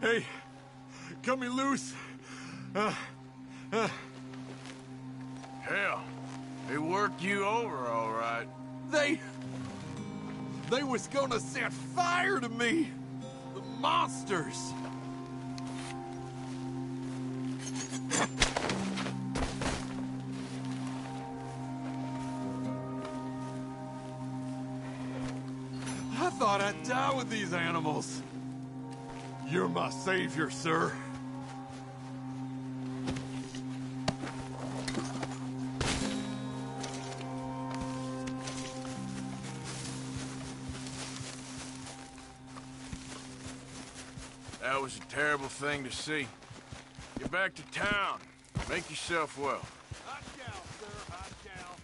Hey, cut me loose. Hell, they worked you over all right. They was gonna set fire to me. The monsters. I thought I'd die with these animals. You're my savior, sir. That was a terrible thing to see. Get back to town. Make yourself well. Hot gal, sir, hot gal.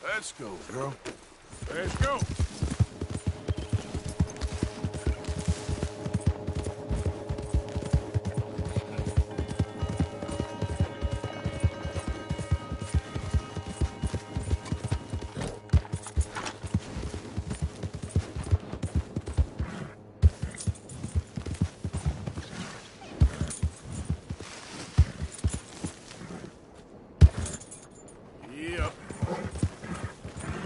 Let's go, girl. Let's go. Yep.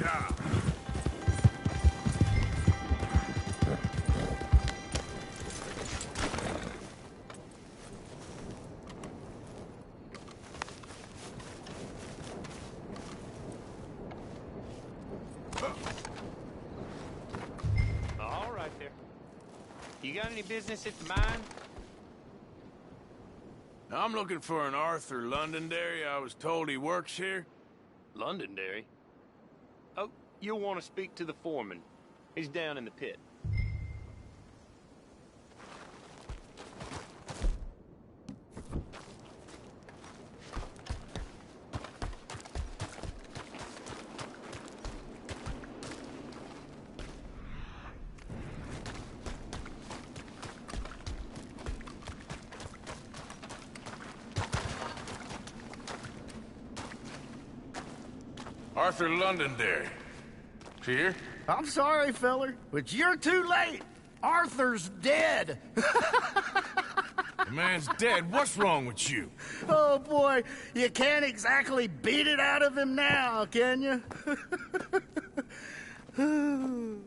Yeah. All right there. You got any business at the mine? I'm looking for an Arthur Londonderry. I was told he works here. Londonderry? Oh, you'll want to speak to the foreman. He's down in the pit. Arthur Londonderry. Is he here? I'm sorry, feller, but you're too late. Arthur's dead. The man's dead. What's wrong with you? Oh, boy, you can't exactly beat it out of him now, can you?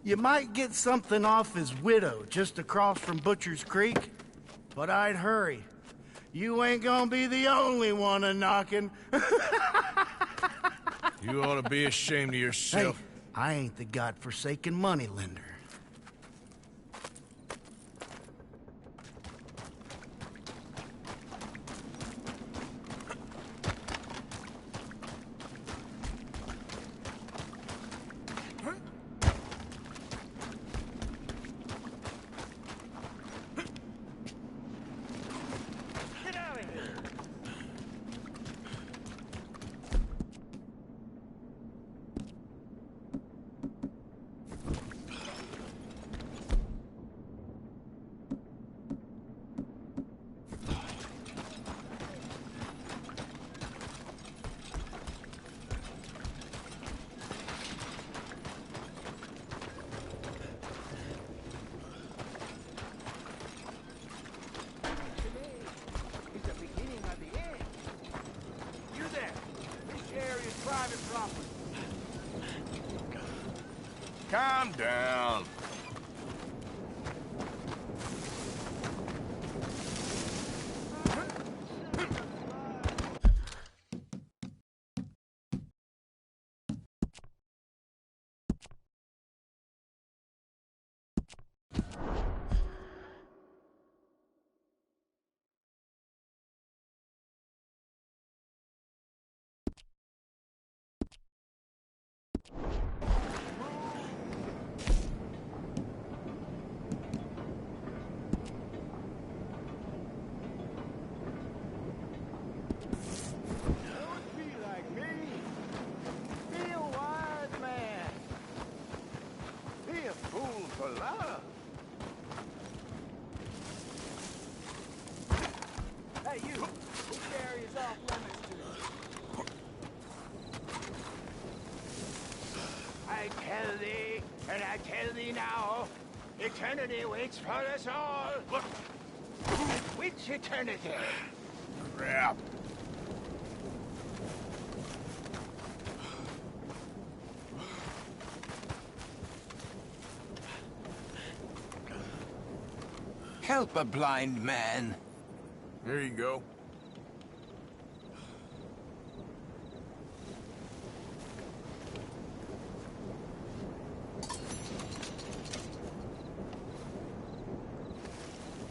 You might get something off his widow just across from Butcher's Creek, but I'd hurry. You ain't gonna be the only one a-knocking. You ought to be ashamed of Hey, yourself. I ain't the godforsaken moneylender. Get out of here! It's the beginning of the end. You there. This area is private property. Calm down. And I tell thee now, eternity waits for us all. Which eternity? Crap. Help a blind man. Here you go.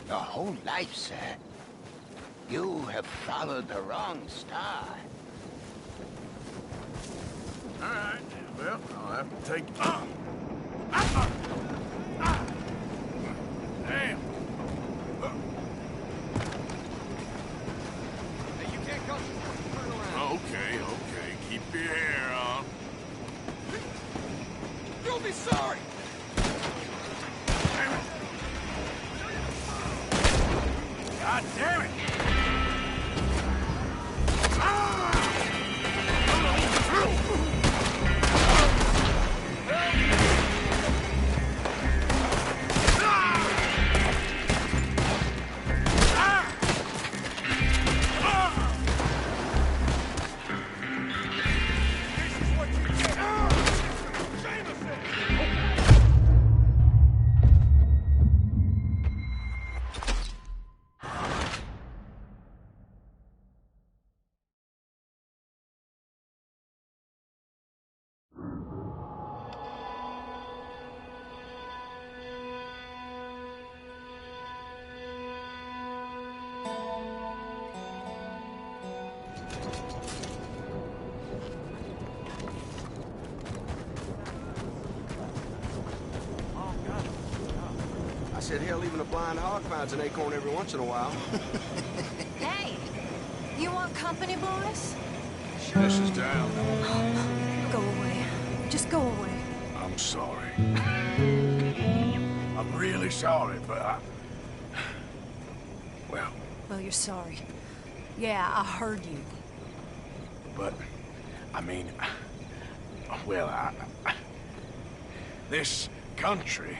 Your whole life, sir. You have followed the wrong star. All right. Well, I'll have to take... Damn. Hey, you can't go. Turn around. Okay. Keep your hair on. You'll be sorry. God damn it! I said, hell, even a blind hog finds an acorn every once in a while. Hey, you want company, boys? This is down. Go away. Just go away. I'm sorry. I'm really sorry, but well, Well, you're sorry. Yeah, I heard you. but, I mean, well, this country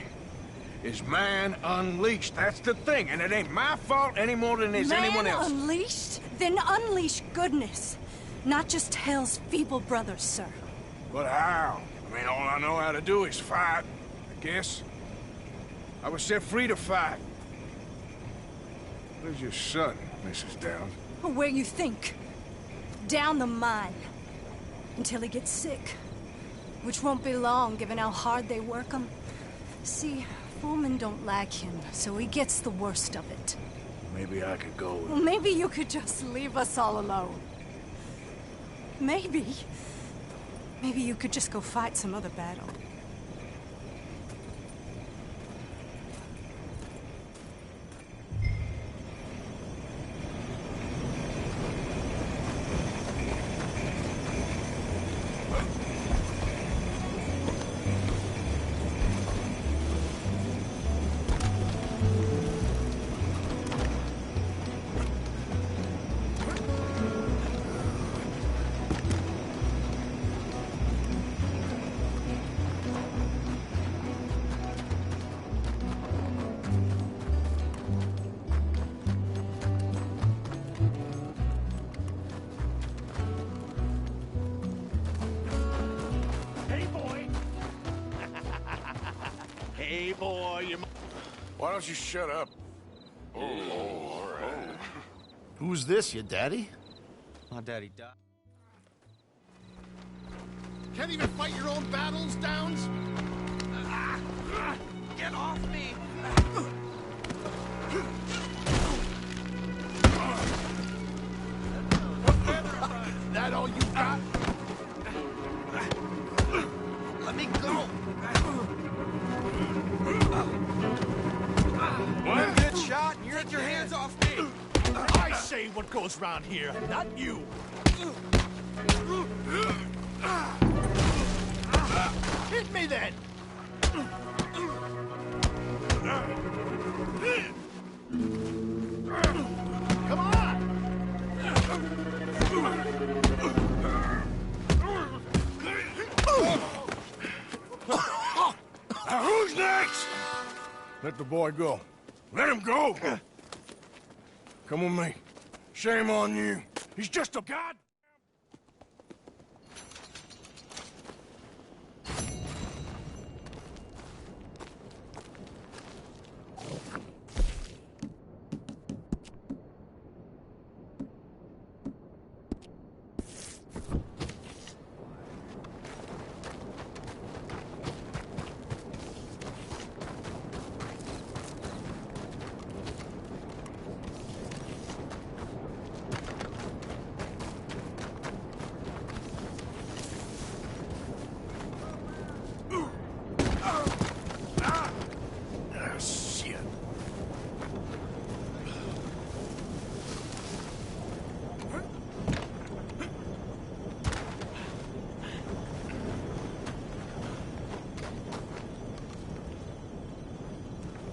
is man unleashed. That's the thing, and it ain't my fault any more than it's anyone Man else. unleashed? Then unleash goodness. Not just Hell's feeble brothers, sir. But how? I mean, all I know how to do is fight, I guess. I was set free to fight. Where's your son, Mrs. Downs? Where you think? Down the mine. Until he gets sick. Which won't be long, given how hard they work him. See, foremen don't like him, so he gets the worst of it. Maybe I could go Well, maybe you could just leave us all alone. Maybe. Maybe you could just go fight some other battle. Hey, boy, you... Why don't you shut up? Who's this, your daddy? My daddy died. Can't even fight your own battles, Downs? Get off me! That all you got? Let me go! One good shot and you're at your hands off me! I say what goes round here, not you! Hit me then! Come on! Let the boy go. Let him go! Come with me. Shame on you. He's just a god...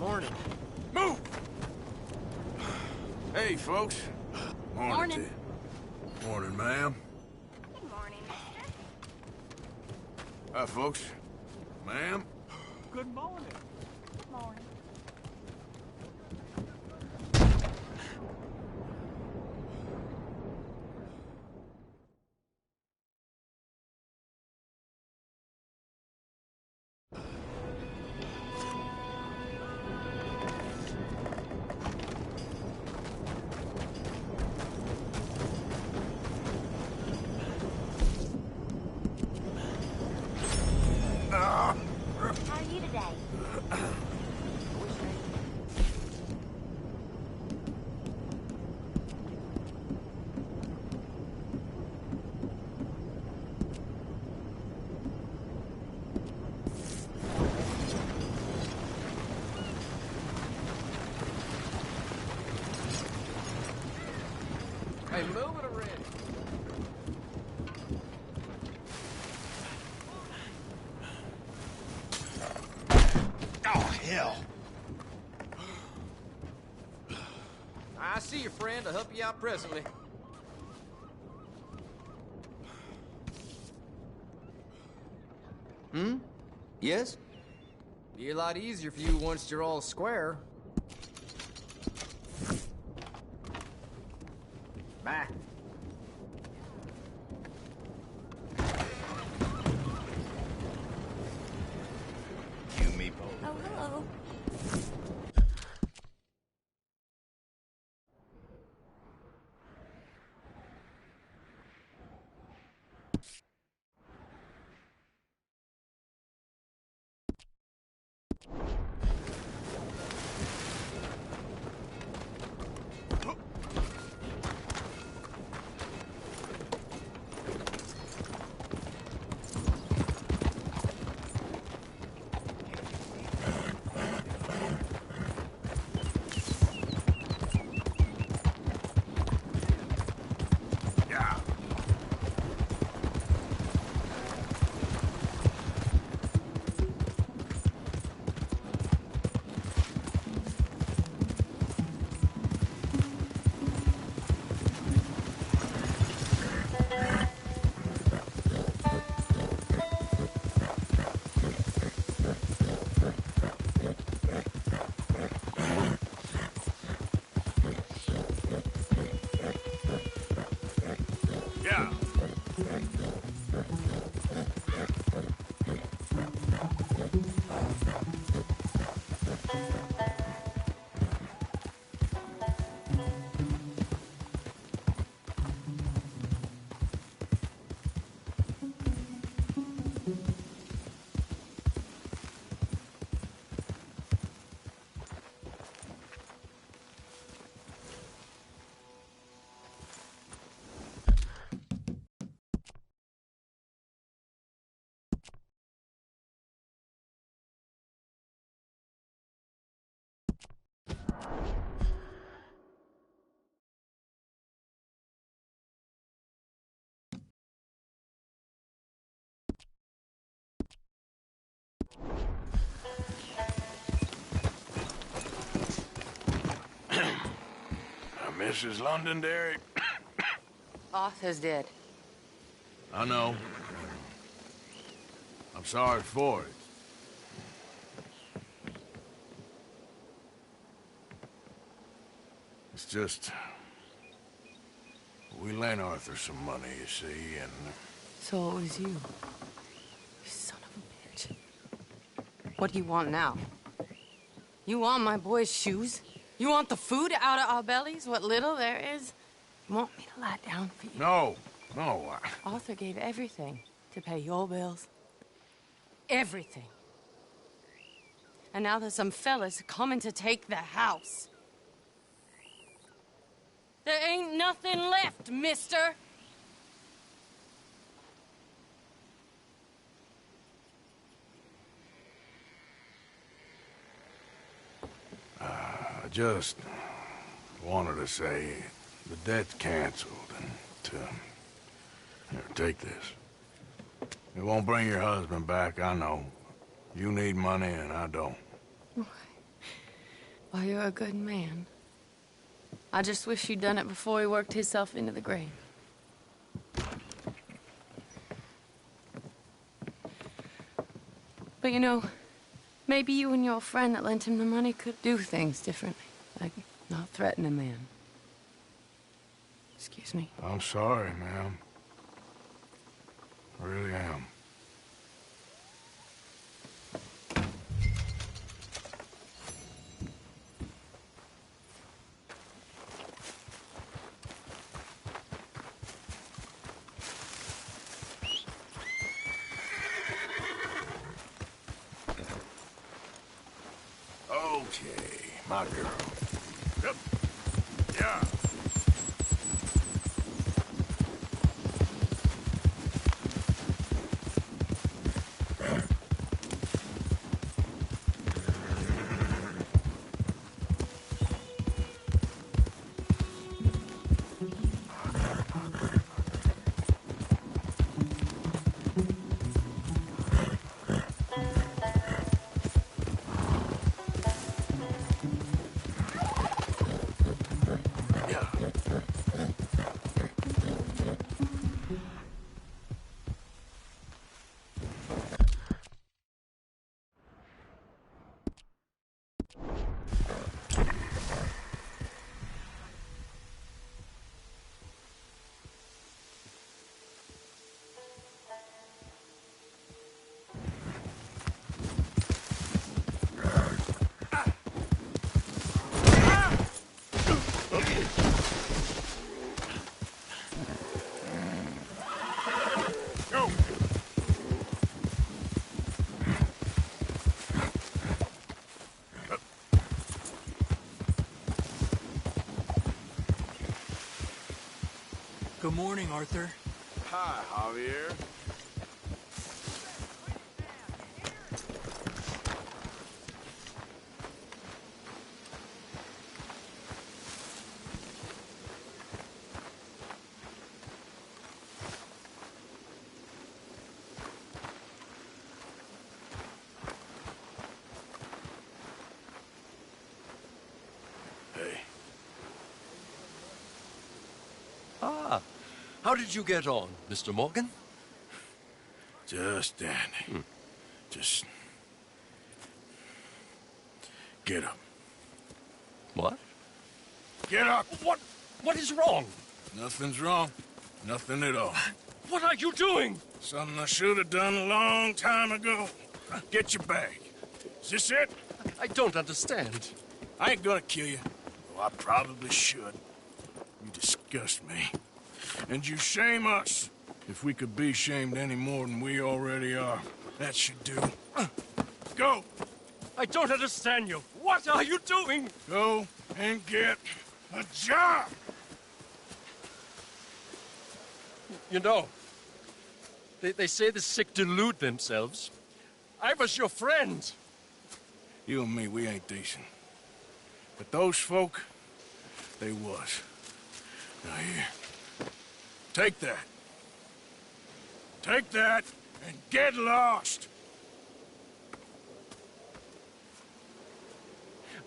Morning. Move! Hey, folks. Morning. Morning, ma'am. Good morning, mister. Hi, folks. Ma'am. Good morning. Good morning. How are you today? Hey, move it already. Oh, hell. I see your friend. I'll help you out presently. Yes? Be a lot easier for you once you're all square. Bye. You, me, both. Oh, hello. Yeah. Mrs. Londonderry. Arthur's dead. I know. I'm sorry for it. It's just... we lent Arthur some money, you see, and... So it was you. You son of a bitch. What do you want now? You want my boy's shoes? You want the food out of our bellies, what little there is? You want me to lie down for you? No, no. Arthur gave everything to pay your bills. Everything. And now there's some fellas coming to take the house. There ain't nothing left, mister. I just wanted to say the debt's canceled and to... Here, take this. It won't bring your husband back, I know. You need money and I don't. Well, you're a good man. I just wish you'd done it before he worked himself into the grave. But you know, maybe you and your friend that lent him the money could do things differently. Like not threaten a man. Excuse me. I'm sorry, ma'am. I really am. Okay, my girl. Yep. Yeah. Good morning, Arthur. Hi, Javier. Hey. Ah, how did you get on, Mr. Morgan? Just dandy. Just... get up. What? Get up! What is wrong? Nothing's wrong. Nothing at all. What are you doing? Something I should have done a long time ago. Get your bag. Is this it? I don't understand. I ain't gonna kill you, though I probably should. You disgust me. And you shame us. If we could be shamed any more than we already are, that should do. Go! I don't understand you. What are you doing? Go and get a job! You know, they say the sick delude themselves. I was your friend. You and me, we ain't decent. But those folk, they was. Now here, take that. Take that and get lost.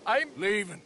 I'm leaving.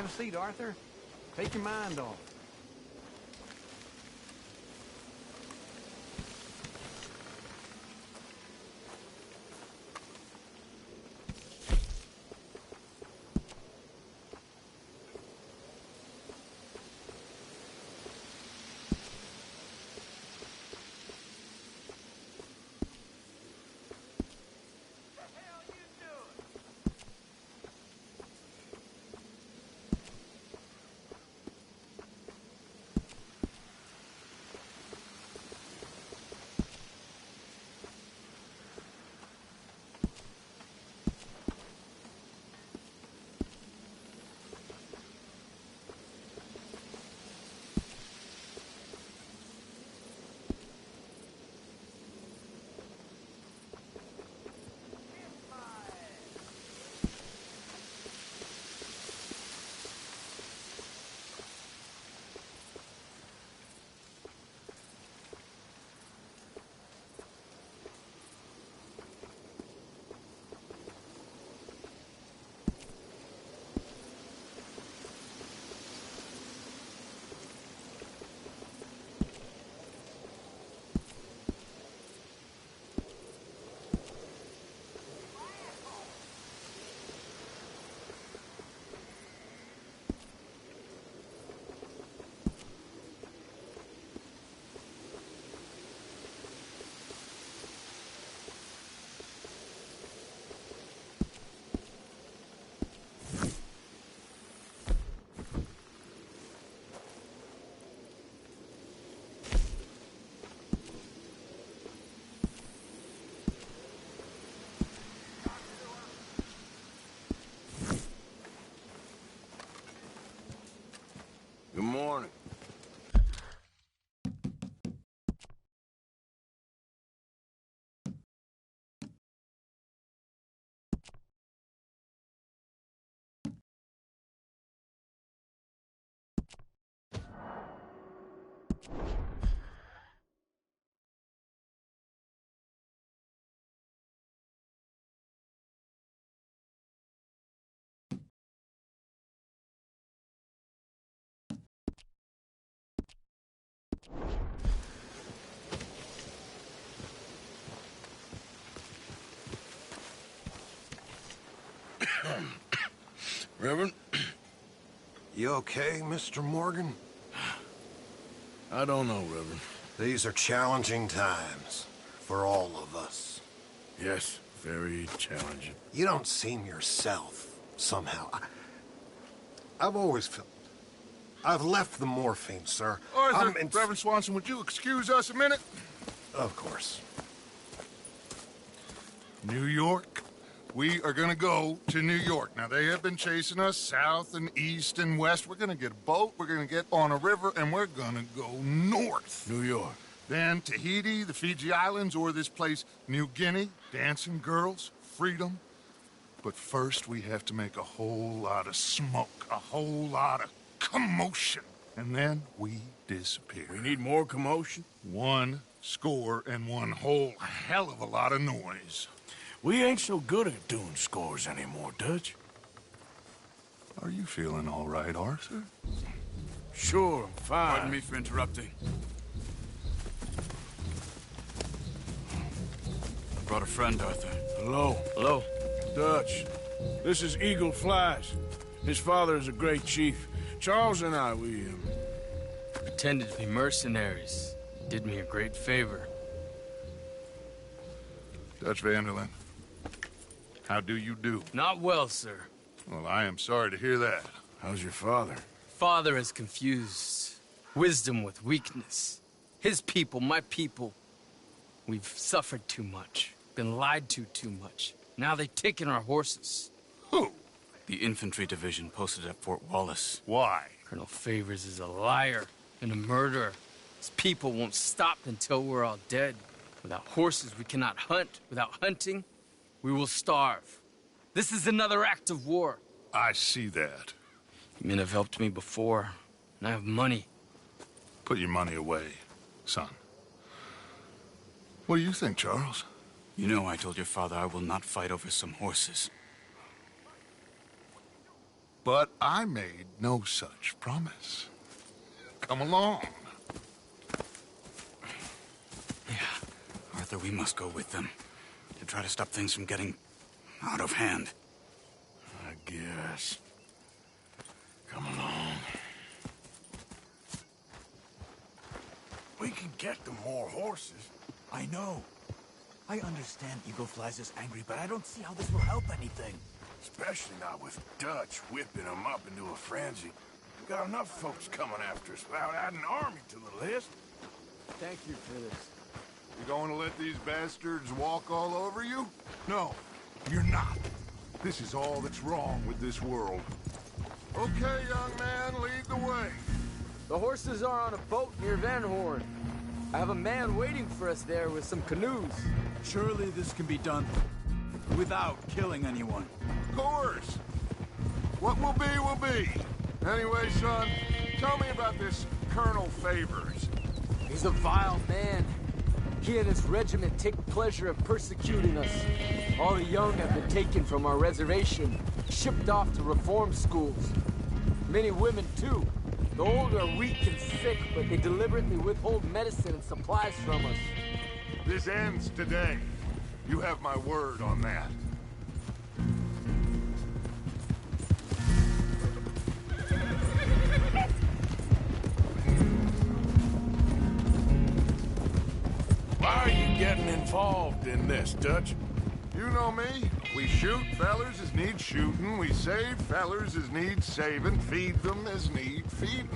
Have a seat, Arthur. Take your mind off. Good morning. Reverend? You okay, Mr. Morgan? I don't know, Reverend. These are challenging times for all of us. Yes, very challenging. You don't seem yourself, somehow. I've always felt... I've left the morphine, sir. Arthur, Reverend Swanson, would you excuse us a minute? Of course. New York? We are gonna go to New York. Now, they have been chasing us south and east and west. We're gonna get a boat, we're gonna get on a river, and we're gonna go north. New York. Then Tahiti, the Fiji Islands, or this place, New Guinea, dancing girls, freedom. But first, we have to make a whole lot of smoke, a whole lot of commotion. And then we disappear. We need more commotion? 1 score and 1 whole hell of a lot of noise. We ain't so good at doing scores anymore, Dutch. Are you feeling all right, Arthur? Sure, I'm fine. Pardon me for interrupting. I brought a friend, Arthur. Hello. Hello. Dutch. This is Eagle Flies. His father is a great chief. Charles and I, we pretended to be mercenaries. Did me a great favor. Dutch Vanderlyn, how do you do? Not well, sir. Well, I am sorry to hear that. How's your father? Father has confused wisdom with weakness. His people, my people, we've suffered too much, been lied to too much. Now they've taken our horses. Who? The infantry division posted at Fort Wallace. Why? Colonel Favors is a liar and a murderer. His people won't stop until we're all dead. Without horses, we cannot hunt. Without hunting, we will starve. This is another act of war. I see that. Men have helped me before, and I have money. Put your money away, son. What do you think, Charles? You know I told your father I will not fight over some horses. But I made no such promise. Come along. Yeah, Arthur, we must go with them to try to stop things from getting out of hand. I guess. Come along. We can get them more horses. I know. I understand Eagle Fly's is angry, but I don't see how this will help anything. Especially not with Dutch whipping them up into a frenzy. We got enough folks coming after us without adding an army to the list. Thank you for this. You going to let these bastards walk all over you? No, you're not. This is all that's wrong with this world. Okay, young man, lead the way. The horses are on a boat near Van Horn. I have a man waiting for us there with some canoes. Surely this can be done without killing anyone. Of course. What will be, will be. Anyway, son, tell me about this Colonel Favors. He's a vile man. He and his regiment take pleasure in persecuting us. All the young have been taken from our reservation, shipped off to reform schools. Many women, too. The old are weak and sick, but they deliberately withhold medicine and supplies from us. This ends today. You have my word on that. Why are you getting involved in this, Dutch? You know me. We shoot fellers as need shooting. We save fellers as need saving. Feed them as need feeding.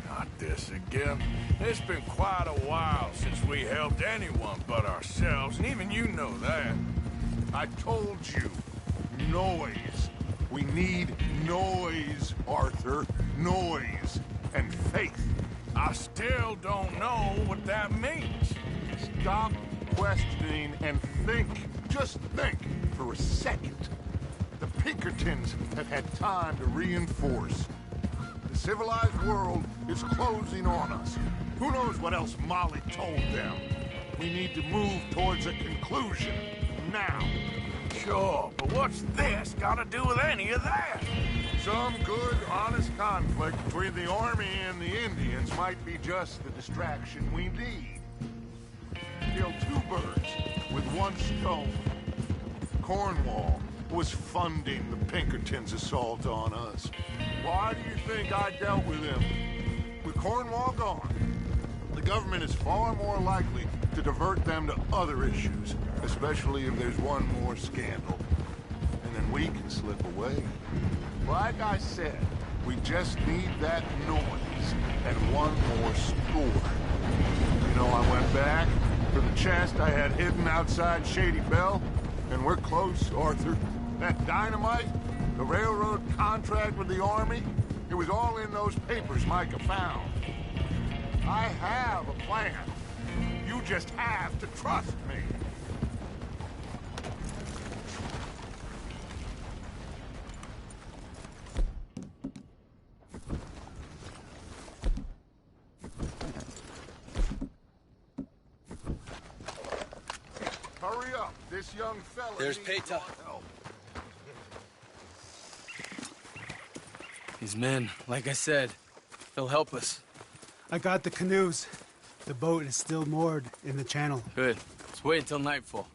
Not this again. It's been quite a while since we helped anyone but ourselves, and even you know that. I told you. Noise. We need noise, Arthur. Noise. And faith. I still don't know what that means. Stop questioning and think. Just think for a second. The Pinkertons have had time to reinforce. The civilized world is closing on us. Who knows what else Molly told them? We need to move towards a conclusion. Now. Sure, but what's this got to do with any of that? Some good, honest conflict between the army and the Indians might be just the distraction we need. Kill two birds with one stone. Cornwall was funding the Pinkertons' assault on us. Why do you think I dealt with him? With Cornwall gone, the government is far more likely to divert them to other issues, especially if there's one more scandal. And then we can slip away. Like I said, we just need that noise and one more score. You know, I went back for the chest I had hidden outside Shady Bell, and we're close, Arthur. That dynamite, the railroad contract with the army, it was all in those papers Micah found. I have a plan. You just have to trust me. Hurry up. This young fella There's needs Peta. help. These men, like I said, they'll help us. I got the canoes. The boat is still moored in the channel. Good. Let's wait until nightfall.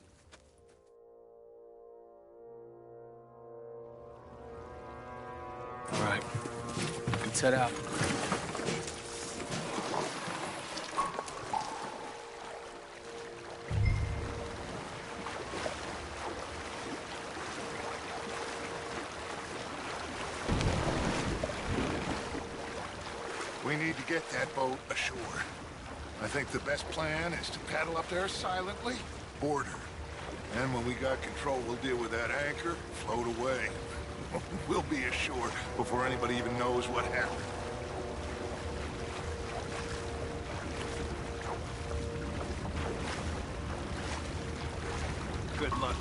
All right. Let's head out. We need to get that boat ashore. I think the best plan is to paddle up there silently, board her. And when we got control, we'll deal with that anchor, float away. We'll be ashore before anybody even knows what happened. Good luck.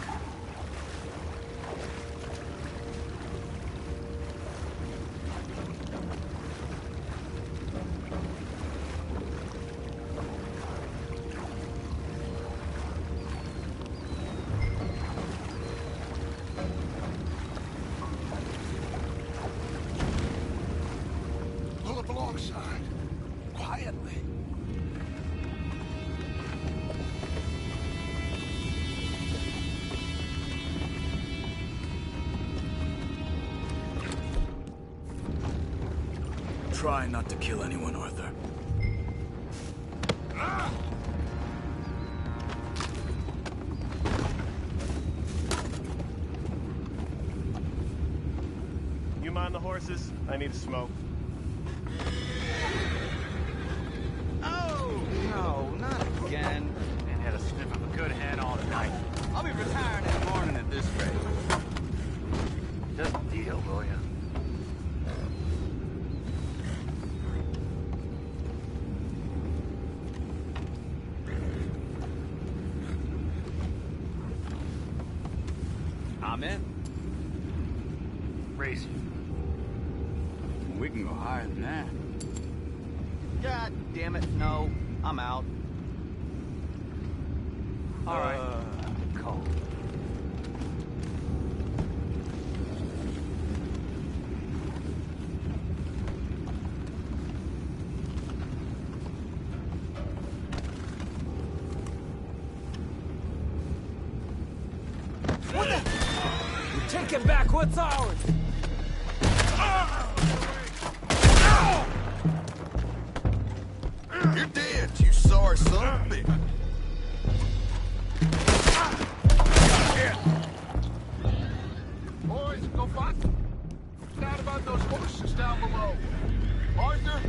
try not to kill anyone, Arthur. You mind the horses? I need a smoke. Oh, no, not again. And had a sniff of a good head all night. I'll be retiring in the morning at this rate. Just deal, will ya? I'm in. Race you. We can go higher than that. God damn it, no. I'm out. All right. Cold. What the? Take it back. What's ours? You're dead, you sorry son of a bitch. Boys, go find out about those horses down below. Arthur,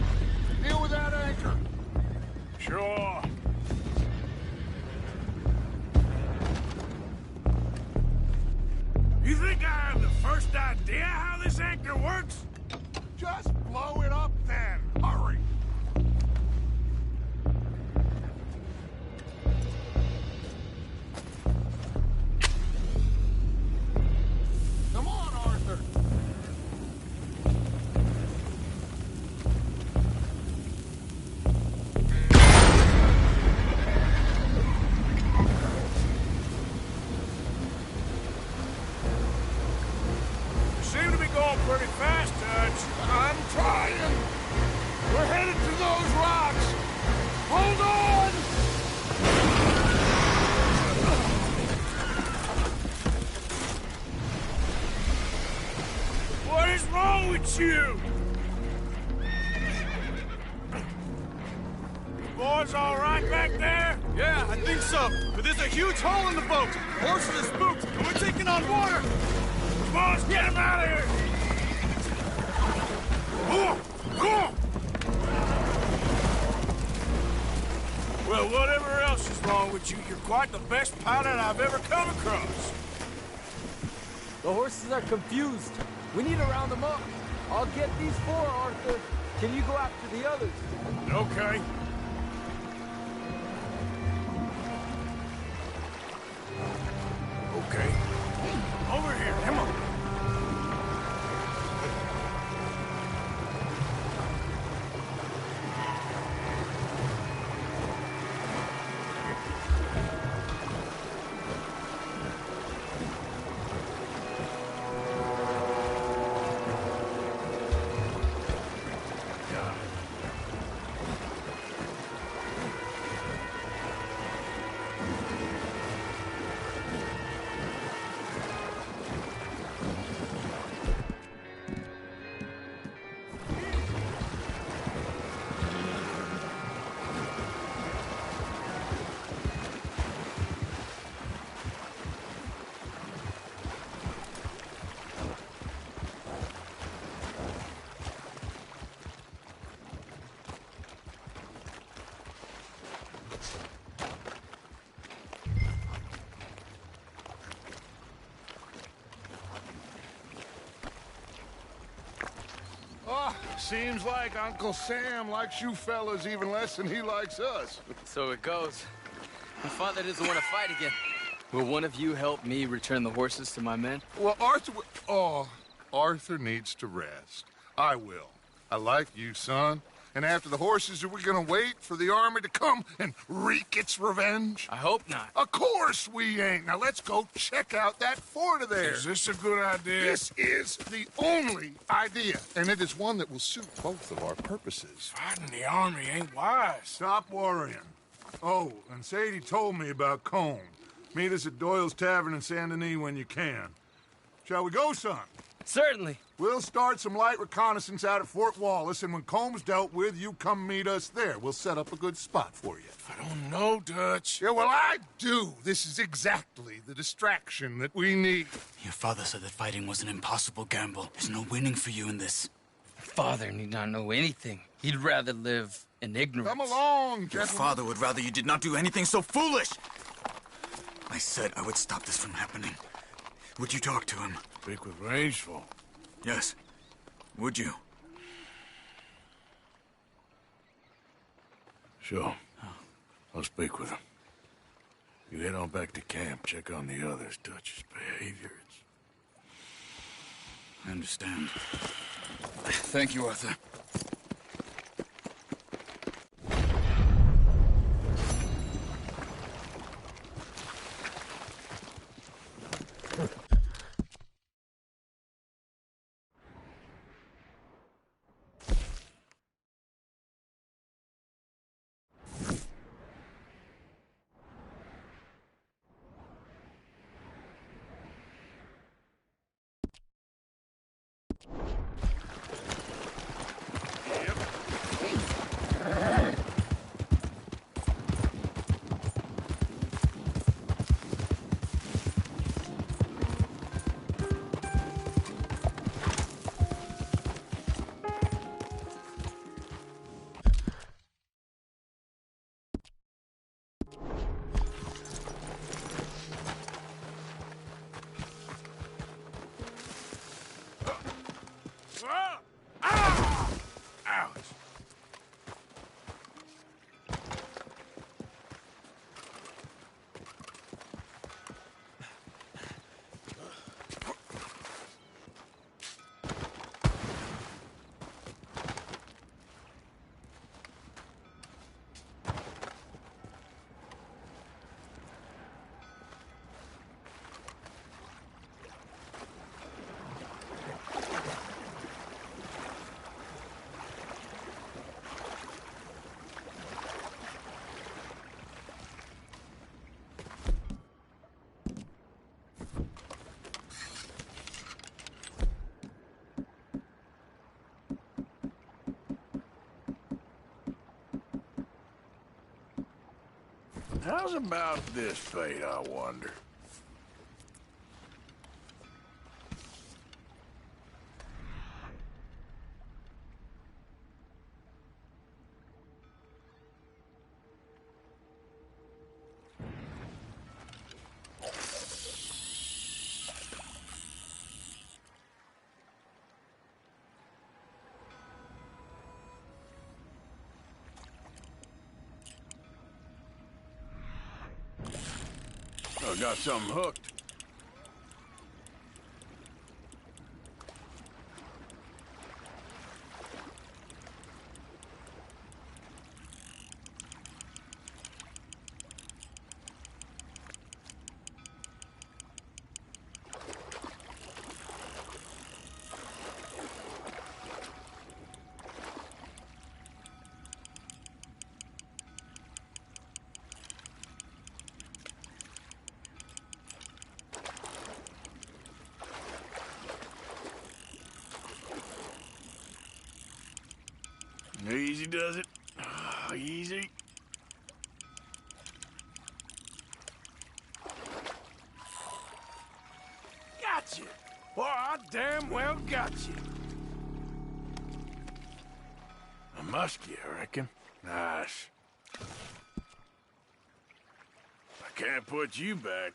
deal with that anchor. Sure. You think I have the first idea how this anchor works? Just blow it up then. Hurry. Come on, Arthur. You seem to be going pretty fast, Dutch. I'm trying. We're headed to those rocks. Hold on. What is wrong with you? Boys all right back there? Yeah, I think so. But there's a huge hole in the boat. Horses are spooked, and we're taking on water. Come on, let's get him out of here. Well, whatever else is wrong with you, you're quite the best pilot I've ever come across. The horses are confused. We need to round them up. I'll get these four, Arthur. Can you go after the others? Okay. Okay. Over here, come on. Oh, seems like Uncle Sam likes you fellas even less than he likes us. So it goes. My father doesn't want to fight again. Will one of you help me return the horses to my men? Well, Arthur needs to rest. I will. I like you, son. And after the horses, are we gonna wait for the army to come and wreak its revenge? I hope not. Of course we ain't. Now let's go check out that fort of theirs. Is this a good idea? This is the only idea, and it is one that will suit both of our purposes. Fighting the army ain't wise. Stop worrying. Oh, and Sadie told me about Combe. Meet us at Doyle's Tavern in Saint Denis when you can. Shall we go, son? Certainly. We'll start some light reconnaissance out at Fort Wallace, and when Combs dealt with, you come meet us there. We'll set up a good spot for you. I don't know, Dutch. Yeah, well, I do. This is exactly the distraction that we need. Your father said that fighting was an impossible gamble. There's no winning for you in this. Father need not know anything. He'd rather live in ignorance. Come along, gentlemen. Your father would rather you did not do anything so foolish. I said I would stop this from happening. Would you talk to him? Speak with Rangeful. Yes. Would you? Sure. I'll speak with him. You head on back to camp, check on the others, Dutch's behavior. I understand. Thank you, Arthur. How's about this fate, I wonder? I got something hooked. Easy does it. Oh, easy. Gotcha. Boy, I damn well got you. A muskie, I reckon. Nice. I can't put you back.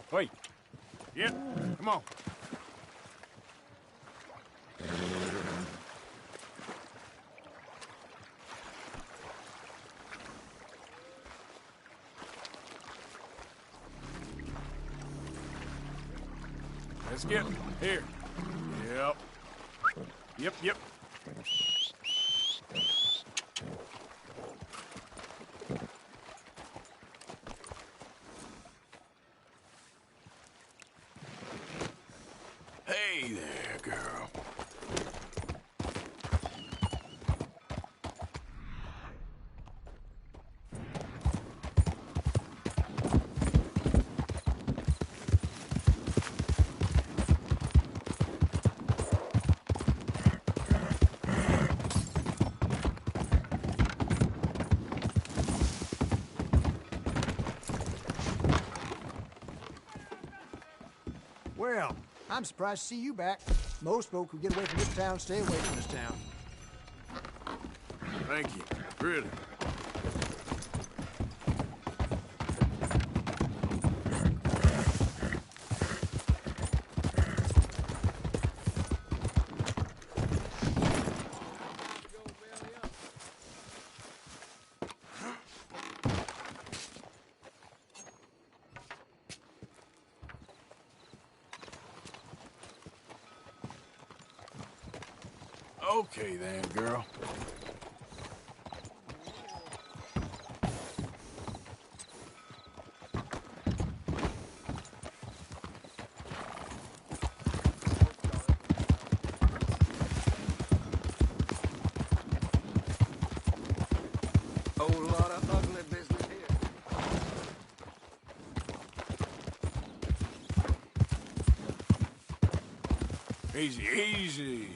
Wait. Yep, come on. Let's get here. Yep. Yep. Hey there, girl. Well, I'm surprised to see you back. Most folk who get away from this town stay away from this town. Thank you. Really. Okay then, girl. Whole lot of ugly business here. Easy.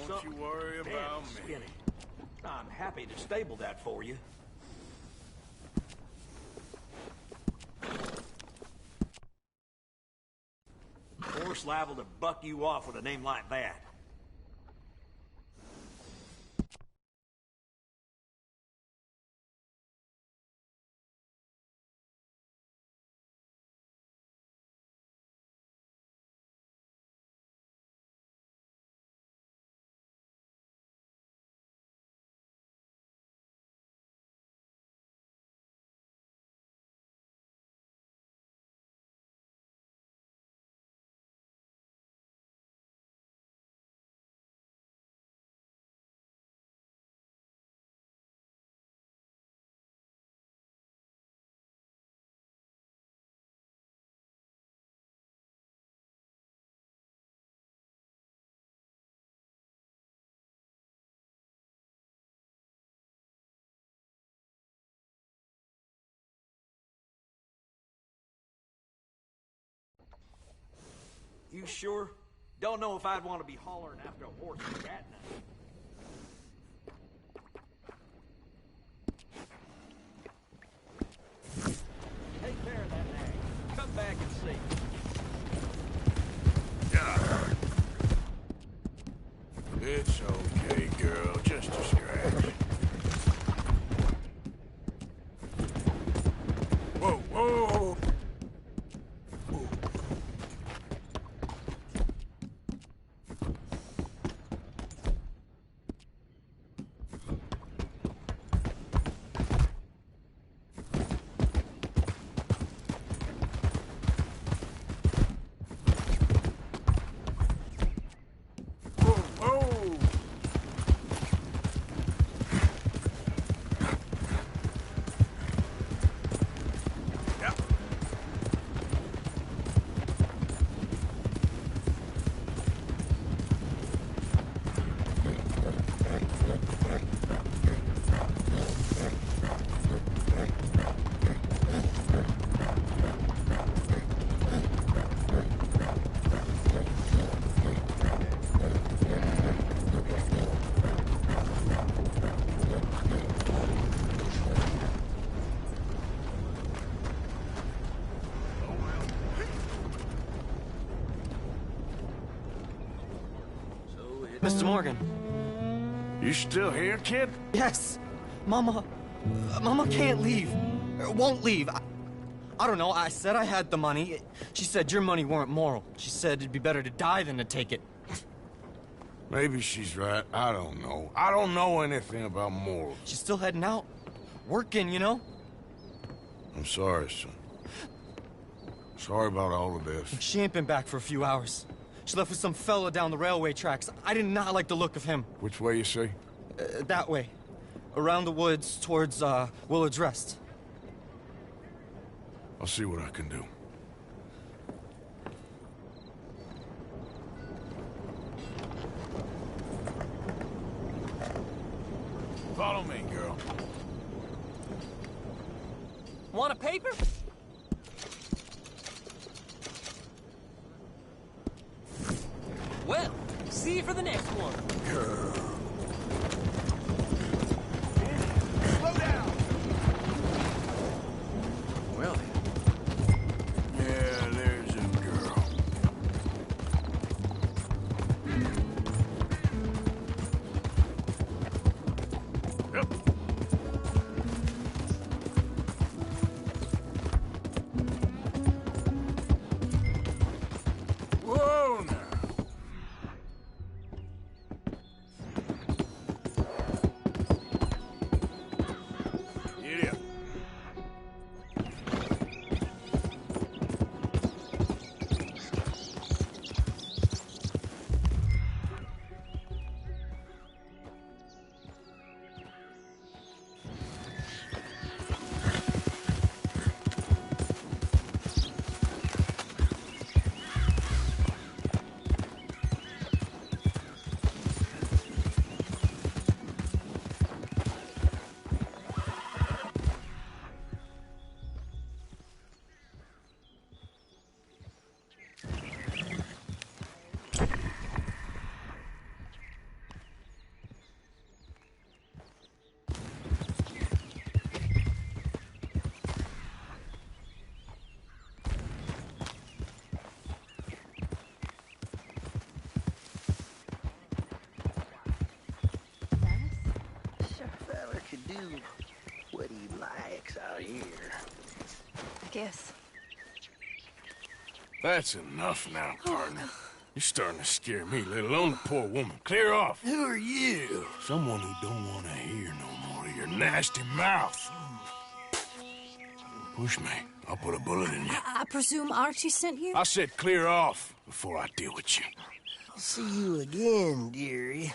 Don't you worry about me. Skinny. I'm happy to stable that for you. Horse liable to buck you off with a name like that. You sure? Don't know if I'd want to be hollering after a horse at night. Take care of that nag. Come back and see. It's okay, girl. Just a scratch. Whoa, whoa! Mr. Morgan. You still here, kid? Yes. Mama can't leave. Won't leave. I don't know. I said I had the money. She said your money weren't moral. She said it'd be better to die than to take it. Maybe she's right. I don't know. I don't know anything about morals. She's still heading out. Working, you know? I'm sorry, son. Sorry about all of this. She ain't been back for a few hours. She left with some fella down the railway tracks. I did not like the look of him. Which way, you say? That way. Around the woods towards, Willard's Rest. I'll see what I can do. Follow me, girl. Want a paper? Well, see you for the next one. Girl. Slow down. Well, yeah, there's a girl. Yep. Whoa, now. Do what he likes out here. I guess. That's enough now, partner. You're starting to scare me, let alone the poor woman. Clear off. Who are you? Someone who don't want to hear no more of your nasty mouth. Push me. I'll put a bullet in you. I presume Archie sent you? I said clear off before I deal with you. I'll see you again, dearie.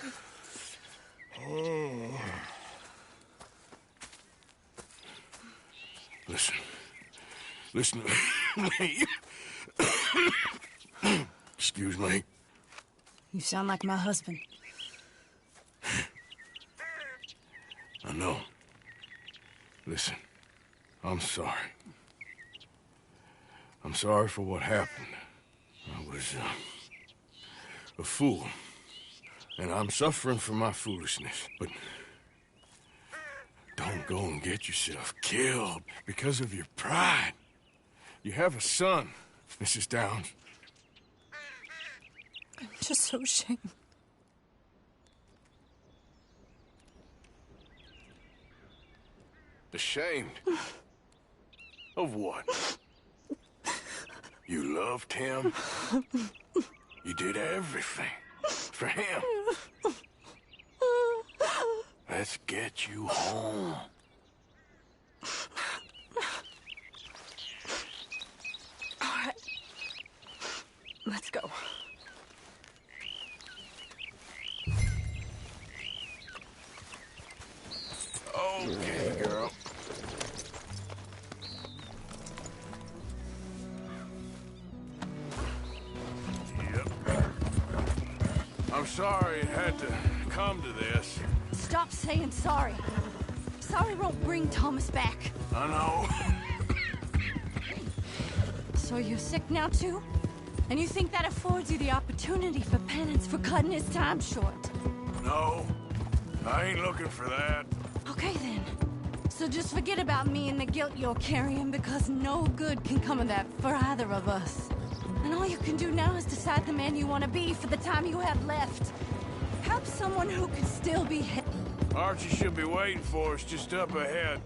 Listen to me. Excuse me. You sound like my husband. I know. Listen, I'm sorry. I'm sorry for what happened. was a fool. And I'm suffering for my foolishness. But don't go and get yourself killed because of your pride. You have a son, Mrs. Downs. I'm just so ashamed. Ashamed? Of what? You loved him? You did everything for him. Let's get you home. All right. Let's go. Okay, girl. I'm sorry it had to come to this. Stop saying sorry. Sorry won't bring Thomas back. I know. So you're sick now, too? And you think that affords you the opportunity for penance for cutting his time short? No, I ain't looking for that. Okay, then. So just forget about me and the guilt you're carrying, because no good can come of that for either of us. And all you can do now is decide the man you want to be for the time you have left. Perhaps someone who can still be hit. Archie should be waiting for us just up ahead.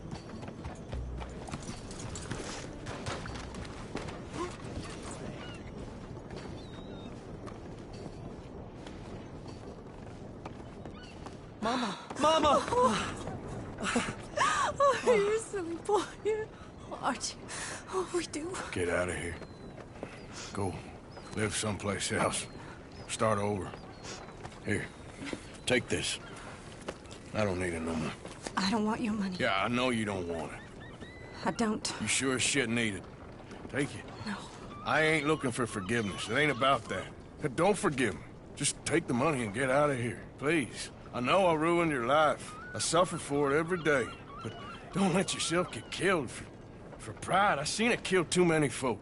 Mama! Mama! Oh, you silly boy. Oh, Archie, oh, we do. Get out of here. Go live someplace else. Start over. Here, take this. I don't need it no more. I don't want your money. Yeah, I know you don't want it. I don't. You sure as shit need it. Take it. No. I ain't looking for forgiveness. It ain't about that. Don't forgive me. Just take the money and get out of here, please. I know I ruined your life. I suffer for it every day. But don't let yourself get killed for pride. I seen it kill too many folk.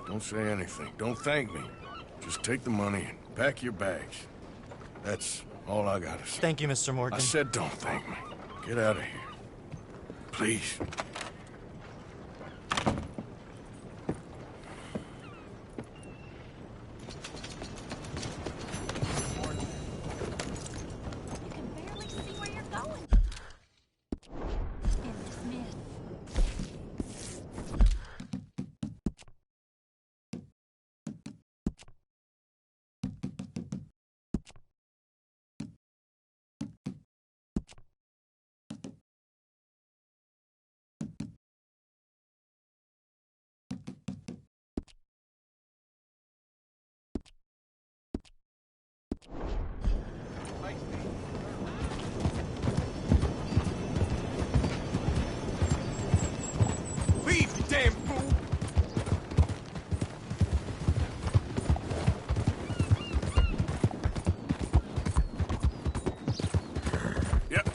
Don't say anything. Don't thank me. Just take the money and pack your bags. That's all I gotta say. Thank you, Mr. Morgan. I said don't thank me. Get out of here. Please. Leave, you damn fool! Yep.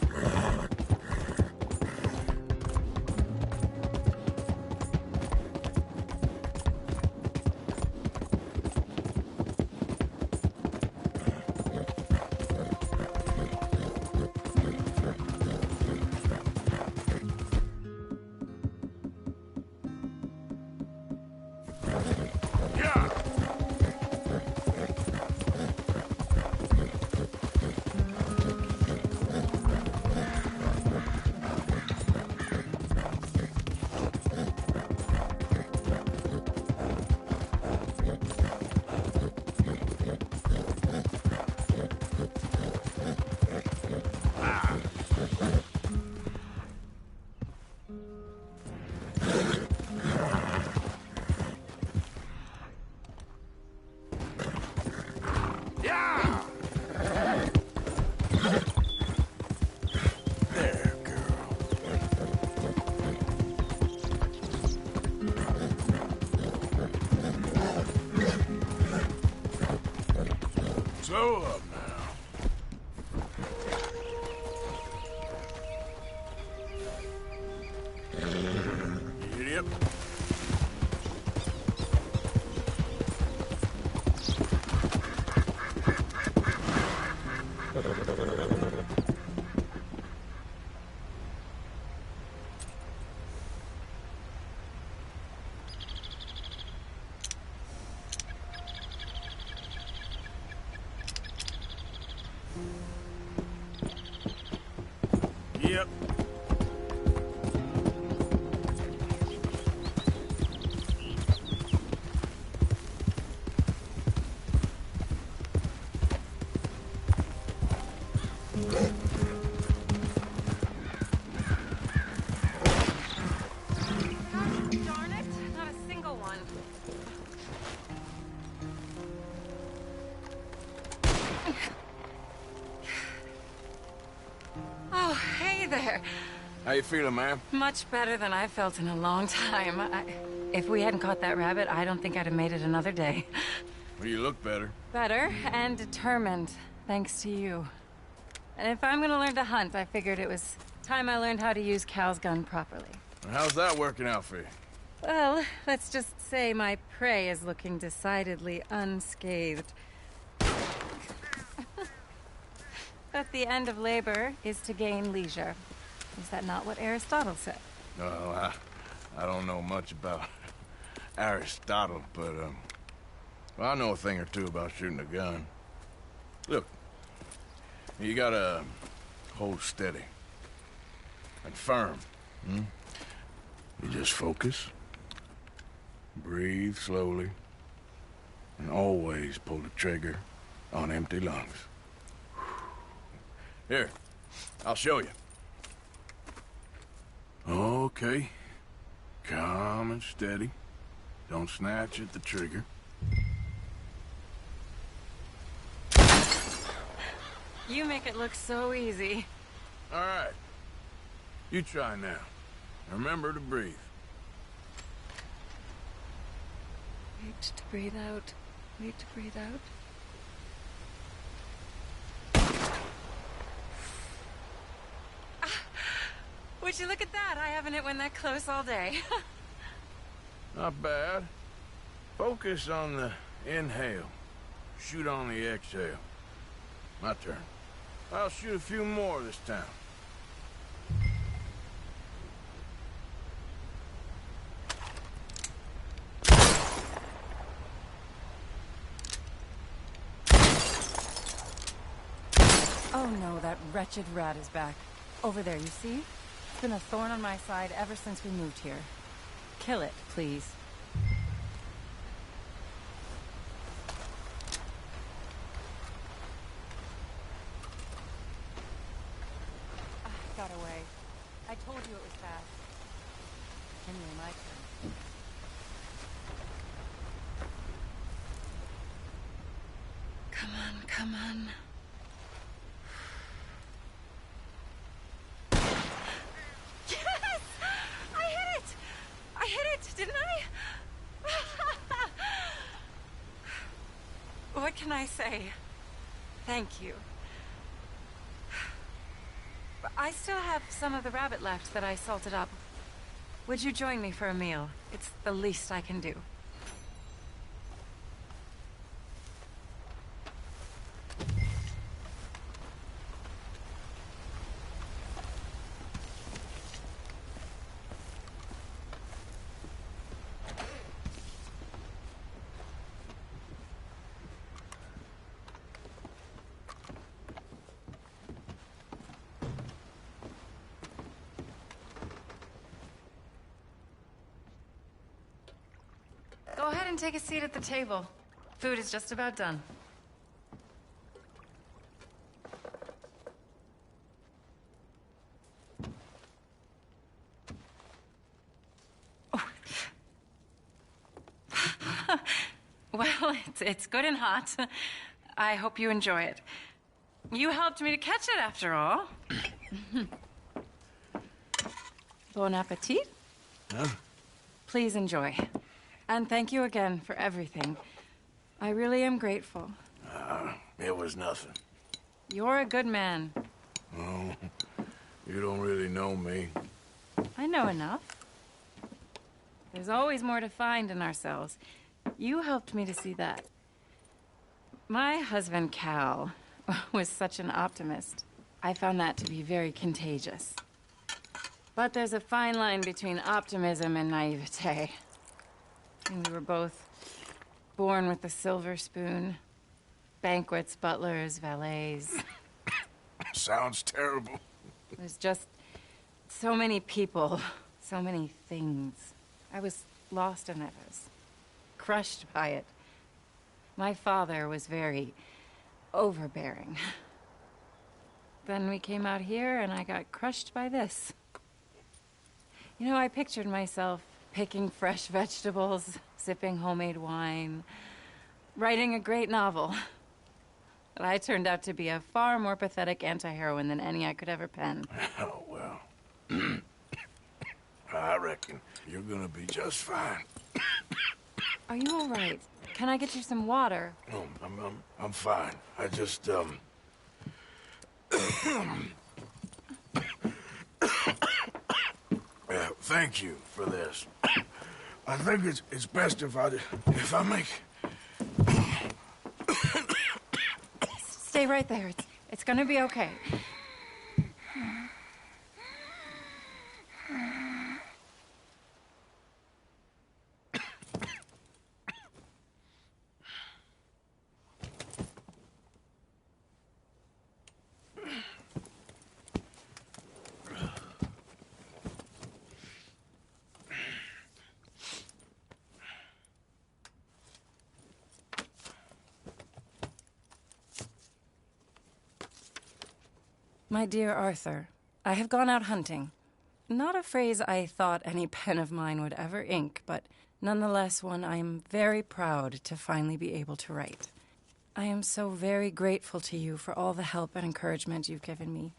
Slow up now. Idiot. Yep. Darn it, not a single one. Oh, hey there. How you feeling, ma'am? Much better than I felt in a long time. If we hadn't caught that rabbit, I don't think I'd have made it another day. Well, you look better. Better and determined, thanks to you. And if I'm gonna learn to hunt, I figured it was time I learned how to use Cal's gun properly. How's that working out for you? Well, let's just say my prey is looking decidedly unscathed. But the end of labor is to gain leisure. Is that not what Aristotle said? Well, I don't know much about Aristotle, but, well, I know a thing or two about shooting a gun. Look, you gotta hold steady and firm. You just focus, breathe slowly, and always pull the trigger on empty lungs. Here, I'll show you. Okay. Calm and steady. Don't snatch at the trigger. You make it look so easy. All right. You try now. Remember to breathe. Wait to breathe out. Wait to breathe out. Would you look at that? I haven't hit one that close all day. Not bad. Focus on the inhale. Shoot on the exhale. My turn. I'll shoot a few more this time. Oh no, that wretched rat is back. Over there, you see? It's been a thorn on my side ever since we moved here. Kill it, please. It got away. I told you it was fast. Anyway, my turn. Come on, come on. Yes! I hit it! I hit it, didn't I? What can I say? Thank you. But I still have some of the rabbit left that I salted up. Would you join me for a meal? It's the least I can do. Go ahead and take a seat at the table. Food is just about done. Oh. Well, it's good and hot. I hope you enjoy it. You helped me to catch it, after all. Bon appetit. Huh? Please enjoy. And thank you again for everything. I really am grateful. It was nothing. You're a good man. Oh, you don't really know me. I know enough. There's always more to find in ourselves. You helped me to see that. My husband, Cal, was such an optimist. I found that to be very contagious. But there's a fine line between optimism and naivete. And we were both born with a silver spoon. Banquets, butlers, valets. Sounds terrible. There's just So many people, so many things. I was lost in it. I was crushed by it. My father was very overbearing. Then we came out here and I got crushed by this. You know, I pictured myself picking fresh vegetables, sipping homemade wine, writing a great novel. But I turned out to be a far more pathetic anti-heroine than any I could ever pen. Oh, well. I reckon you're gonna be just fine. Are you all right? Can I get you some water? Oh, I'm fine. I just, yeah, thank you for this. I think it's best if I make... Stay right there. It's gonna be okay. My dear Arthur, I have gone out hunting. Not a phrase I thought any pen of mine would ever ink, but nonetheless one I am very proud to finally be able to write. I am so very grateful to you for all the help and encouragement you've given me.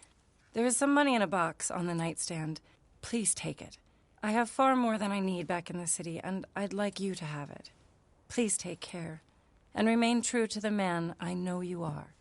There is some money in a box on the nightstand. Please take it. I have far more than I need back in the city, and I'd like you to have it. Please take care, and remain true to the man I know you are.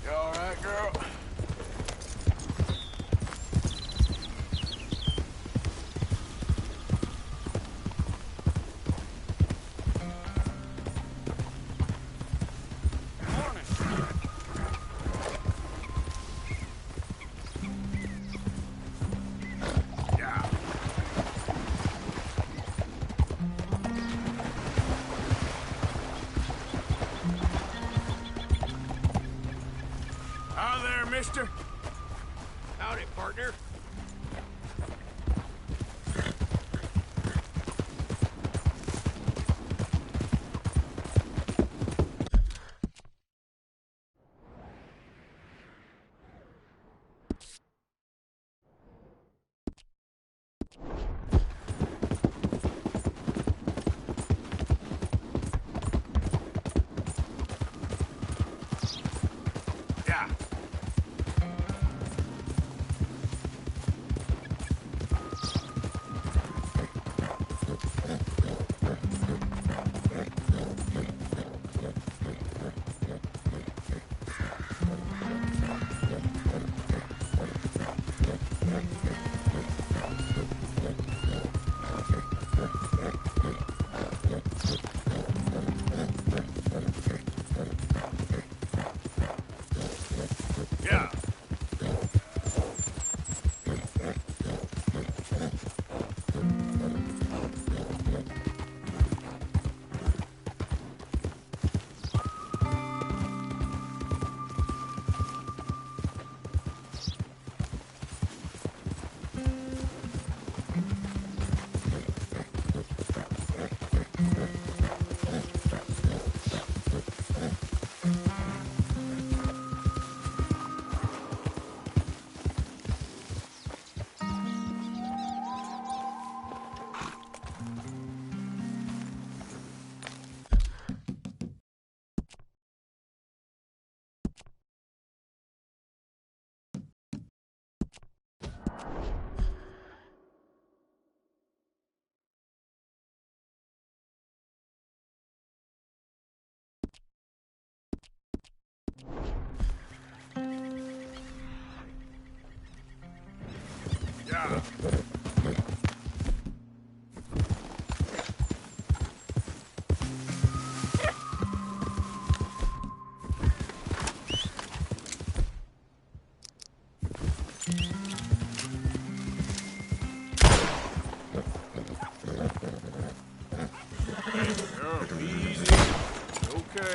You all right, girl? Mister? Howdy, partner.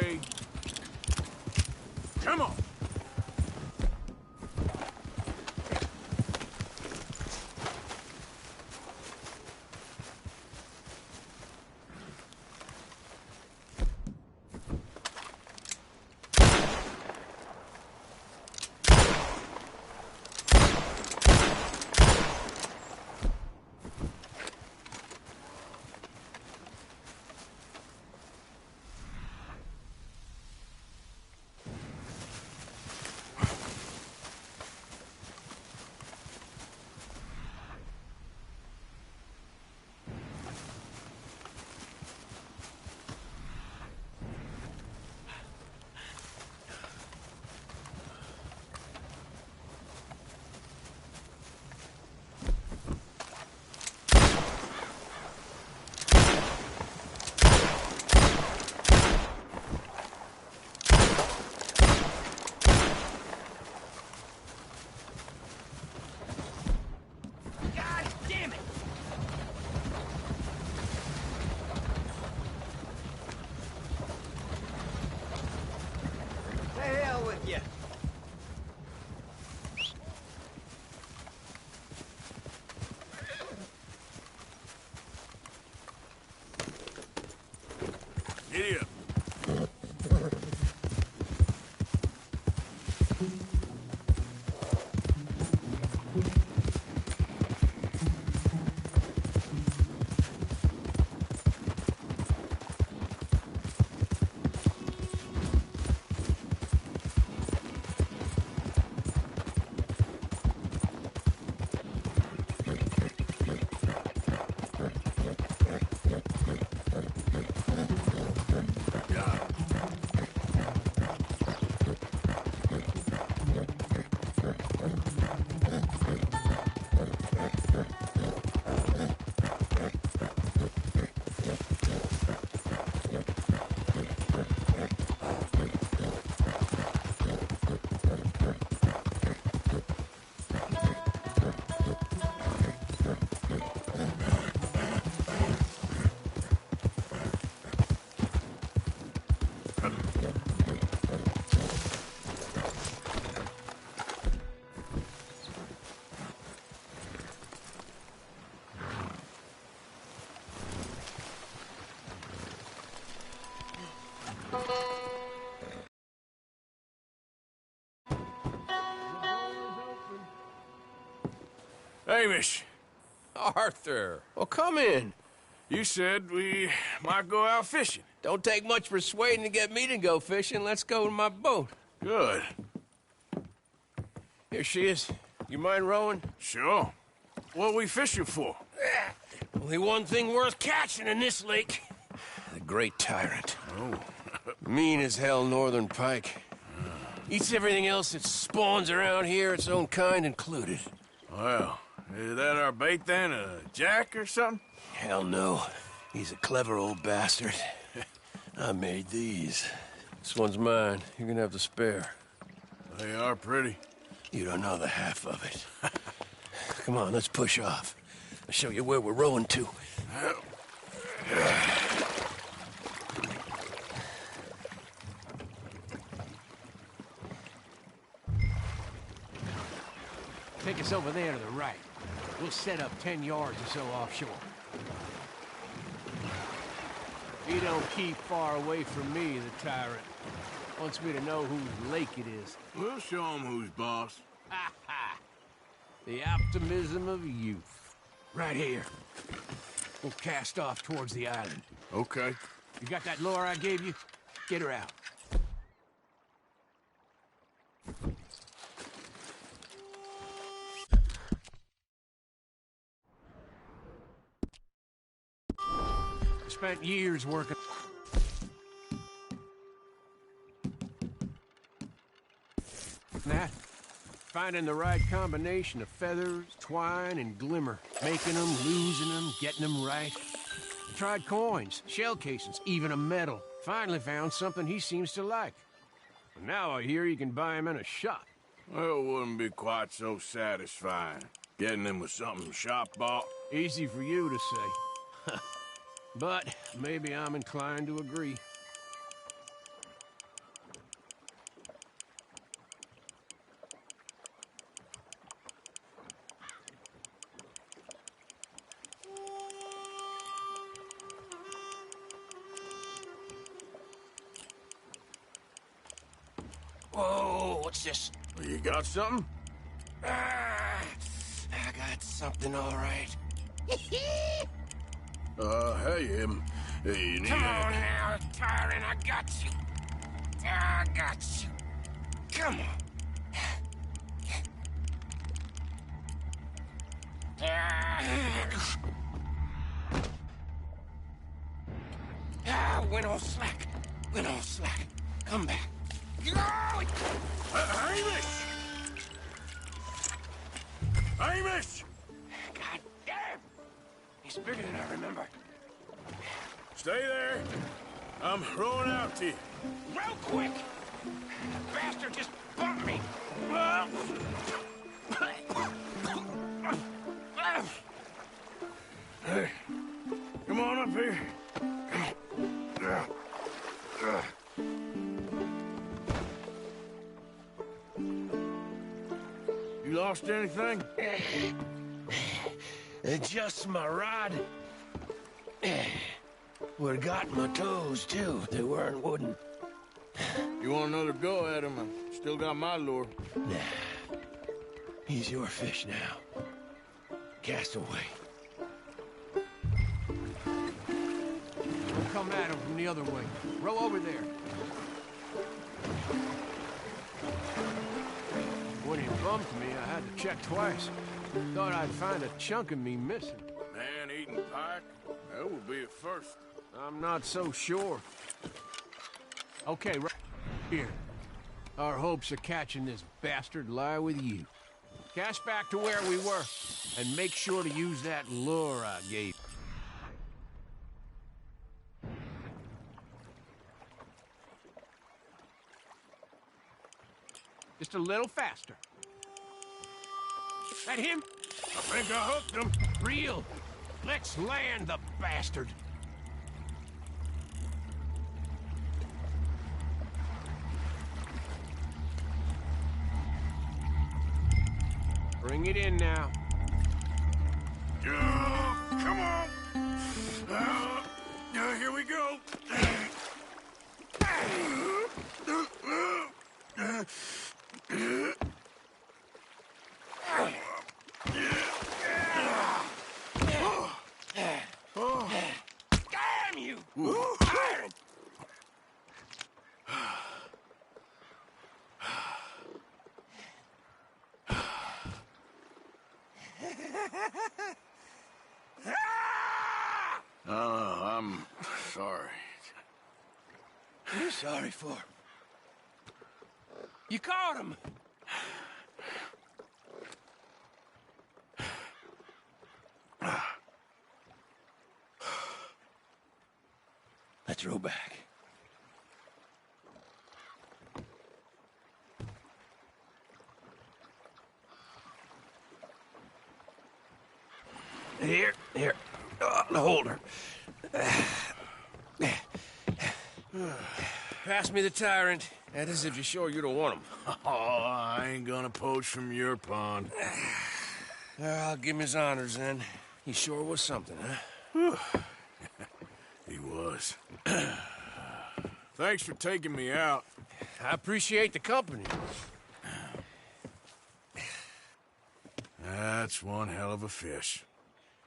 way. Come on. Giddy up. Hamish. Arthur, well, come in. You said we might go out fishing. Don't take much persuading to get me to go fishing. Let's go in my boat. Good. Here she is. You mind rowing? Sure. What are we fishing for? Only one thing worth catching in this lake. The Great Tyrant. Oh. Mean as hell northern pike. Eats everything else that spawns around here, its own kind included. Well, is that our bait then? A jack or something? Hell no. He's a clever old bastard. I made these. This one's mine. You're gonna have to spare. They are pretty. You don't know the half of it. Come on, let's push off. I'll show you where we're rowing to. Take us over there to the right. We'll set up 10 yards or so offshore. He don't keep far away from me, the tyrant. Wants me to know whose lake it is. We'll show him who's boss. Ha ha! The optimism of youth. Right here. We'll cast off towards the island. Okay. You got that lure I gave you? Get her out. Spent years working. That, finding the right combination of feathers, twine, and glimmer, making them, losing them, getting them right. Tried coins, shell casings, even a medal. Finally found something he seems to like. And now I hear you can buy him in a shop. Well, it wouldn't be quite so satisfying. Getting them with something shop bought. Easy for you to say. But maybe I'm inclined to agree. what's this? You got something? I got something, all right. Hey, you need Come on now, Tyrant, I got you. I got you. Come on. Went on slack. Went on slack. Come back. Hamish! Hamish! God damn! He's bigger than I remember. Stay there. I'm throwing out to you. Real quick! That bastard just bumped me. Hey, come on up here. You lost anything? Just my rod. Would've got my toes, too. They weren't wooden. You want another go at him? I still got my lure. Nah. He's your fish now. Cast away. We'll come at him from the other way. Row over there. When he bumped me, I had to check twice. Thought I'd find a chunk of me missing. Man-eating pike? That would be a first. I'm not so sure. Okay, right here. Our hopes of catching this bastard lie with you. Cast back to where we were, and make sure to use that lure I gave. Just a little faster. That him? I think I hooked him. Real. Let's land the bastard. Bring it in now. Come on. Here we go. Damn you! Iron! I'm sorry. What are you sorry for? You caught him! Let's row back. Here. The holder. Pass me the tyrant. That is if you're sure you don't want him. Oh, I ain't gonna poach from your pond. I'll give him his honors then. He sure was something, huh? He was. Thanks for taking me out. I appreciate the company. That's one hell of a fish.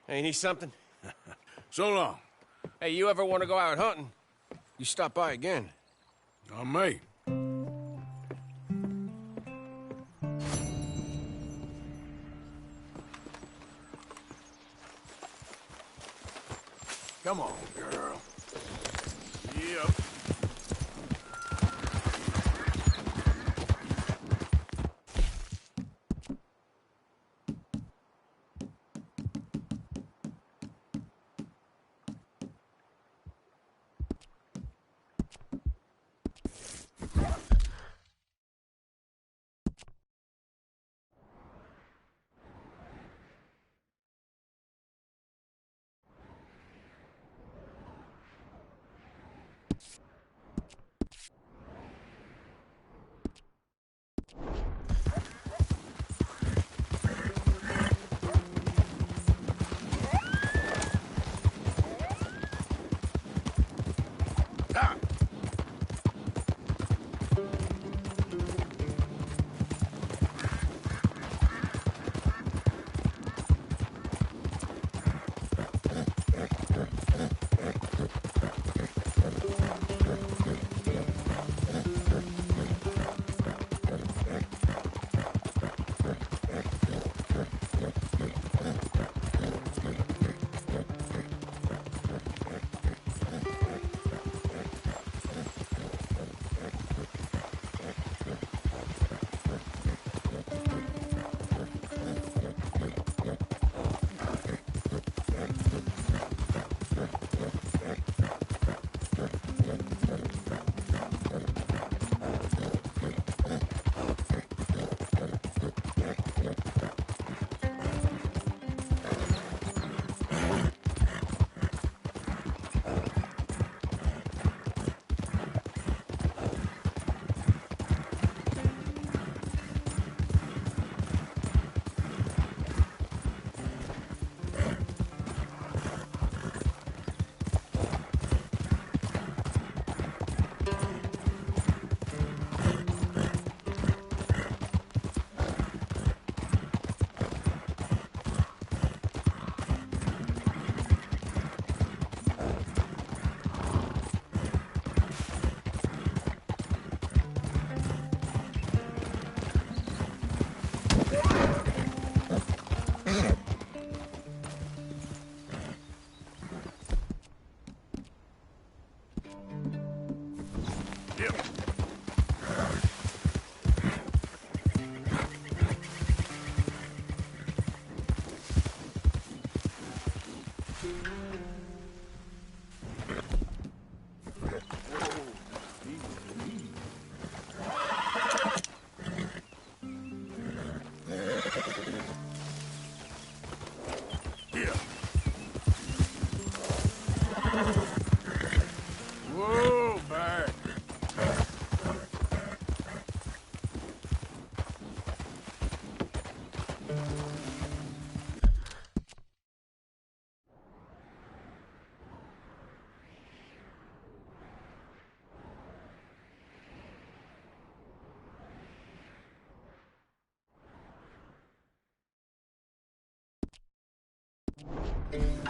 Ain't he something? So long. Hey, you ever want to go out hunting? You stop by again. I may. Come on, girl. Yep. Yeah.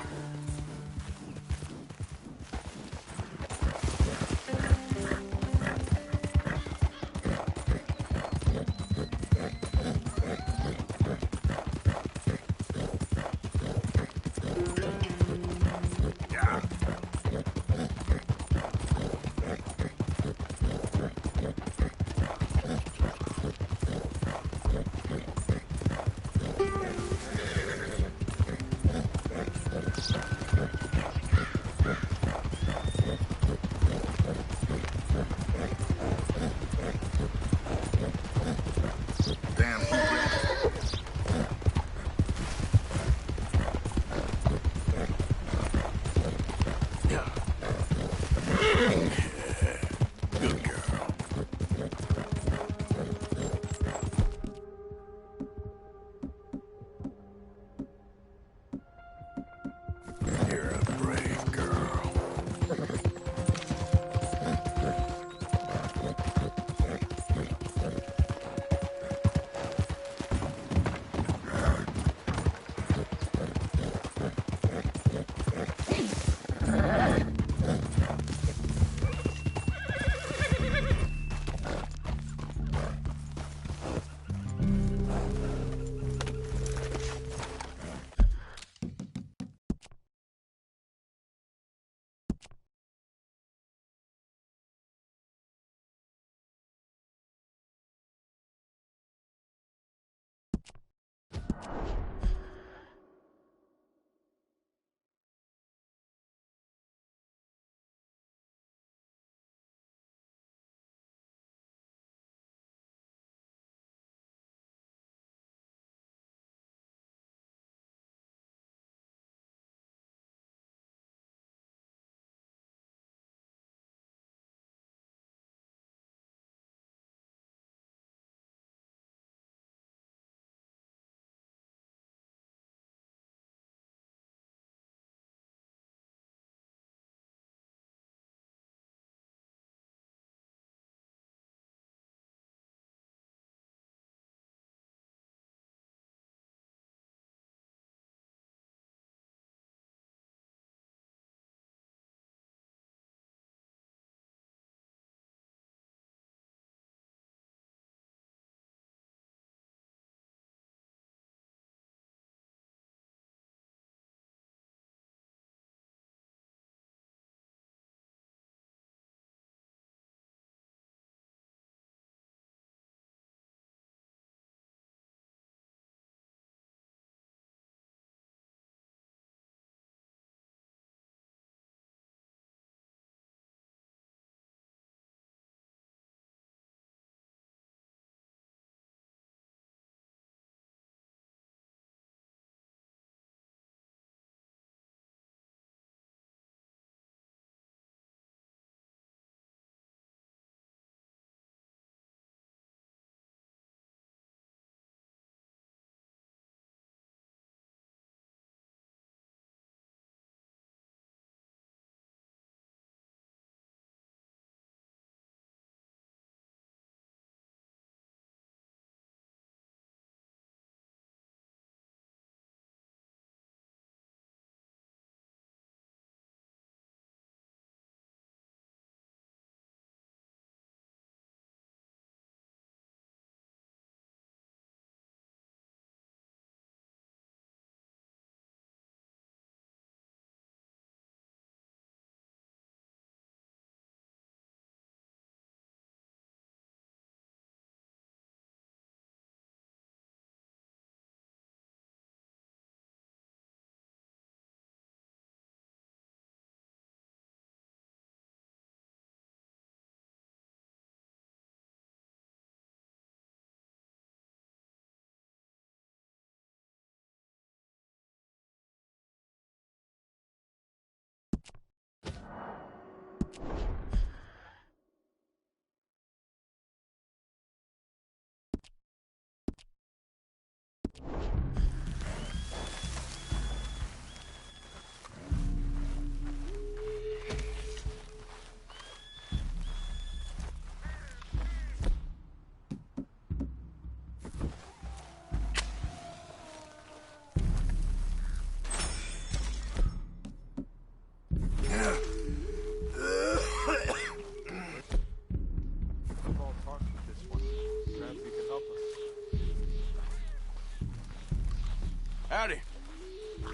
Howdy.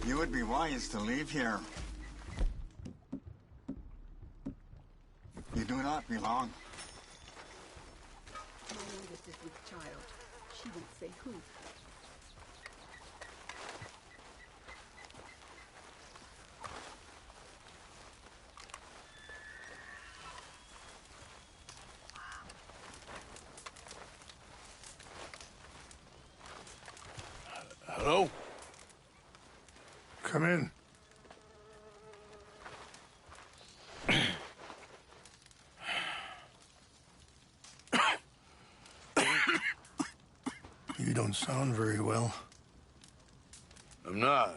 You would be wise to leave here. You do not belong. My youngest is with child. She won't say who. Hello? Come in. You don't sound very well. I'm not.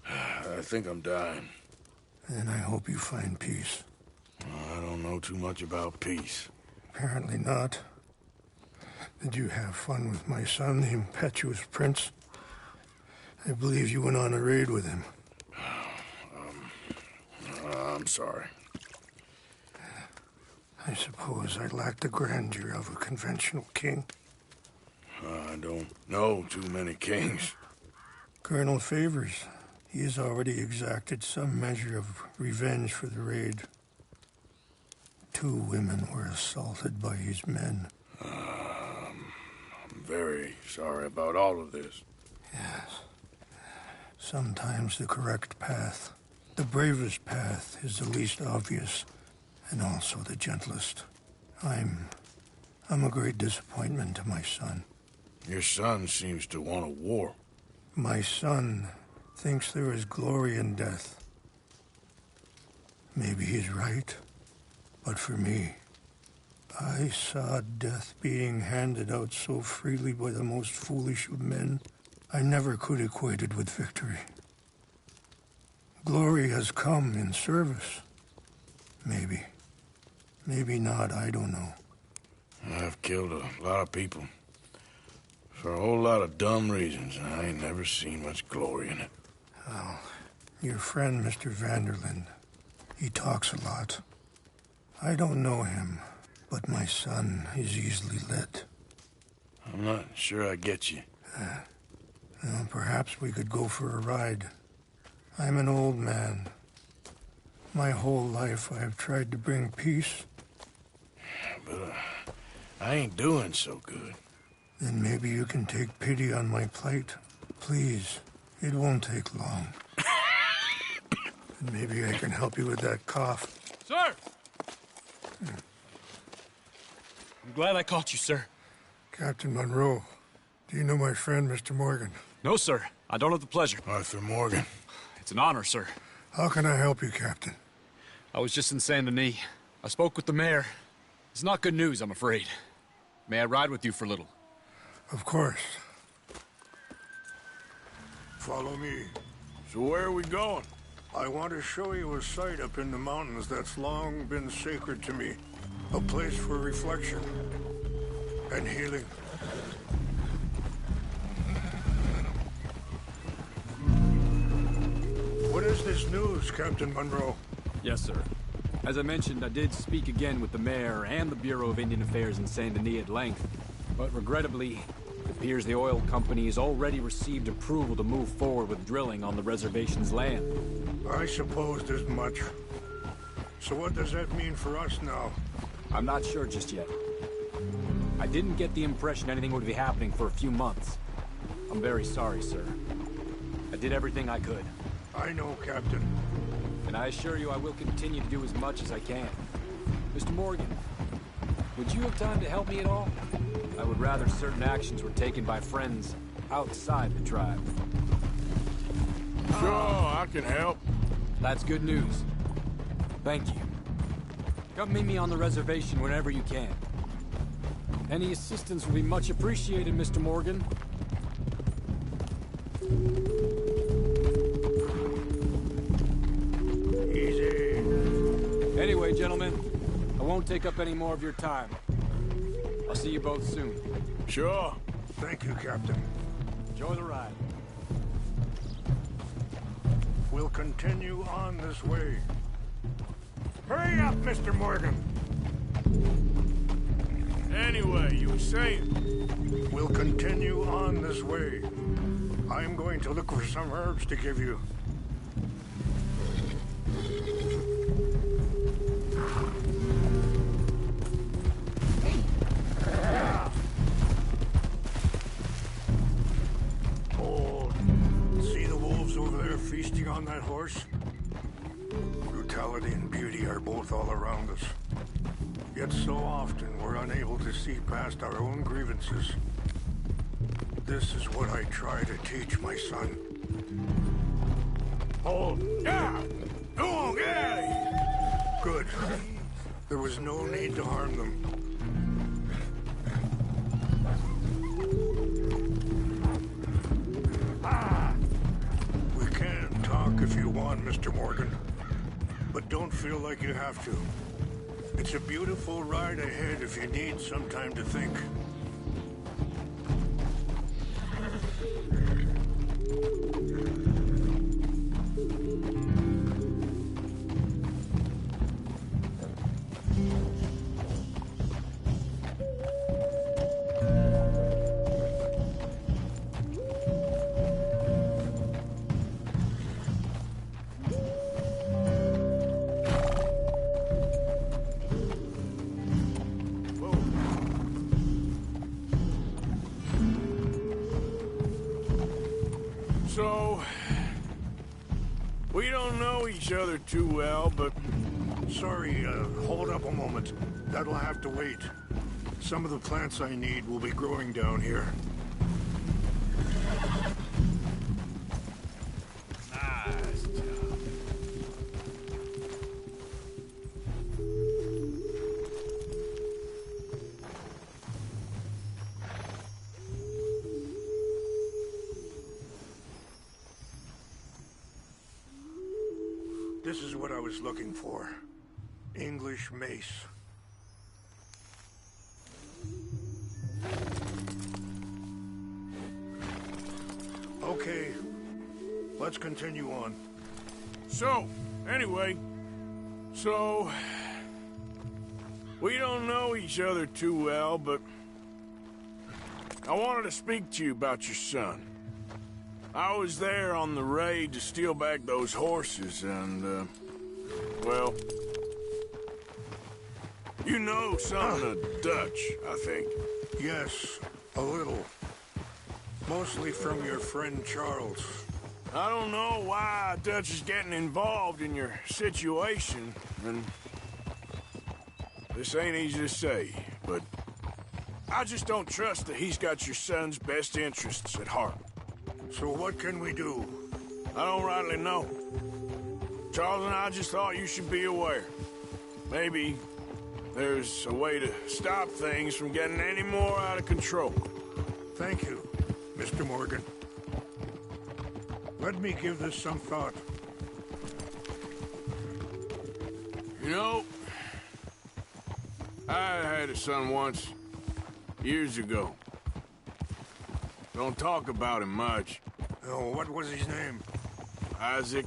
I think I'm dying. And I hope you find peace. I don't know too much about peace. Apparently not. Did you have fun with my son, the impetuous prince? I believe you went on a raid with him. I'm sorry. I suppose I lack the grandeur of a conventional king. I don't know too many kings. Colonel Favors, he has already exacted some measure of revenge for the raid. 2 women were assaulted by his men. I'm very sorry about all of this. Yes. Sometimes the correct path, the bravest path, is the least obvious, and also the gentlest. I'm a great disappointment to my son. Your son seems to want a war. My son thinks there is glory in death. Maybe he's right, but for me, I saw death being handed out so freely by the most foolish of men, I never could equate it with victory. Glory has come in service. Maybe. Maybe not, I don't know. I've killed a lot of people. For a whole lot of dumb reasons, and I ain't never seen much glory in it. Well, your friend, Mr. Vanderlyn, he talks a lot. I don't know him, but my son is easily led. I'm not sure I get you. Well, perhaps we could go for a ride. I'm an old man. My whole life I have tried to bring peace. But I ain't doing so good. Then maybe you can take pity on my plight. Please, it won't take long. And maybe I can help you with that cough. Sir! I'm glad I caught you, sir. Captain Monroe, do you know my friend, Mr. Morgan? No, sir. I don't have the pleasure. Arthur Morgan. It's an honor, sir. How can I help you, Captain? I was just in Saint Denis. I spoke with the mayor. It's not good news, I'm afraid. May I ride with you for a little? Of course. Follow me. So where are we going? I want to show you a site up in the mountains that's long been sacred to me. A place for reflection and healing. What is this news, Captain Monroe? Yes, sir. As I mentioned, I did speak again with the mayor and the Bureau of Indian Affairs in Saint Denis at length, but regrettably, it appears the oil company has already received approval to move forward with drilling on the reservation's land. I supposed as much. So what does that mean for us now? I'm not sure just yet. I didn't get the impression anything would be happening for a few months. I'm very sorry, sir. I did everything I could. I know, Captain. And I assure you I will continue to do as much as I can. Mr. Morgan, would you have time to help me at all? I would rather certain actions were taken by friends outside the tribe. Sure, I can help. That's good news. Thank you. Come meet me on the reservation whenever you can. Any assistance will be much appreciated, Mr. Morgan. Easy. Anyway, gentlemen, I won't take up any more of your time. I'll see you both soon. Sure. Thank you, Captain. Enjoy the ride. We'll continue on this way. Hurry up, Mr. Morgan! Anyway, you were saying? We'll continue on this way. I'm going to look for some herbs to give you. Oh, see the wolves over there feasting on that horse? Brutality and beauty are both all around us. Yet so often we're unable to see past our own grievances. This is what I try to teach my son. Hold! Yeah! Go on, get out of here! Good. There was no need to harm them. We can talk if you want, Mr. Morgan. But don't feel like you have to. It's a beautiful ride ahead if you need some time to think. So, we don't know each other too well, but... Sorry, hold up a moment. That'll have to wait. Some of the plants I need will be growing down here. Nice job. This is what I was looking for. English mace. Okay, let's continue on. So, anyway, we don't know each other too well, but I wanted to speak to you about your son. I was there on the raid to steal back those horses, and, well, you know something of Dutch, I think. Yes, a little. Mostly from your friend Charles. I don't know why Dutch is getting involved in your situation, and this ain't easy to say, but I just don't trust that he's got your son's best interests at heart. So what can we do? I don't rightly know. Charles and I just thought you should be aware. Maybe there's a way to stop things from getting any more out of control. Thank you, Mr. Morgan. Let me give this some thought. You know, I had a son once, years ago. Don't talk about him much. Oh, what was his name? Isaac.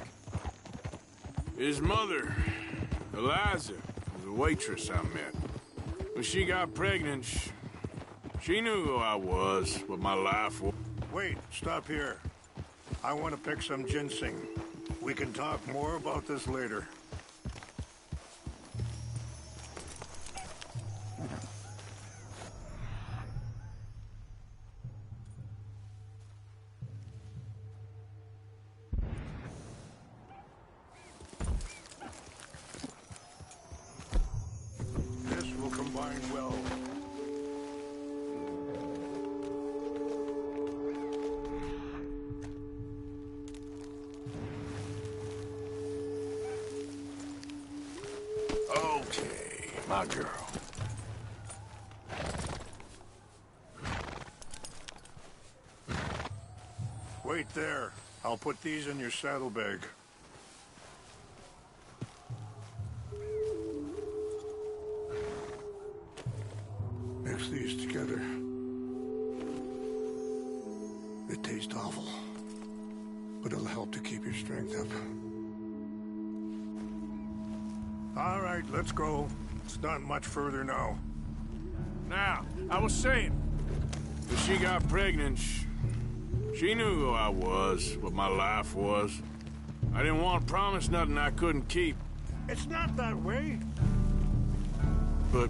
His mother, Eliza, was a waitress I met. When she got pregnant, she knew who I was, what my life was. Wait, stop here. I want to pick some ginseng. We can talk more about this later. This will combine well. Okay, my girl. Wait there. I'll put these in your saddlebag. Mix these together. It tastes awful, but it'll help to keep your strength up. All right, let's go. It's not much further now. Now, I was saying, when she got pregnant, She knew who I was, what my life was. I didn't want to promise nothing I couldn't keep. It's not that way. But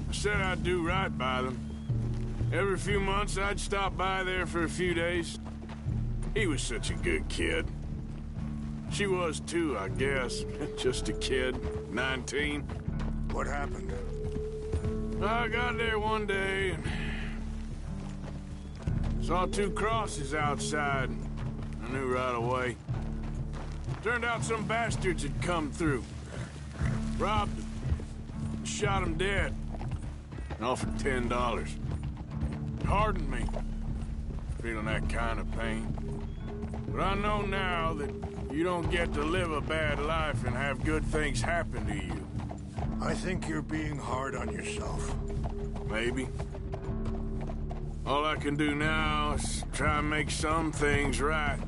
I said I'd do right by them. Every few months, I'd stop by there for a few days. He was such a good kid. She was too, I guess. Just a kid, 19. What happened? I got there one day and saw 2 crosses outside. I knew right away. Turned out some bastards had come through. Robbed him. Shot him dead. And offered $10. Hardened me. Feeling that kind of pain. But I know now that you don't get to live a bad life and have good things happen to you. I think you're being hard on yourself. Maybe. All I can do now is try and make some things right.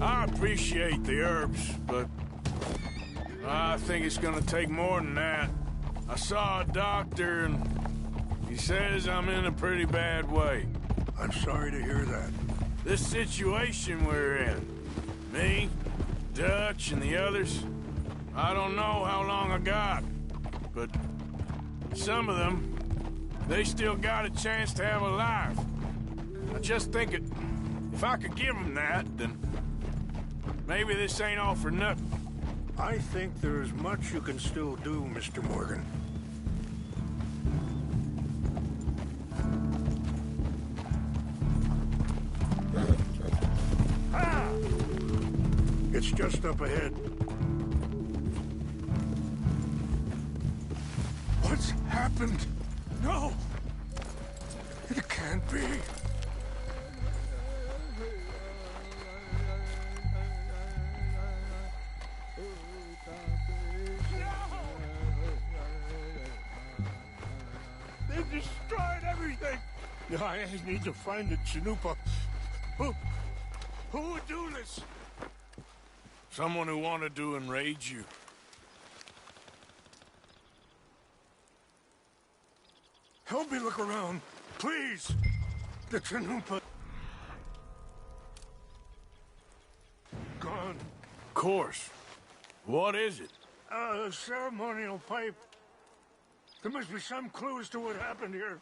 I appreciate the herbs, but I think it's gonna take more than that. I saw a doctor and he says I'm in a pretty bad way. I'm sorry to hear that. This situation we're in, me, Dutch, and the others, I don't know how long I got, but some of them, they still got a chance to have a life. I just think if I could give them that, then maybe this ain't all for nothing. I think there's much you can still do, Mr. Morgan. Ah! It's just up ahead. What's happened? No! It can't be. They've destroyed everything! I need to find the Chanupa. Who would do this? Someone who wanted to enrage you. Help me look around, please. The Chanupa. Gone. Of course. What is it? A ceremonial pipe. There must be some clues to what happened here.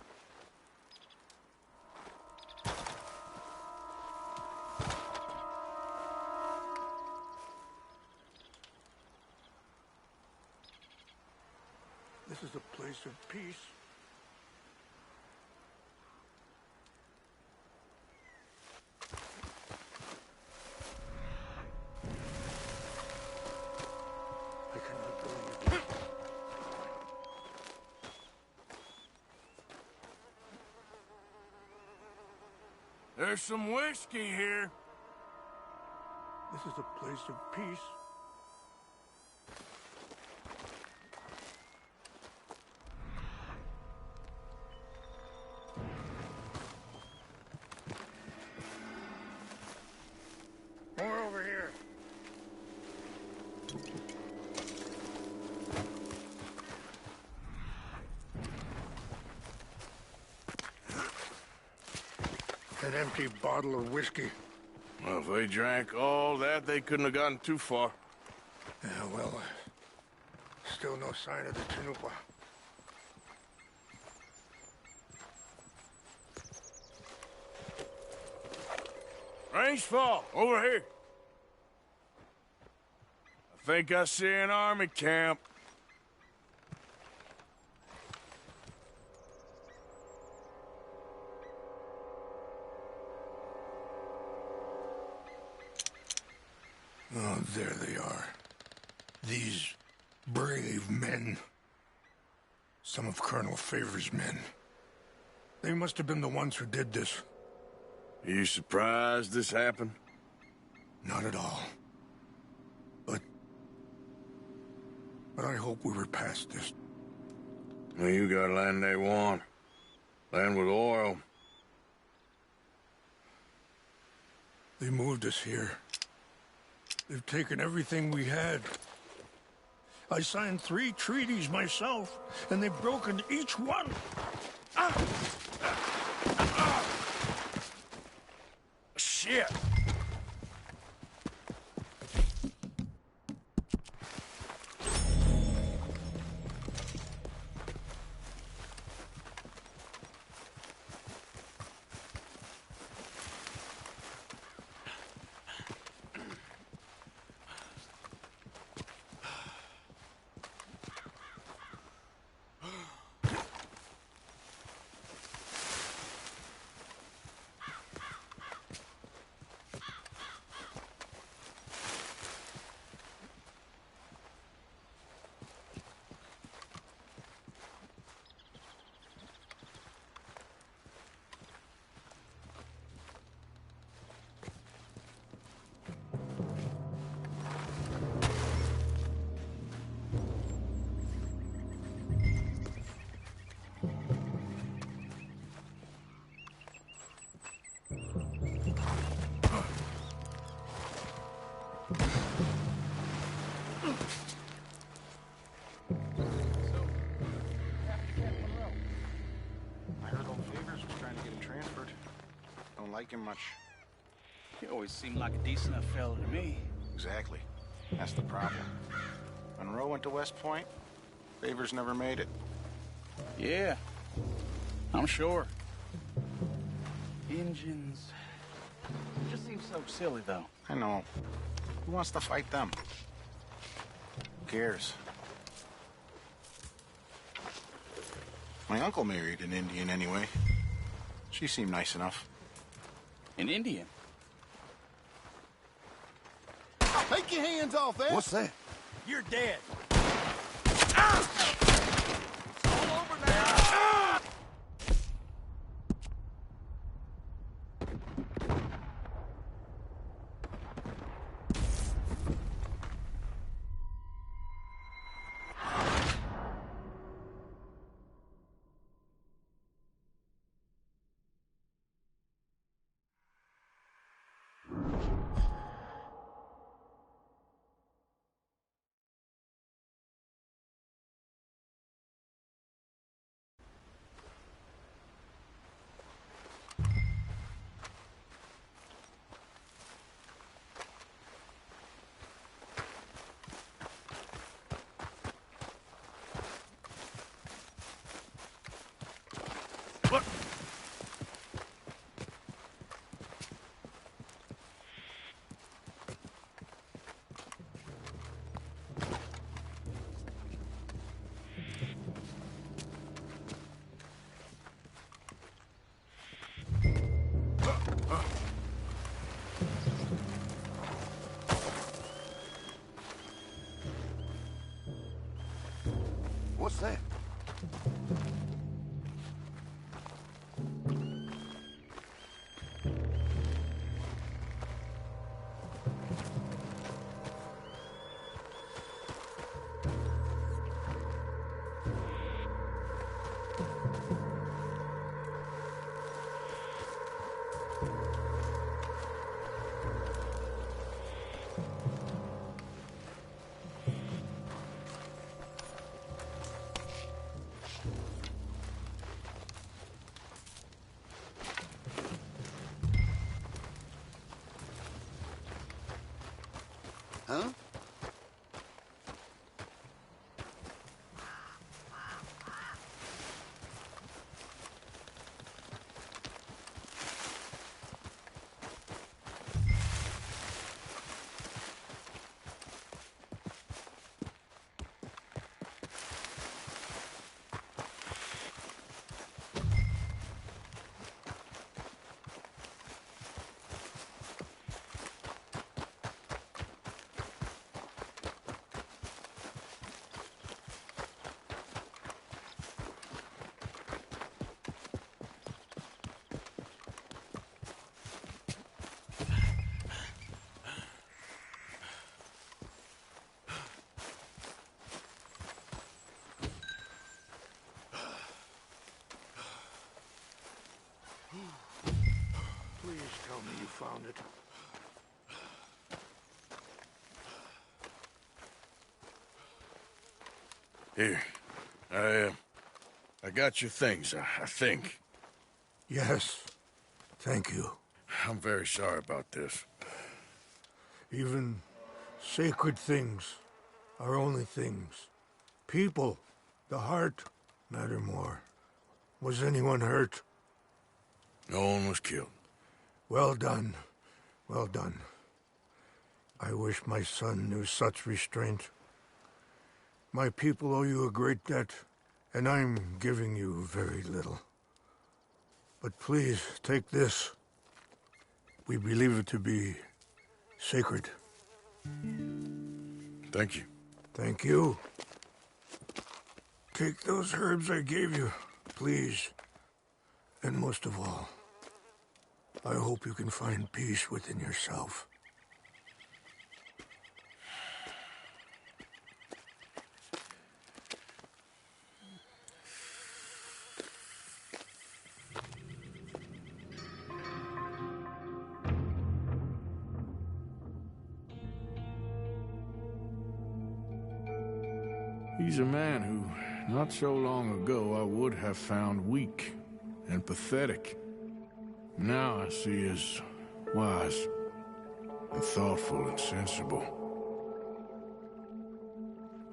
This is a place of peace. I cannot believe it. There's some whiskey here. This is a place of peace. More over here. An empty bottle of whiskey. Well, if they drank all that, they couldn't have gotten too far. Yeah, well, still no sign of the Chanupa. Rangefall, over here. I think I see an army camp. Oh, there they are. These brave men. Some of Colonel Favor's men. They must have been the ones who did this. Are you surprised this happened? Not at all. But I hope we were past this. Well, you got land they want. Land with oil. They moved us here. They've taken everything we had. I signed 3 treaties myself, and they've broken each one. Ah! Shit! Like him much. He always seemed like a decent enough fella to me. Exactly. That's the problem. Monroe went to West Point. Favors never made it. Yeah, I'm sure. Engines. It just seems so silly, though. I know. Who wants to fight them? Who cares? My uncle married an Indian anyway. She seemed nice enough. An Indian? Take your hands off that! What's that? You're dead. Look! What's that? Huh? Please tell me you found it. Here. I got your things, I think. Yes. Thank you. I'm very sorry about this. Even sacred things are only things. People, the heart, matter more. Was anyone hurt? No one was killed. Well done. Well done. I wish my son knew such restraint. My people owe you a great debt, and I'm giving you very little. But please, take this. We believe it to be sacred. Thank you. Thank you. Take those herbs I gave you, please. And most of all, I hope you can find peace within yourself. He's a man who, not so long ago, I would have found weak and pathetic. Now I see as wise and thoughtful and sensible.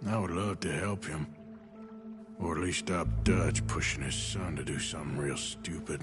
I would love to help him, or at least stop Dutch pushing his son to do something real stupid.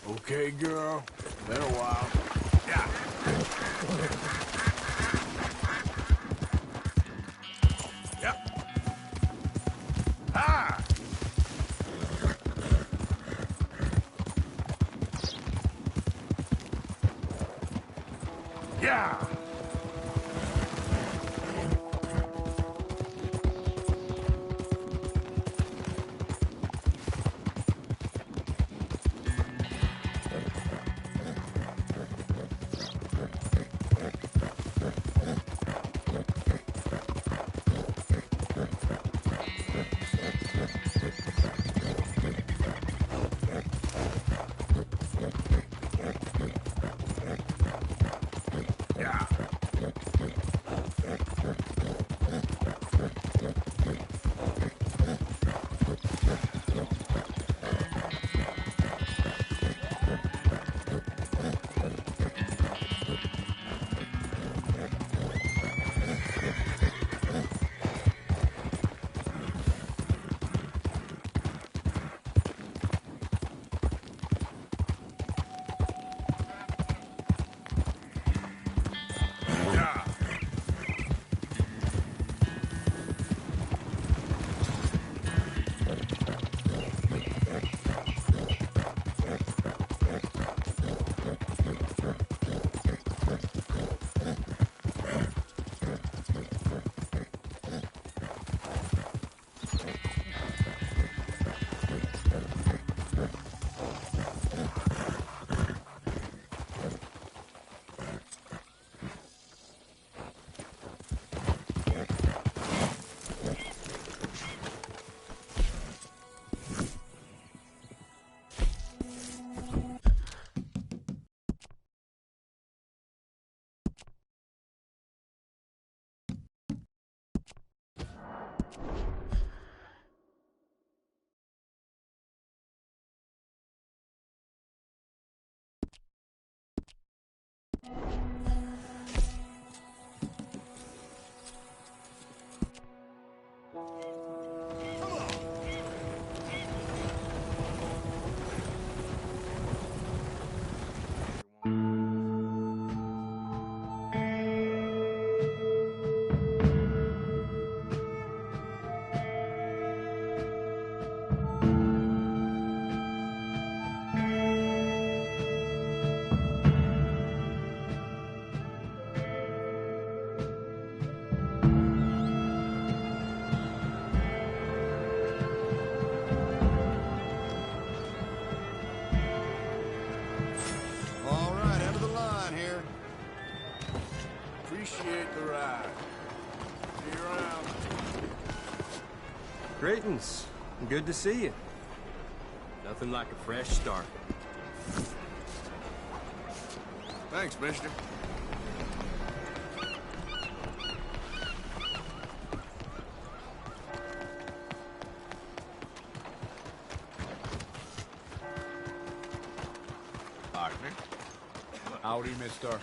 Okay, girl. Been a while. Yeah. Yep. Ah! Yeah! Yeah. All right, end of the line here. Appreciate the ride. See you around. Greetings. Good to see you. Nothing like a fresh start. Thanks, mister. Partner. Howdy, mister.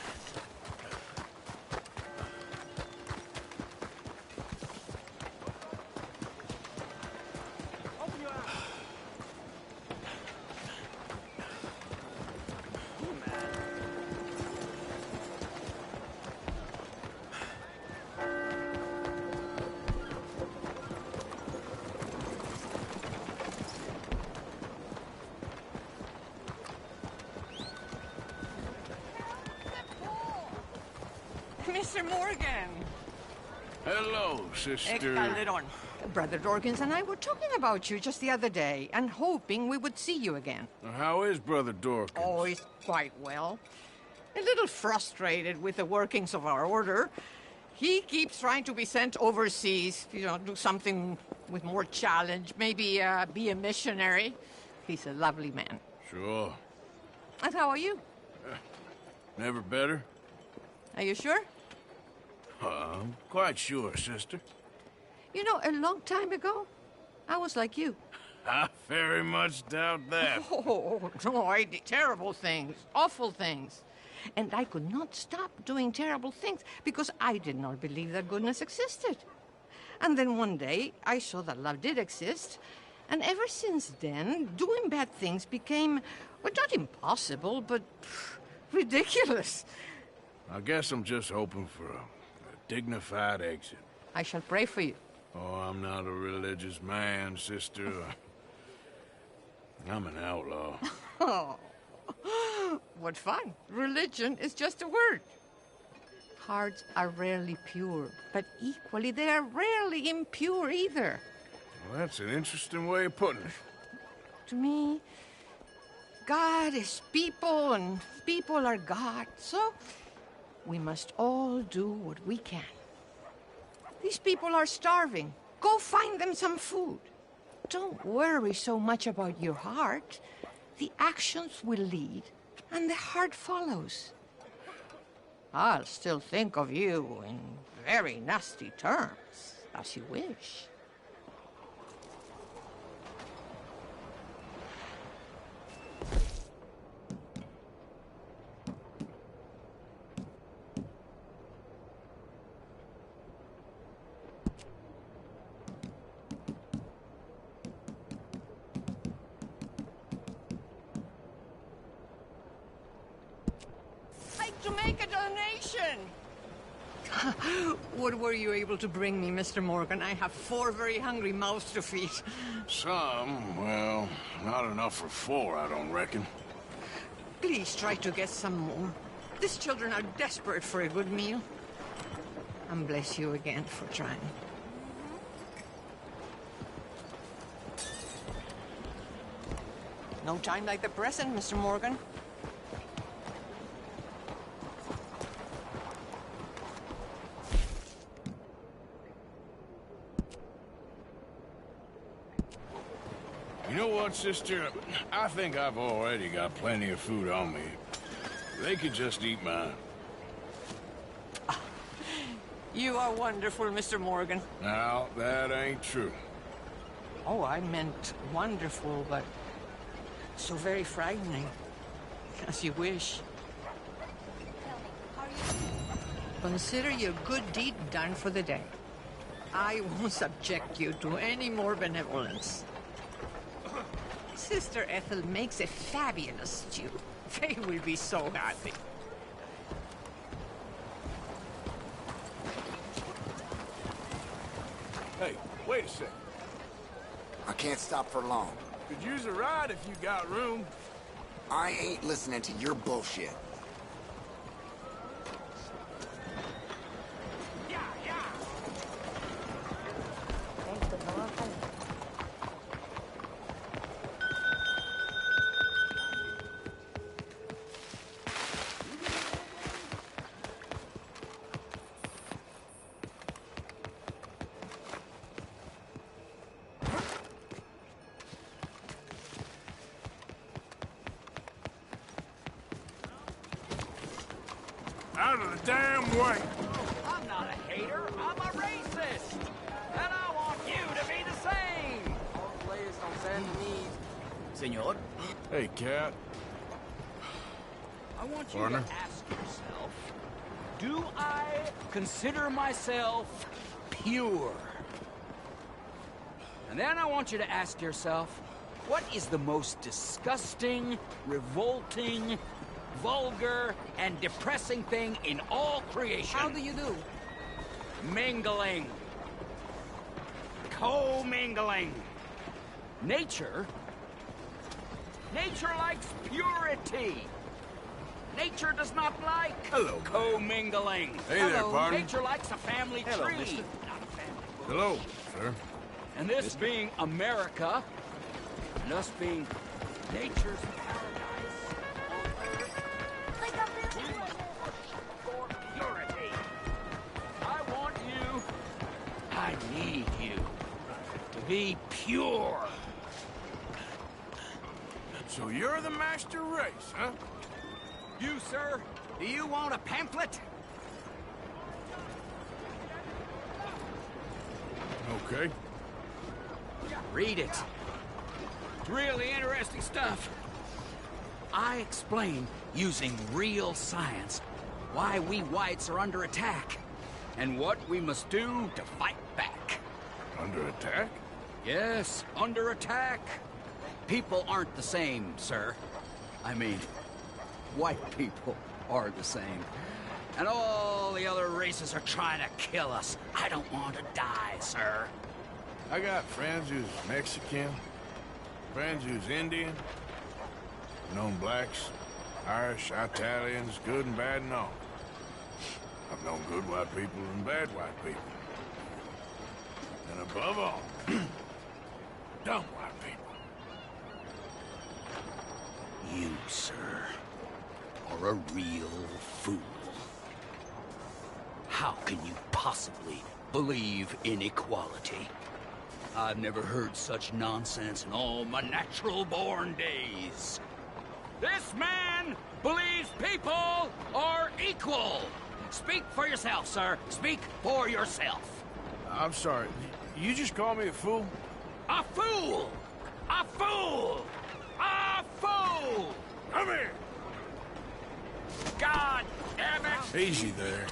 Mr. Morgan. Hello, sister. Calderon. Brother Dorkins and I were talking about you just the other day and hoping we would see you again. How is Brother Dorkins? Oh, he's quite well. A little frustrated with the workings of our order. He keeps trying to be sent overseas, do something with more challenge, maybe be a missionary. He's a lovely man. Sure. And how are you? Never better? Are you sure? I'm quite sure, sister. A long time ago, I was like you. I very much doubt that. Oh, no, I did terrible things, awful things. And I could not stop doing terrible things because I did not believe that goodness existed. And then one day, I saw that love did exist. And ever since then, doing bad things became, well, not impossible, but ridiculous. I guess I'm just hoping for a dignified exit. I shall pray for you. Oh, I'm not a religious man, sister. I'm an outlaw. Oh, what fun. Religion is just a word. Hearts are rarely pure, but equally they are rarely impure either. Well, that's an interesting way of putting it. To me, God is people and people are God. So we must all do what we can. These people are starving. Go find them some food. Don't worry so much about your heart. The actions will lead, and the heart follows. I'll still think of you in very nasty terms, as you wish. To make a donation. What were you able to bring me, Mr. Morgan? I have 4 very hungry mouths to feed. Some, well, not enough for 4, I don't reckon. Please try to get some more. These children are desperate for a good meal. And bless you again for trying. No time like the present, Mr. Morgan. You know what, sister? I think I've already got plenty of food on me. They could just eat mine. You are wonderful, Mr. Morgan. Now, that ain't true. Oh, I meant wonderful, but so very frightening. As you wish. Consider your good deed done for the day. I won't subject you to any more benevolence. Sister Ethel makes a fabulous stew. They will be so happy. Hey, wait a sec. I can't stop for long. Could use a ride if you got room. I ain't listening to your bullshit. Out of the damn way! I'm not a hater, I'm a racist! And I want you to be the same! Senor? Hey, cat. I want you Partner. to ask yourself, do I consider myself pure? And then I want you to ask yourself, what is the most disgusting, revolting, vulgar, and depressing thing in all creation? How do you do? Mingling. Co-mingling. Nature likes purity. Nature does not like co-mingling. Hey there, partner. Nature likes a family Hello, tree. mister. Not a family bush. Hello, sir. And this being America, and us being nature's paradise on Earth, we must for purity. I want you, I need you to be pure. So you're the master race, huh? You, sir, do you want a pamphlet? Okay. Read it. It's really interesting stuff. I explain, using real science, why we whites are under attack, and what we must do to fight back. Under attack? Yes, under attack. People aren't the same, sir. I mean, white people are the same. And all the other races are trying to kill us. I don't want to die, sir. I got friends who's Mexican, friends who's Indian, known blacks, Irish, Italians, good and bad and all. I've known good white people and bad white people. And above all, dumb white people. You, sir, are a real fool. How can you possibly believe in equality? I've never heard such nonsense in all my natural-born days. This man believes people are equal. Speak for yourself, sir. Speak for yourself. I'm sorry. You just call me a fool? A fool! A fool! A fool! Come here! God damn it! Easy there.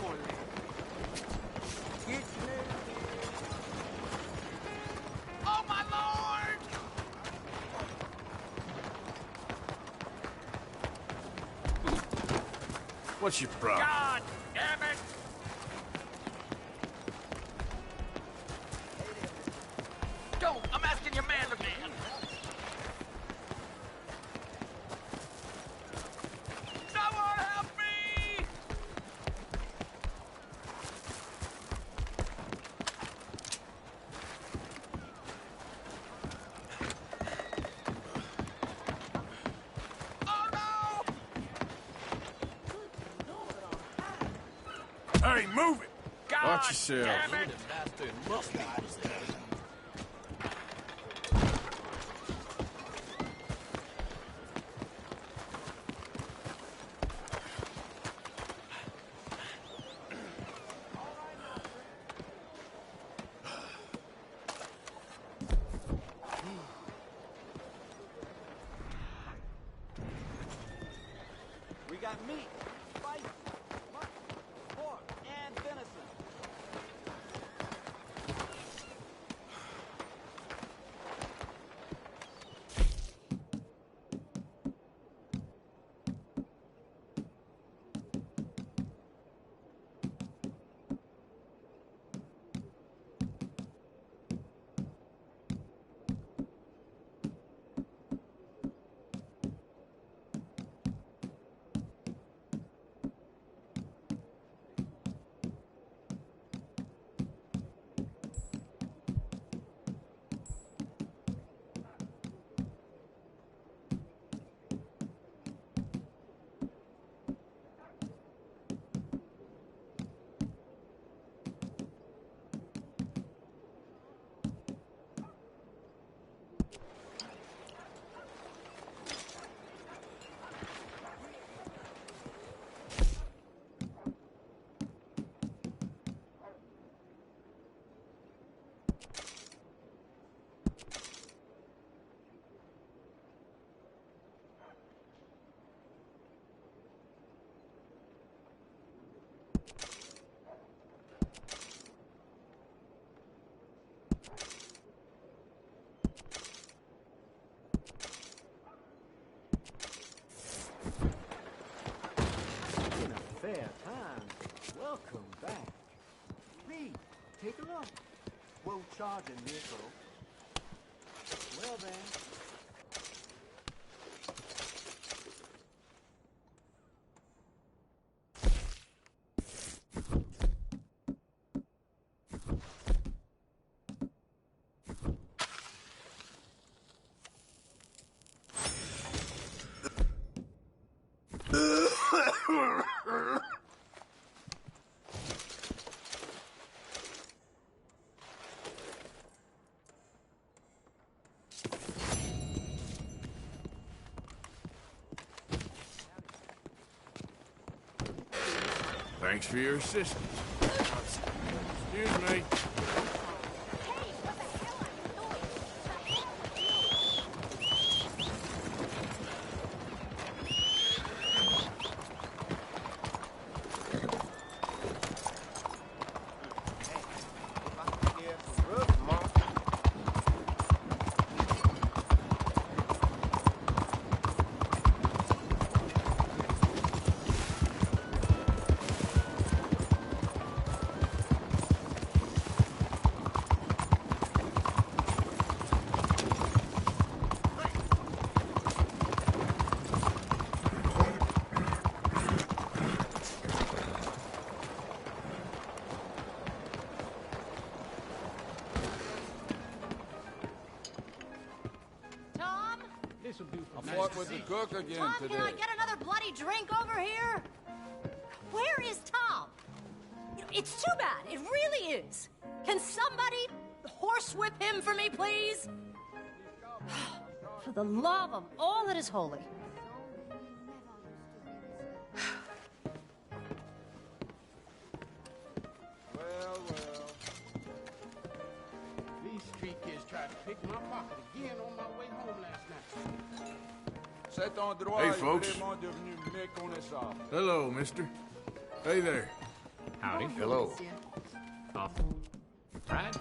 Oh, my Lord! What's your problem? God damn it! Don't! I'm asking your man again. Someone help me! Hey, move it! God Watch yourself. damn it! meat, spices, mutton, pork, and venison. Been a fair time. Welcome back. Please, take a look. We'll charge a nickel. Well then. Thanks for your assistance. Excuse me. Tom? I fought with the cook again Tom, today. can I get another bloody drink over here? Where is Tom? It's too bad. It really is. Can somebody horsewhip him for me, please? For the love of all that is holy. Well. These street kids tried to pick my pocket again on my way home last night. Cet endroit Hey, est folks. vraiment devenu méconnaissable. Hello, mister. Hey there. Howdy. Hello. Off. Right?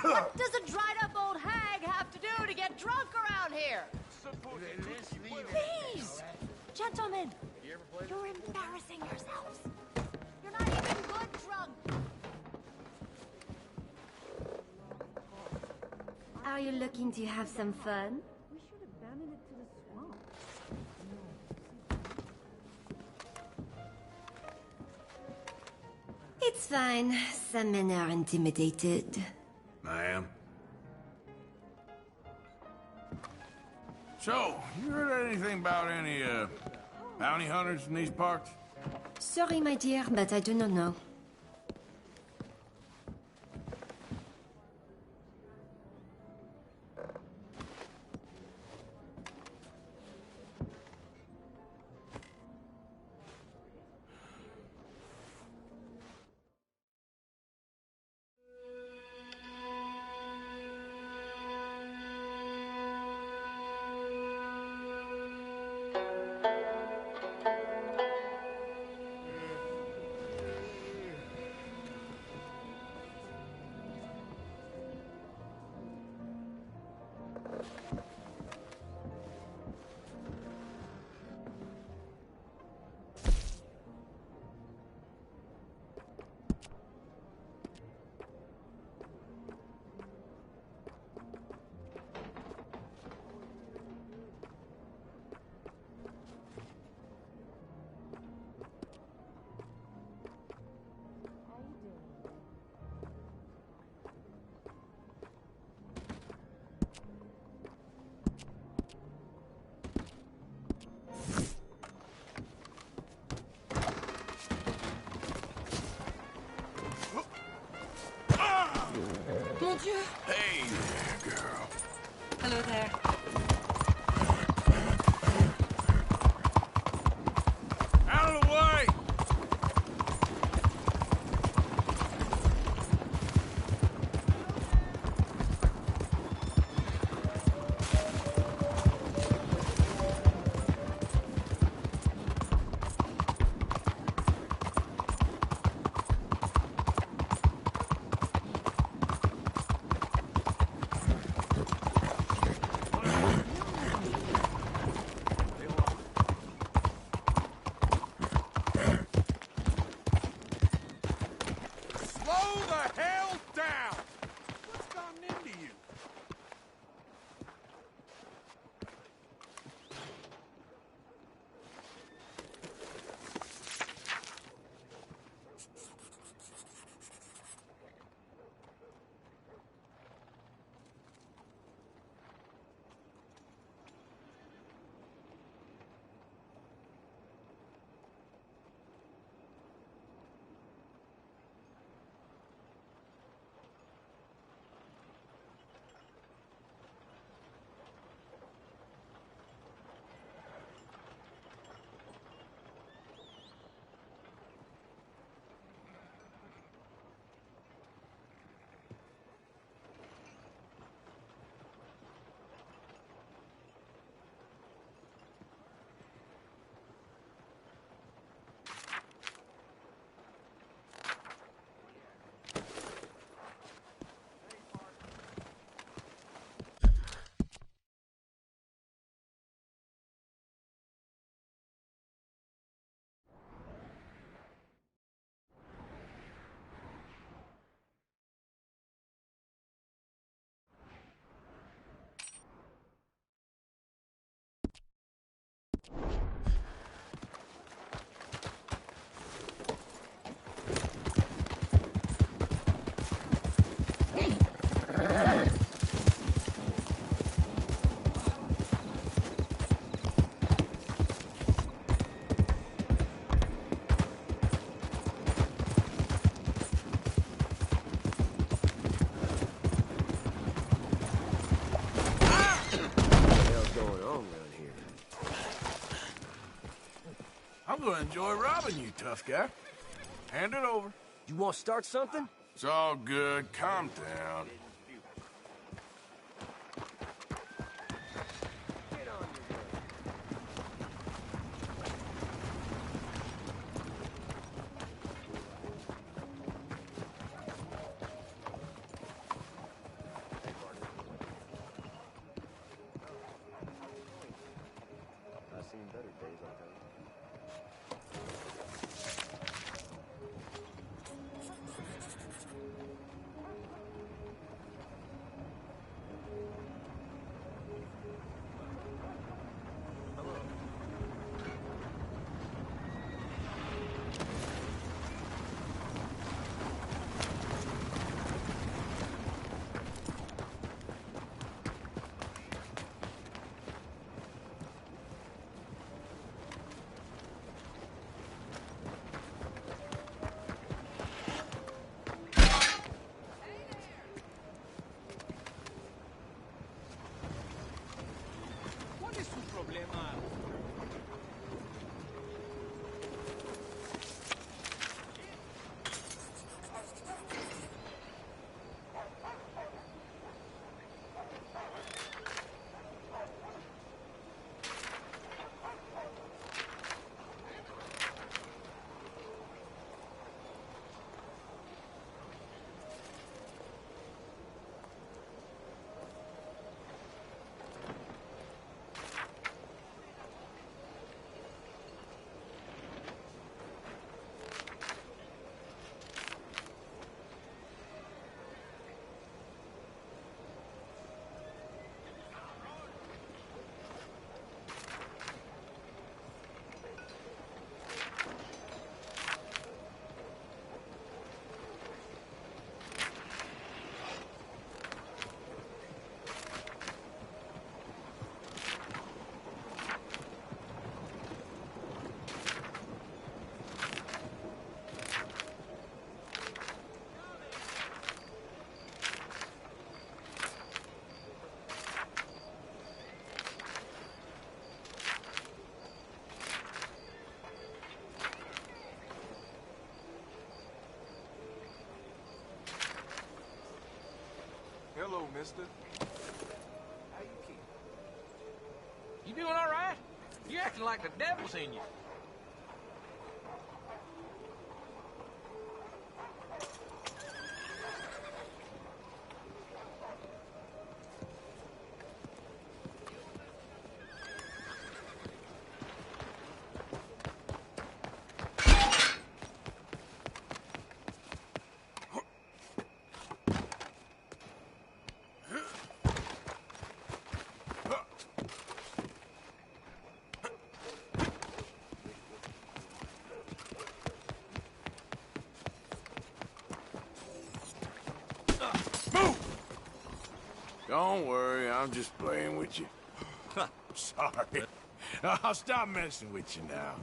What does a dried up old hag have to do to get drunk around here? Please! Gentlemen, you're embarrassing yourselves. You're not even good drunk. Are you looking to have some fun? We should abandon it to the swamp. It's fine. Some men are intimidated. Ma'am. So, you heard anything about any, bounty hunters in these parts? Sorry, my dear, but I do not know. Bonjour. Hey there, girl. Hello there. Out of the way! Slow the hell down! What's gotten into you? I'm gonna enjoy robbing you, tough guy. Hand it over. You want to start something? It's all good. Calm down. I've seen better days, I'll tell you. mister. How you keep? You doing all right? You're acting like the devil's in you. Don't worry, I'm just playing with you. Sorry. I'll stop messing with you now.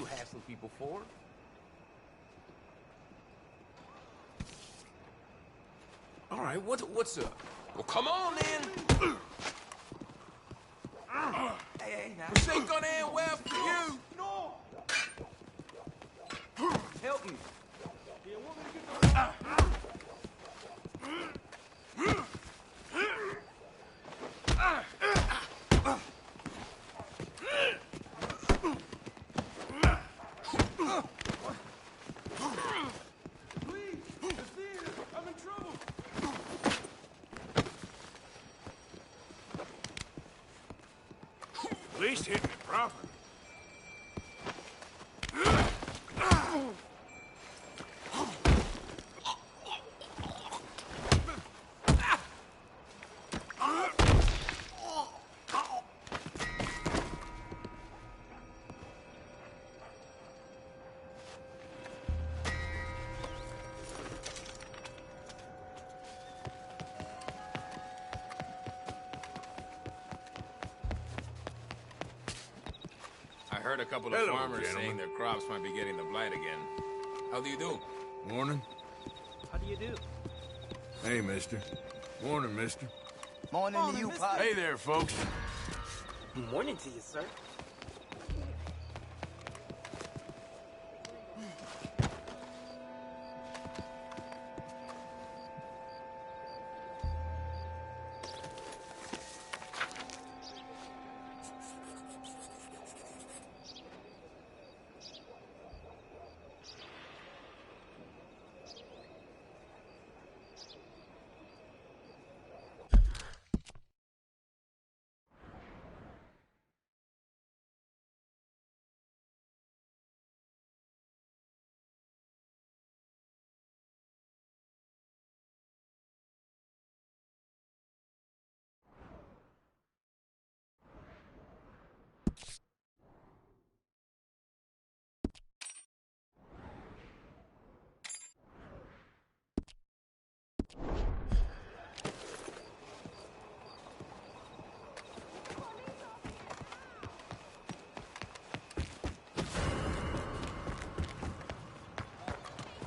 Hassling people for? All right, what's up? Well, come on then. Hey, now. This ain't gonna end well for you. No! Help me. Yeah, want me to get At least hit me properly. I heard a couple of Hello, farmers gentlemen. saying their crops might be getting the blight again. How do you do? Morning. How do you do? Hey, mister. Morning, mister. Morning to you, Pop. Hey there, folks. Morning to you, sir.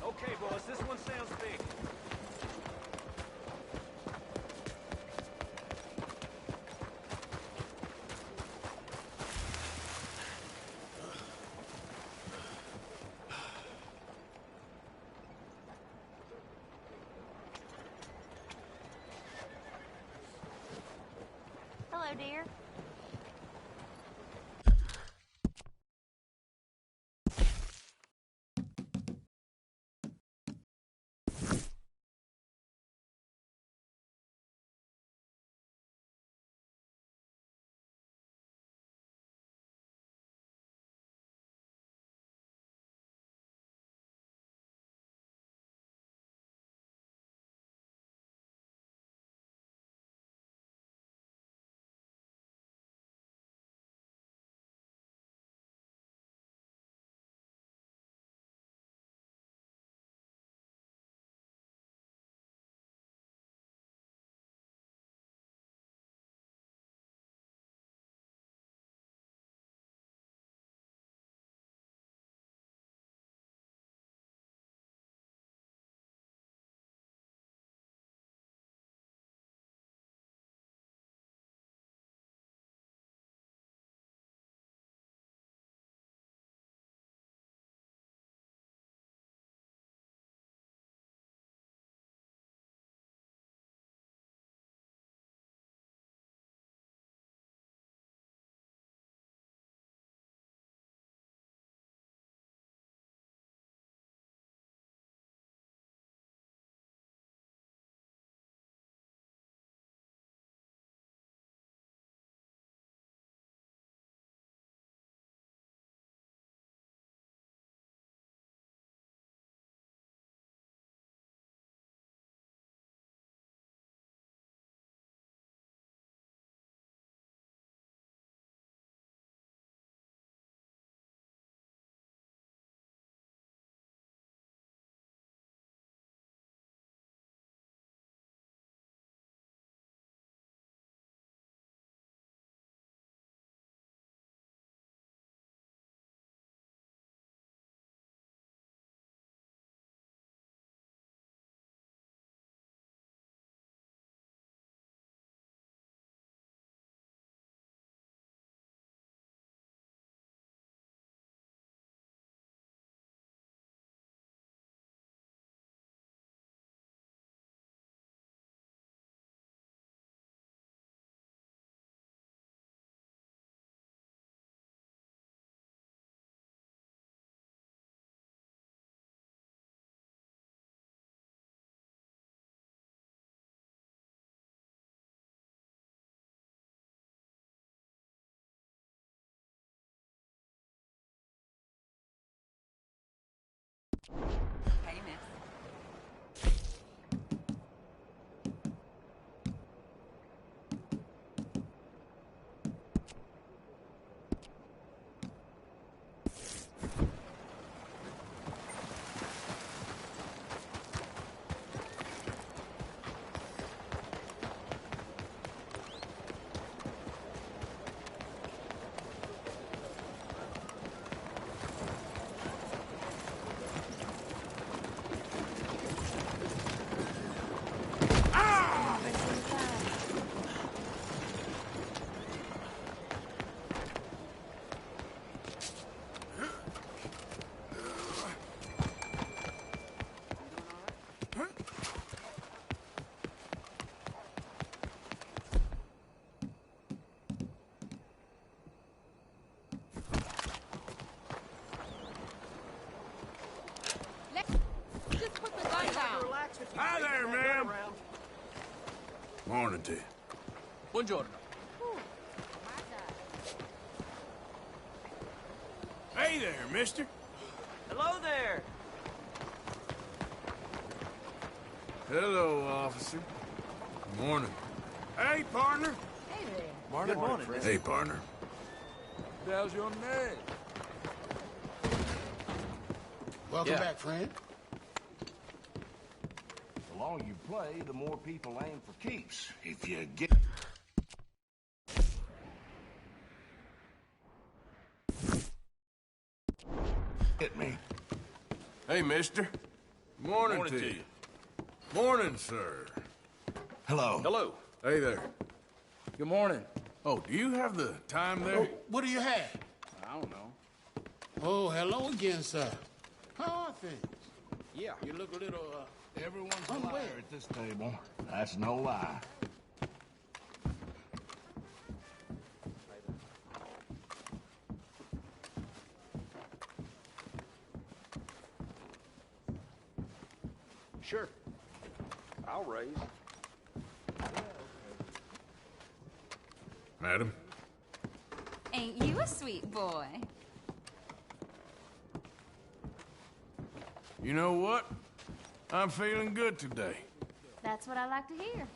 Okay, boys, this one sounds big. Hello, dear. Hey, miss. Just put the gun down. Hi there, ma'am. Morning to you. Buongiorno. Hey there, mister. Hello there. Hello, officer. Morning. Hey, partner. Hey there. Good morning. Hey, partner. How's your name? Welcome back, friend. The longer you play, the more people aim for keeps. If you get... Hit me. Hey, mister. Morning to you. Morning, sir. Hello. Hello. Hey there. Good morning. Oh, do you have the time there? Oh, what do you have? I don't know. Oh, hello again, sir. How are things? Yeah. You look a little, Everyone's a unwell. liar at this table. That's no lie. Sure. I'll raise. Madam? Ain't you a sweet boy? You know what? I'm feeling good today. That's what I like to hear.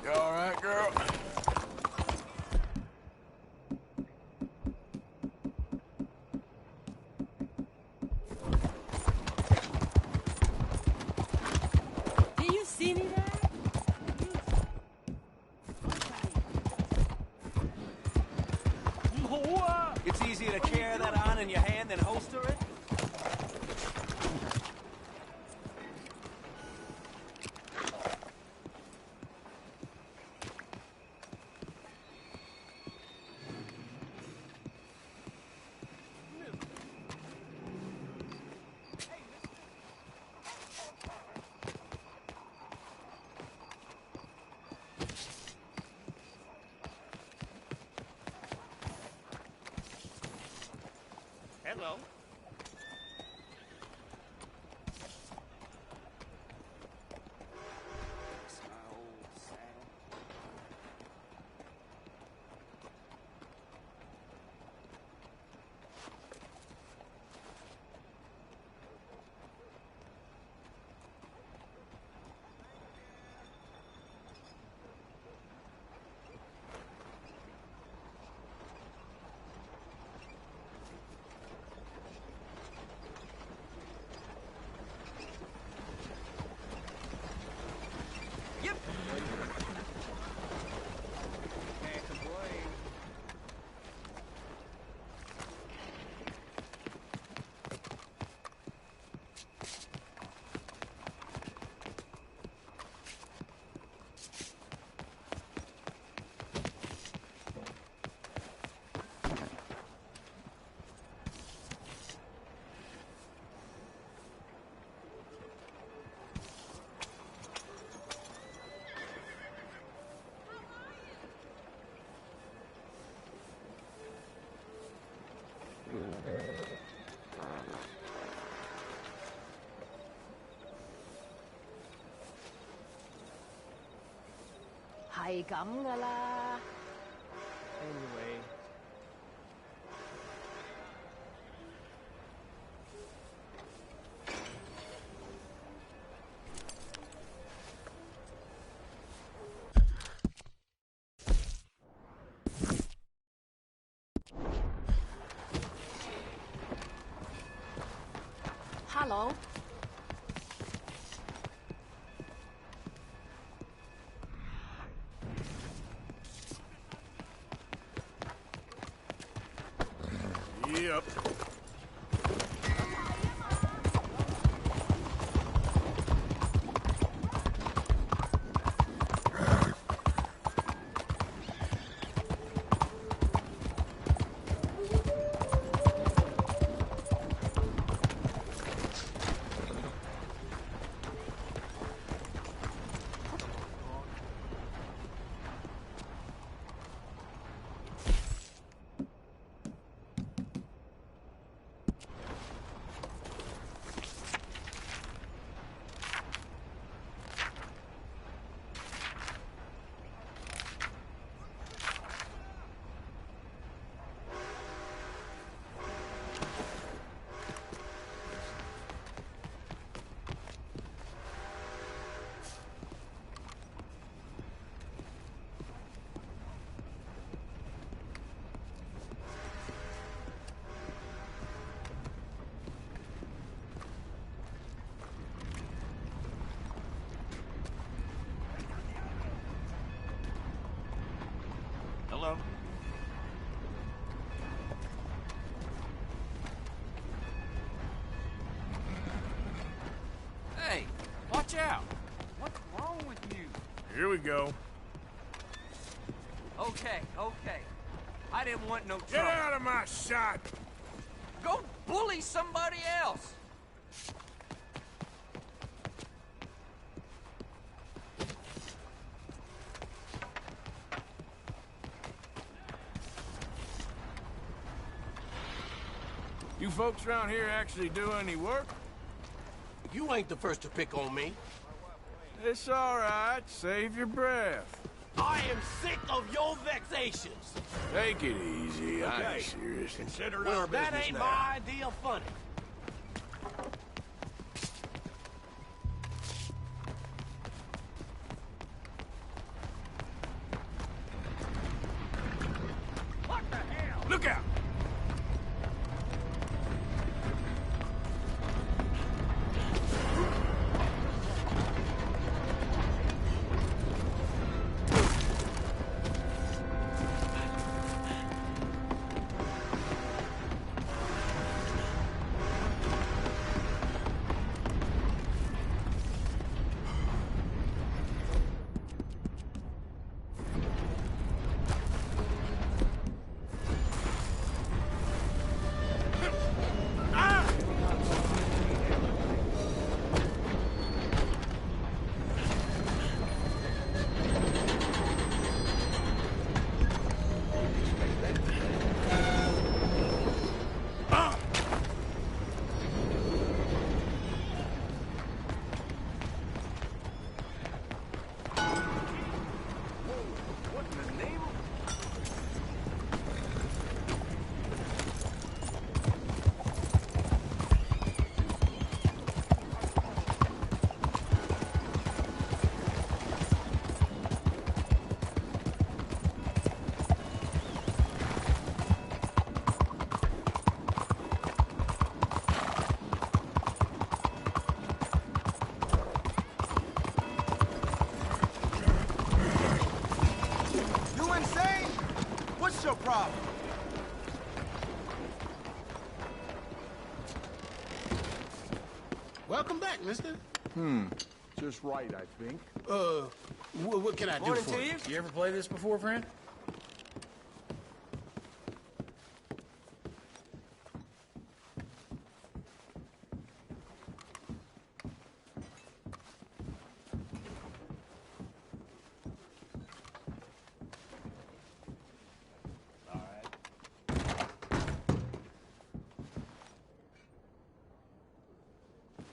You all right, girl? Do you see me there? It's easier to carry that on in your hand than holster it. Hello. Hay咁噶啦。 Anyway. Hello。 Yep. Hello. Hey, watch out. What's wrong with you? Here we go. Okay, okay. I didn't want no trouble. Get out of my shot! Go bully somebody else. You folks around here actually do any work? You ain't the first to pick on me. It's all right. Save your breath. I am sick of your vexations. Take it easy. I ain't serious. Consider well, that ain't my idea of funny. What the hell? Look out! What's your problem? Welcome back, mister. Just right, I think. What can I do Morning for to you? you. You ever play this before, friend?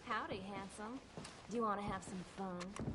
Howdy, handsome. Do you want to have some fun?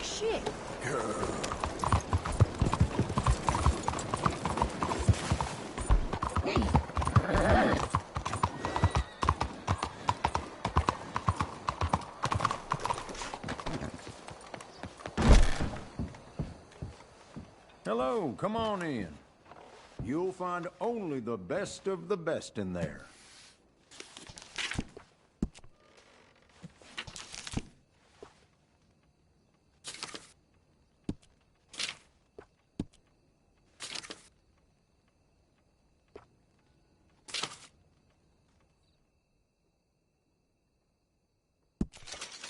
Shit. Hello, come on in. You'll find only the best of the best in there.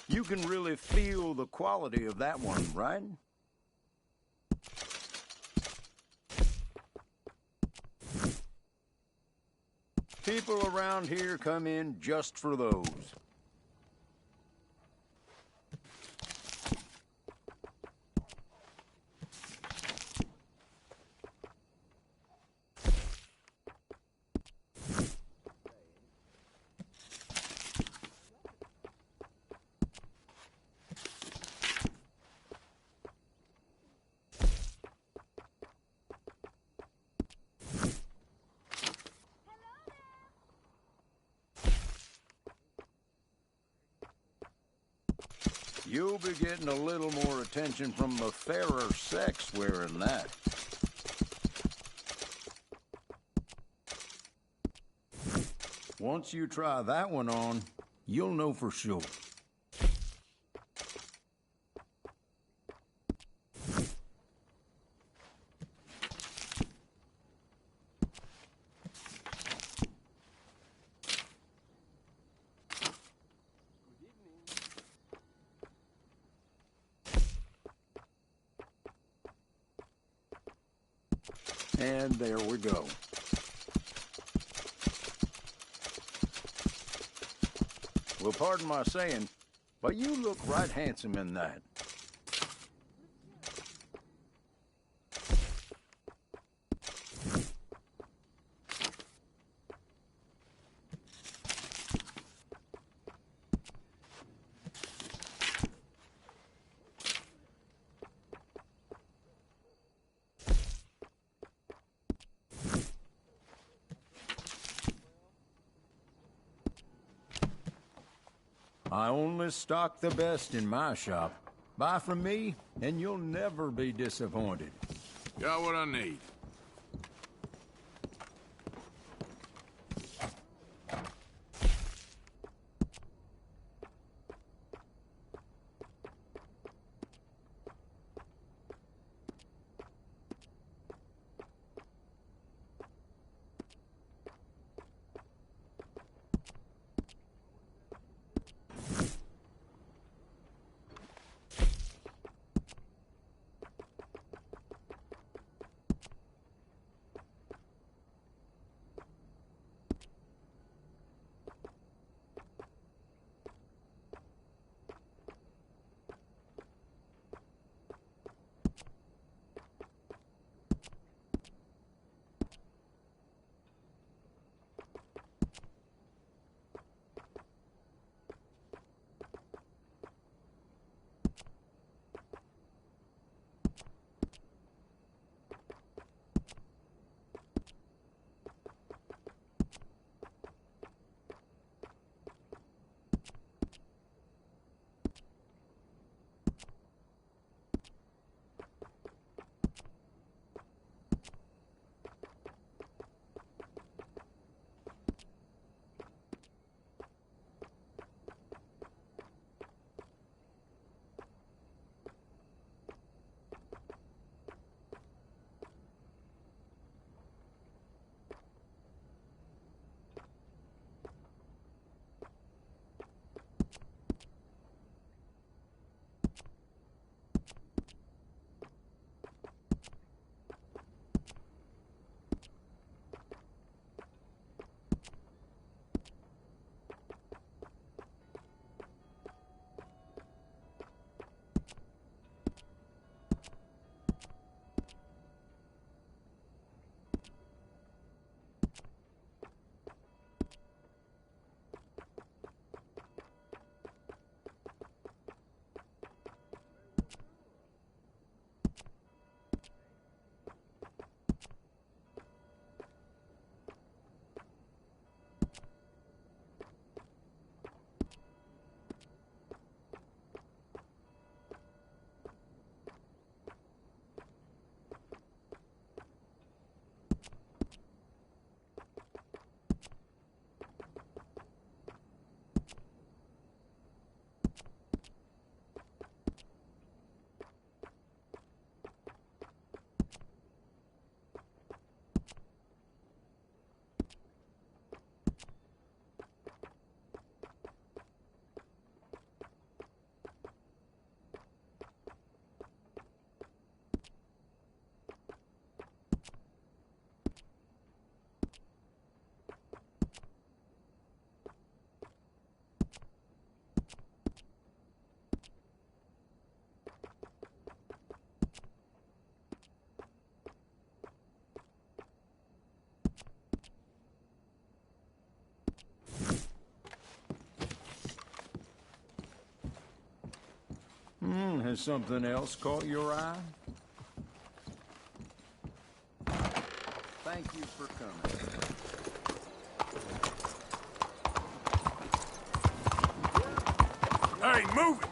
You can really feel the quality of that one, right? People around here come in just for those. You'll be getting a little more attention from the fairer sex wearing that. Once you try that one on, you'll know for sure. And there we go. Well, pardon my saying, but you look right handsome in that. I only stock the best in my shop. Buy from me, and you'll never be disappointed. Got what I need. Has something else caught your eye? Thank you for coming. Hey, move it!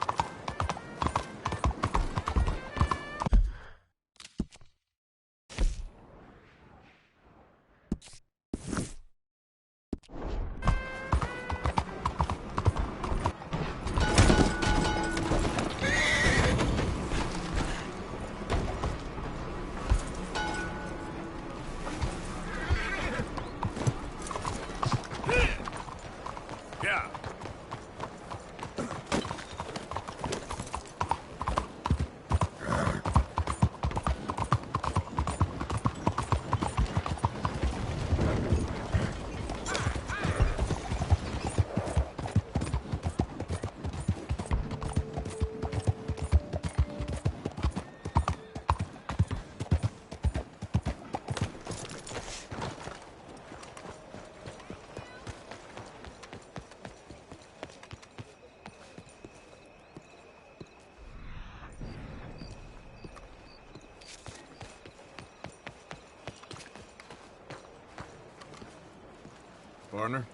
Partner?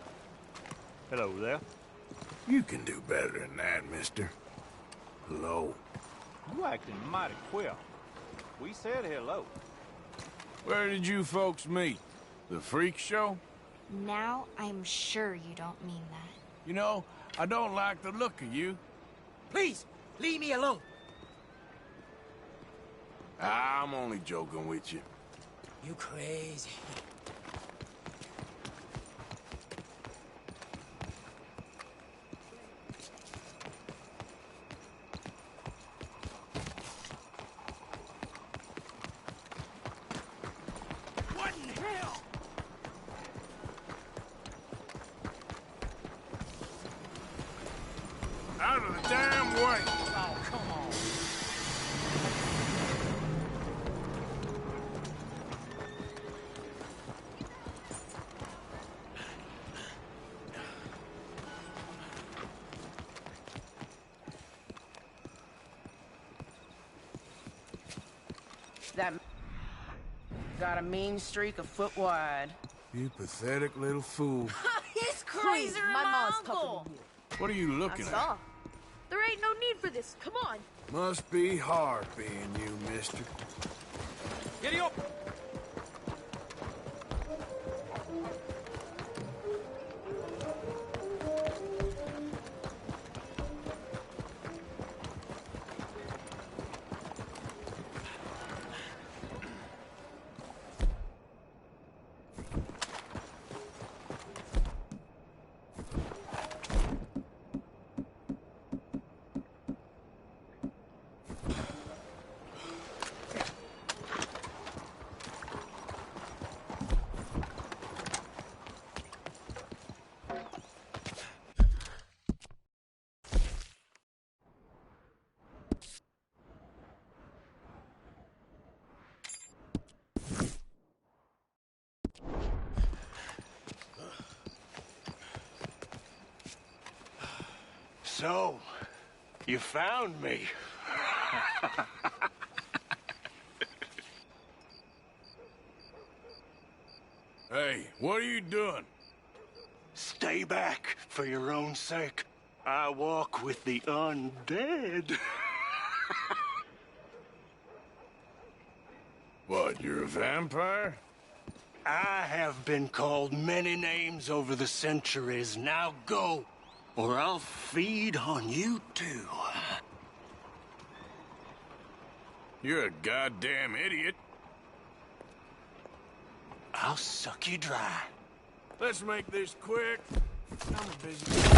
Hello there. You can do better than that, mister. Hello. You acting mighty queer. We said hello. Where did you folks meet? The freak show? Now I'm sure you don't mean that. You know, I don't like the look of you. Please, leave me alone. I'm only joking with you. You crazy. What in hell? Out of the damn way! Oh, come on. That got a mean streak a foot wide. You pathetic little fool. He's crazier than my uncle. What are you looking at? There ain't no need for this. Come on. Must be hard being you, mister. Giddy up. So, you found me. Hey, what are you doing? Stay back for your own sake. I walk with the undead. What, you're a vampire? I have been called many names over the centuries. Now go, or I'll feed on you too. You're a goddamn idiot. I'll suck you dry. Let's make this quick. I'm busy.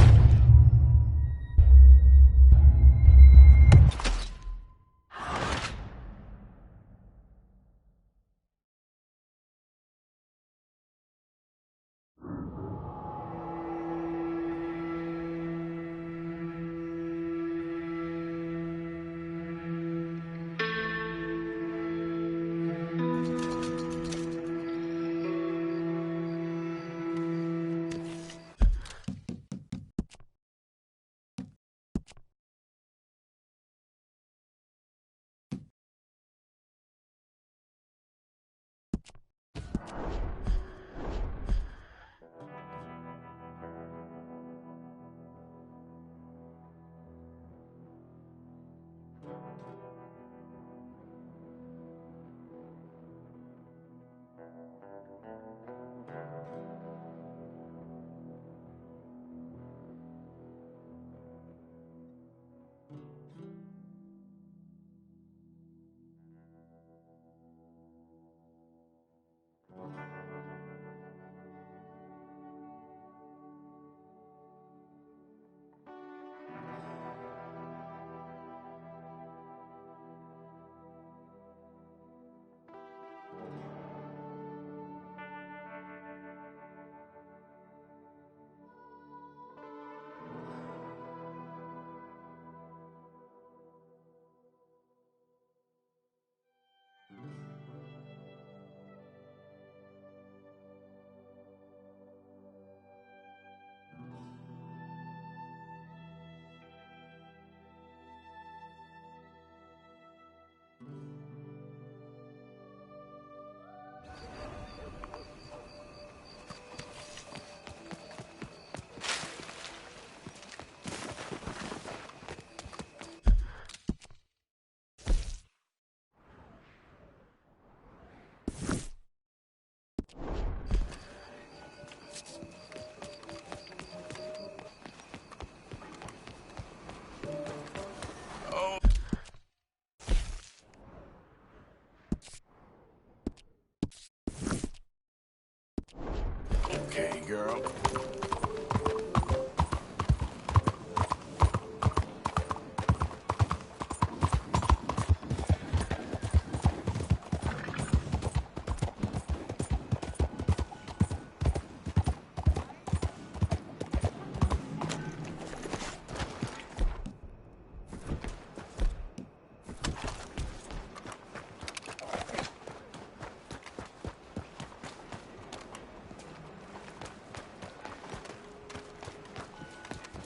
girl.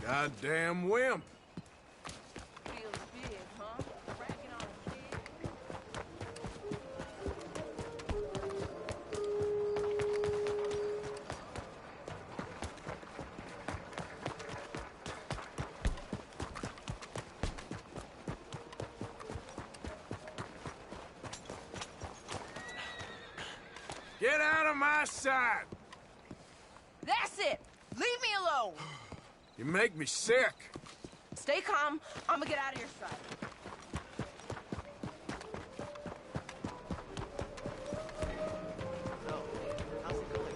Goddamn wimp. Feels big, huh? Bragging on a kid. Get out of my sight! That's it! Leave me alone! You make me sick. Stay calm. I'm gonna get out of your sight. So, how's it going?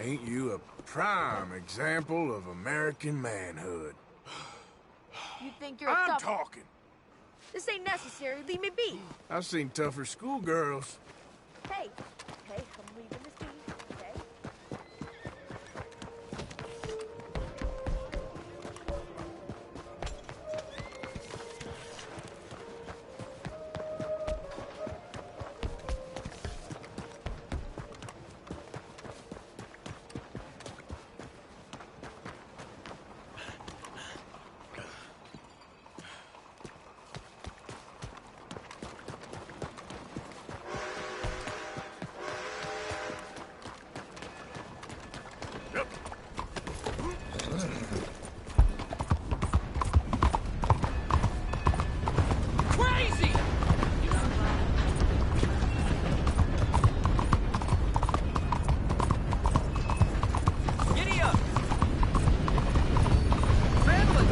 Ain't you a prime example of American manhood? You think you're a I'm tough... talking. This ain't necessary. Leave me be. I've seen tougher schoolgirls. Hey, I'm leaving this be, okay? Crazy! Giddy up! Family!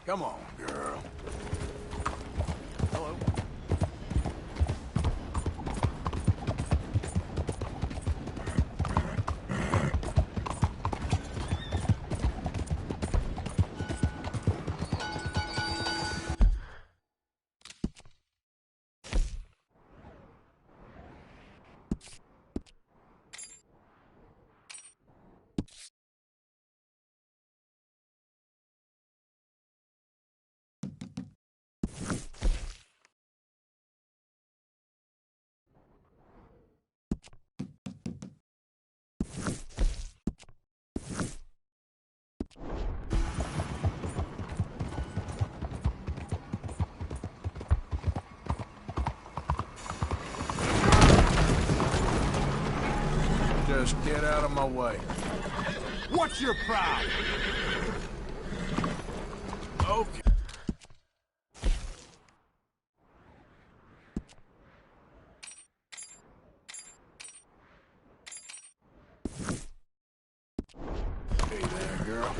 Come on, girl. Hello. Just get out of my way. What's your pride? Okay. Hey there, girl.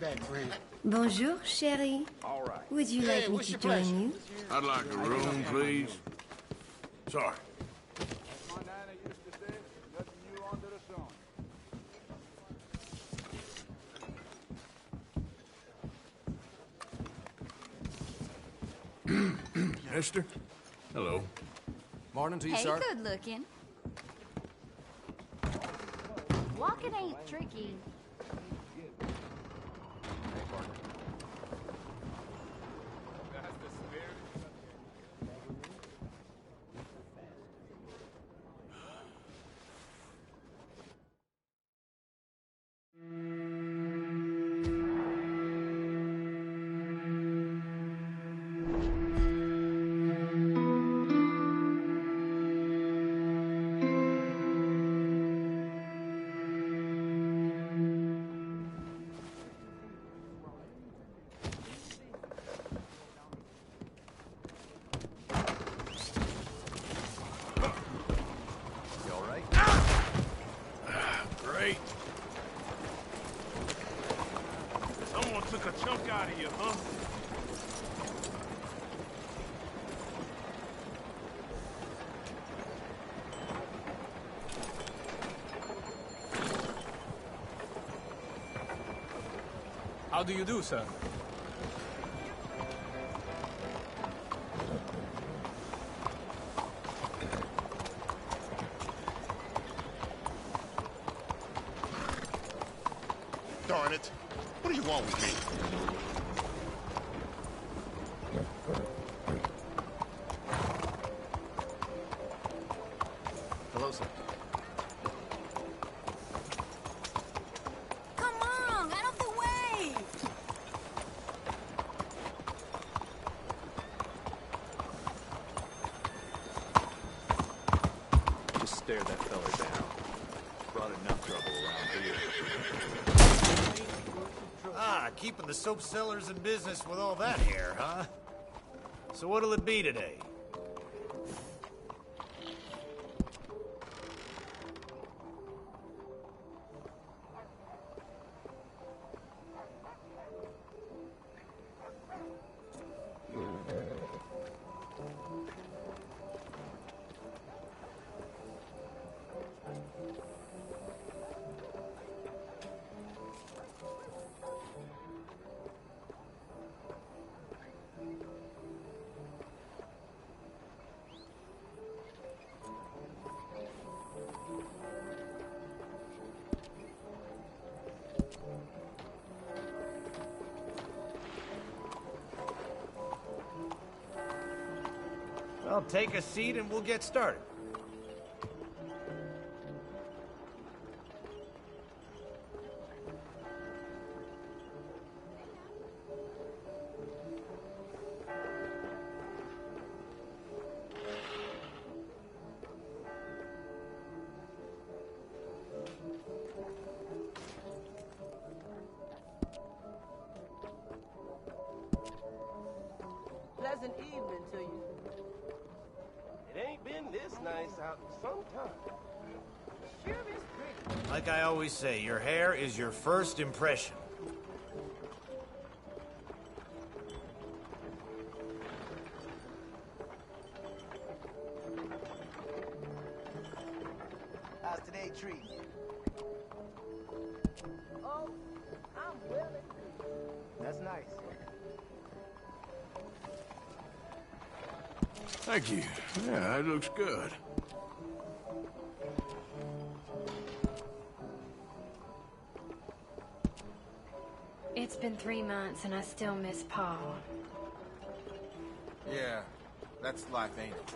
back, friend. Bonjour, chérie. All right. Would you Hey, like me what's to your join pleasure? you? I'd like a room, please. Sorry. My nana used to say, nothing new under the sun. Esther? Hello. Morning to you, Hey, sir. good looking. Walking ain't tricky. You all right? Great. Someone took a chunk out of you, huh? How do you do, sir? Darn it. What do you want with me? Hello, sir. Come on, out of the way! Just stare that fella down. Brought enough trouble around here. Ah, keeping the soap sellers in business with all that hair, huh? So what'll it be today? Well, take a seat and we'll get started. Pleasant evening to you. It ain't been this nice out in some time. Sure is pretty. Like I always say, your hair is your first impression. How's today treating you? Oh, I'm well and good. That's nice. Thank you. Yeah, it looks good. It's been 3 months and I still miss Paul. Yeah, that's life, ain't it?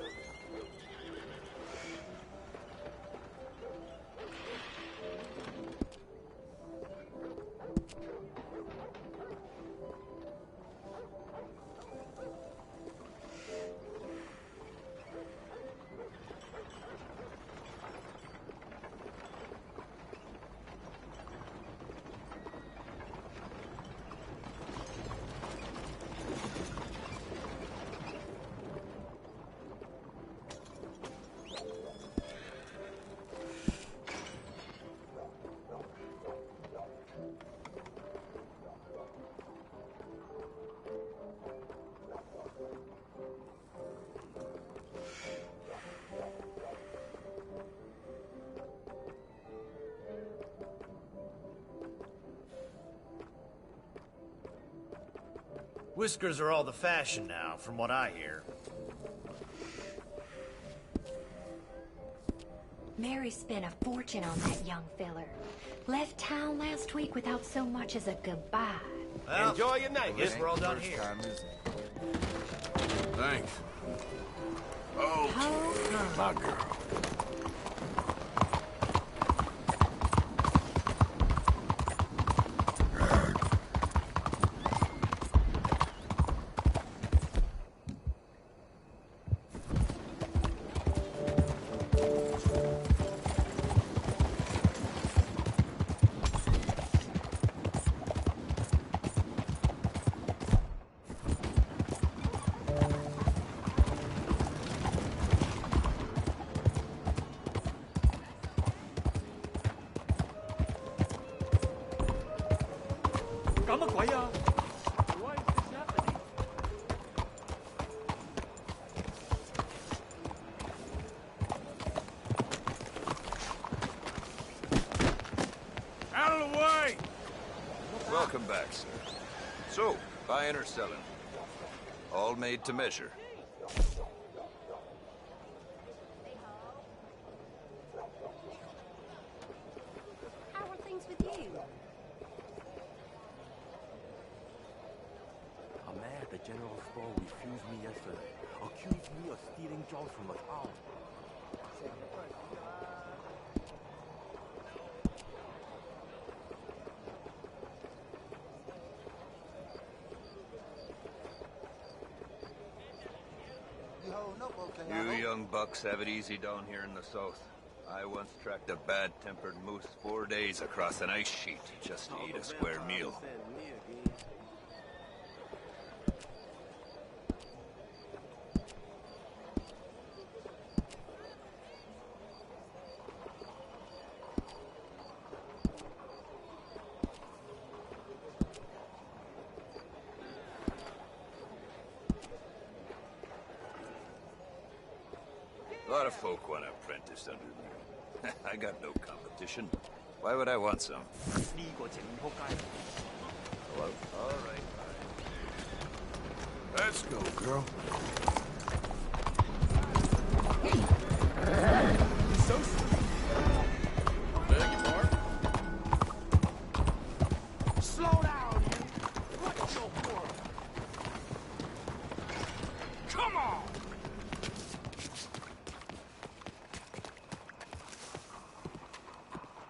Whiskers are all the fashion now, from what I hear. Mary spent a fortune on that young feller. Left town last week without so much as a goodbye. Well, enjoy your night. Guess we're all done here. Thanks. Oh, my girl. Out of the way! Welcome back, sir. So, buying or selling? All made to measure. How are things with you? A man at the general store refused me yesterday. Accused me of stealing jars from a town. You young bucks have it easy down here in the south. I once tracked a bad-tempered moose 4 days across an ice sheet just to eat a square meal. A lot of folk want to apprentice under me. I got no competition. Why would I want some? Hello? All right. Let's go, girl. So sweet. Beg your pardon? Slow down, you. What's your quarrel? Come on!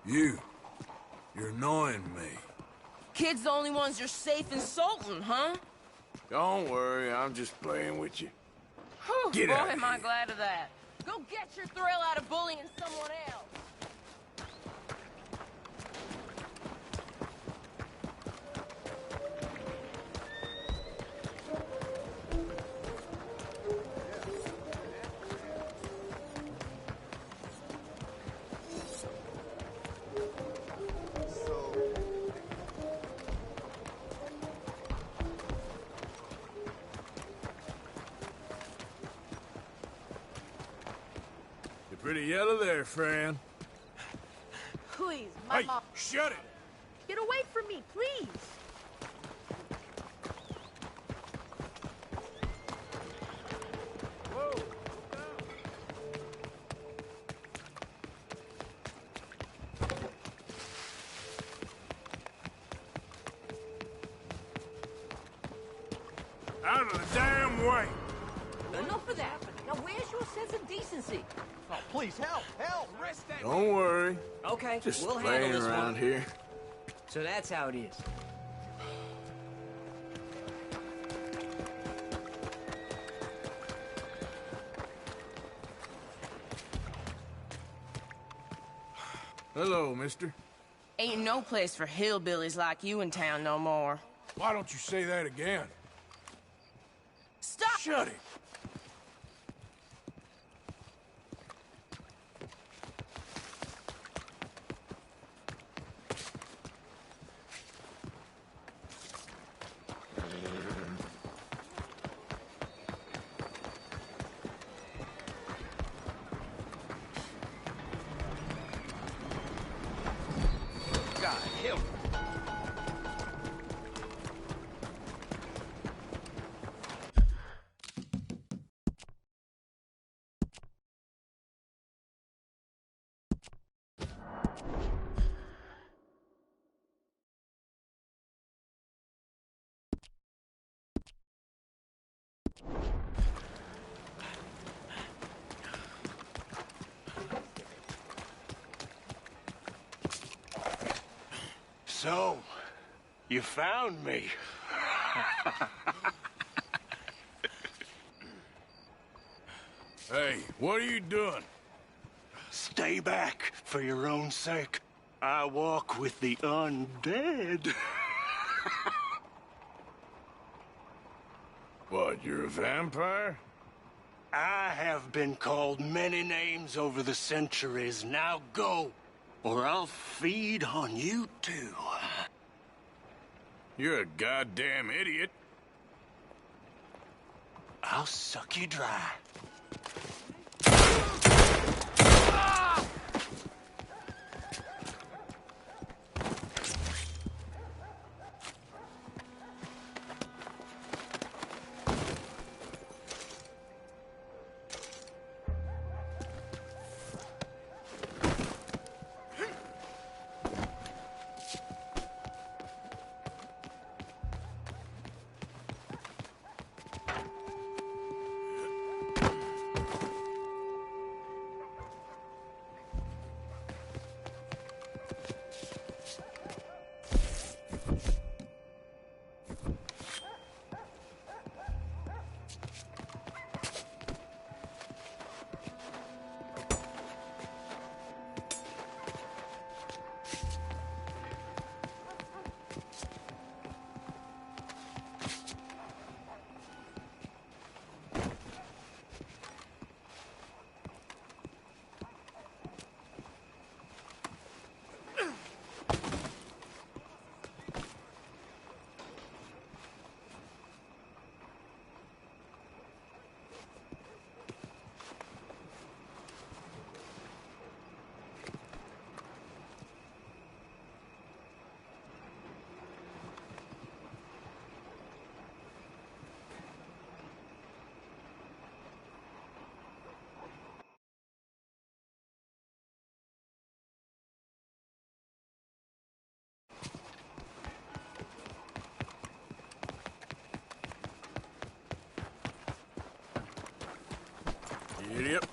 You're annoying me. Kids the only ones you're safe insulting, huh? Don't worry, I'm just playing with you. Whew, Get boy, out of am I glad of that. Go get your thrill out of bullying someone else. Pretty yellow there, friend. Please, my Hey, mom. shut it! Get away from me, please. Out of the damn way! Enough of that. Now, where's your sense of decency? Oh, please, help! Help! Rest that. Don't worry. Okay, Just we'll handle playing this around one. here. So that's how it is. Hello, mister. Ain't no place for hillbillies like you in town no more. Why don't you say that again? Stop! Shut it! So, you found me. Hey, what are you doing? Stay back for your own sake. I walk with the undead. What, you're a vampire? I have been called many names over the centuries. Now go, or I'll feed on you too. You're a goddamn idiot. I'll suck you dry. Idiot.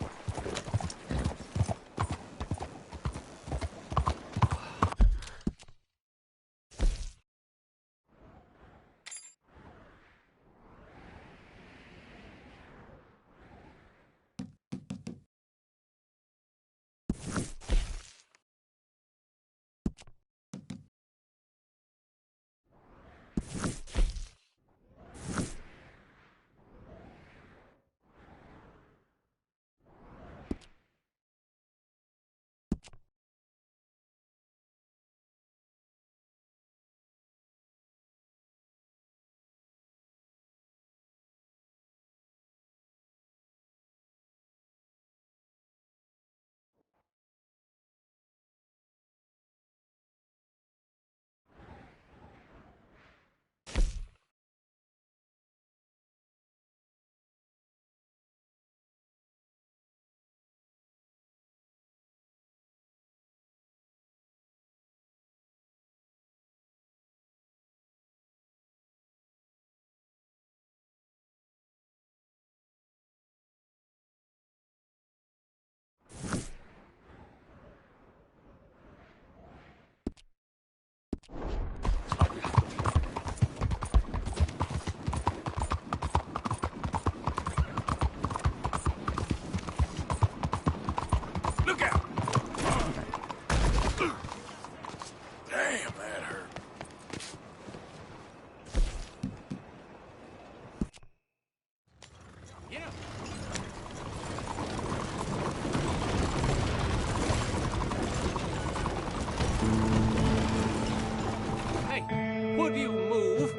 Look out! Damn, that hurt. Yeah. Hey, would you move?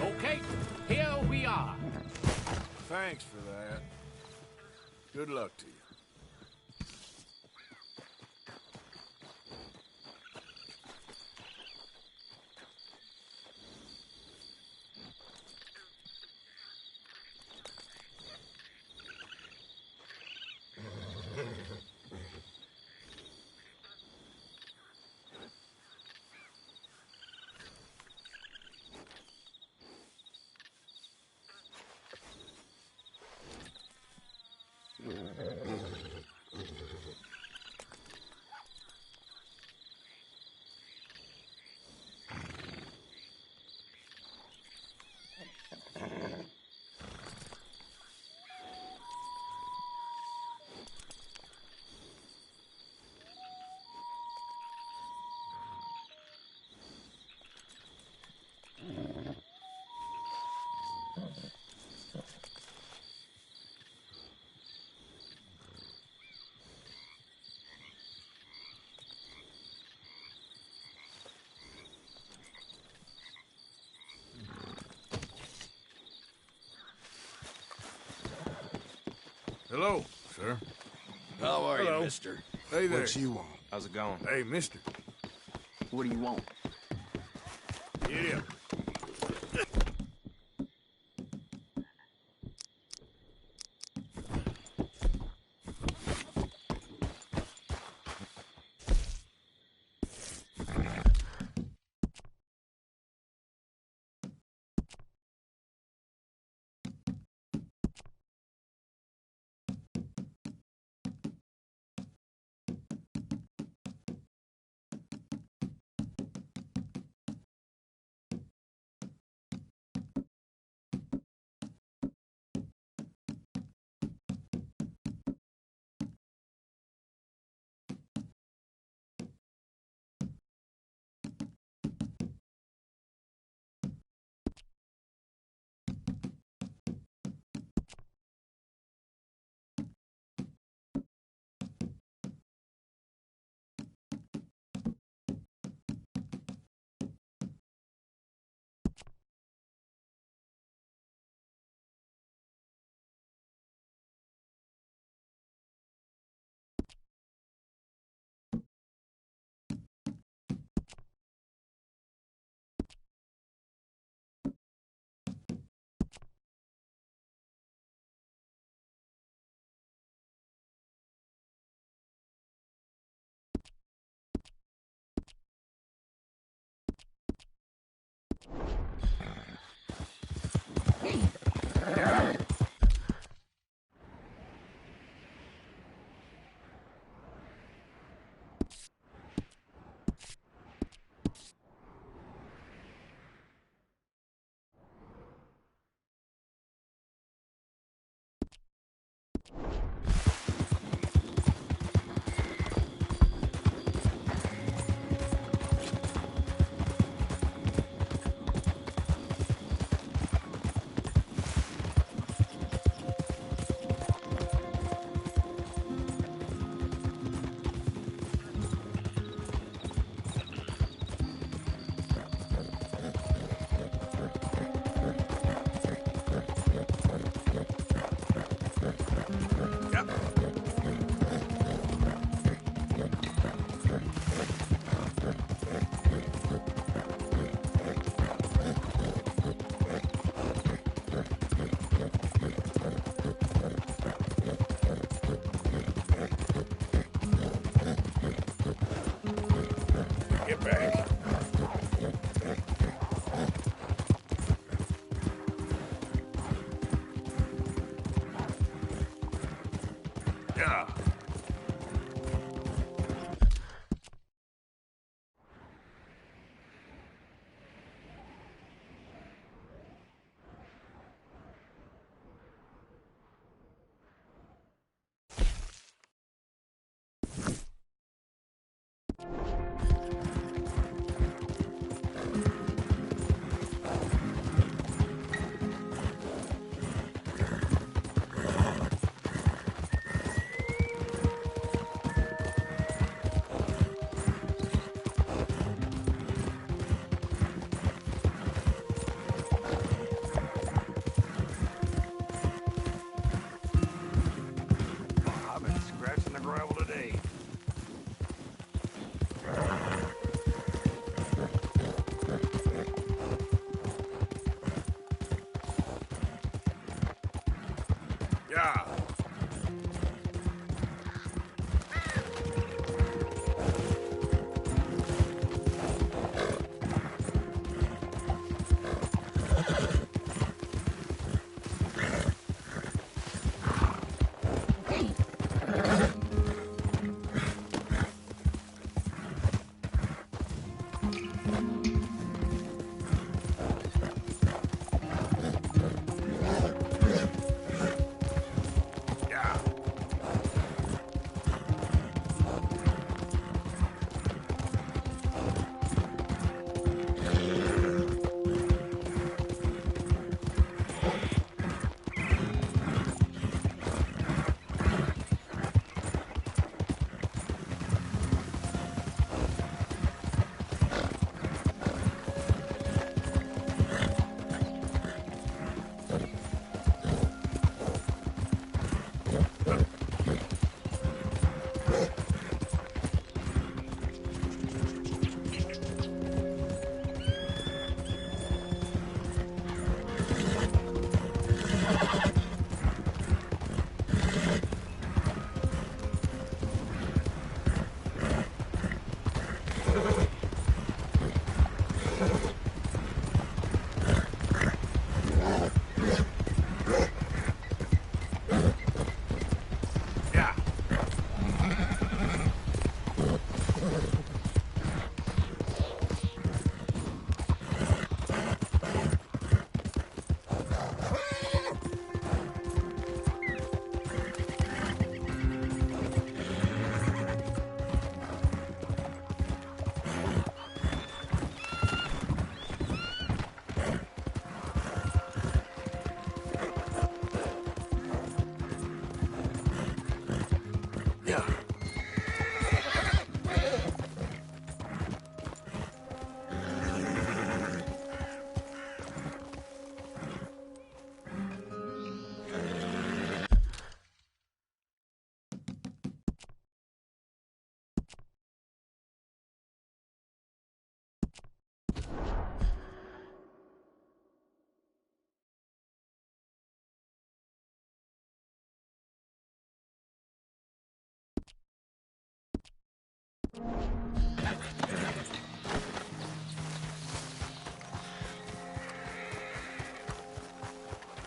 Okay, here we are. Thanks for that. Good luck to you. Hello, sir. How are Hello. you, mister? Hey there. What you want? How's it going? Hey, mister. What do you want? Yeah. Get back. Yeah.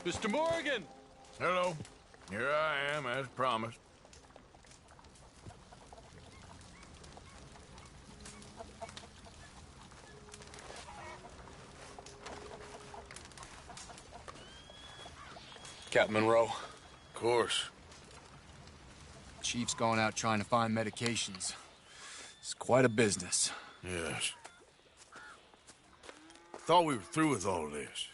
Mr. Morgan! Hello. Here I am, as promised. Captain Monroe. Of course. Chief's going out trying to find medications. It's quite a business. Yes. Thought we were through with all of this.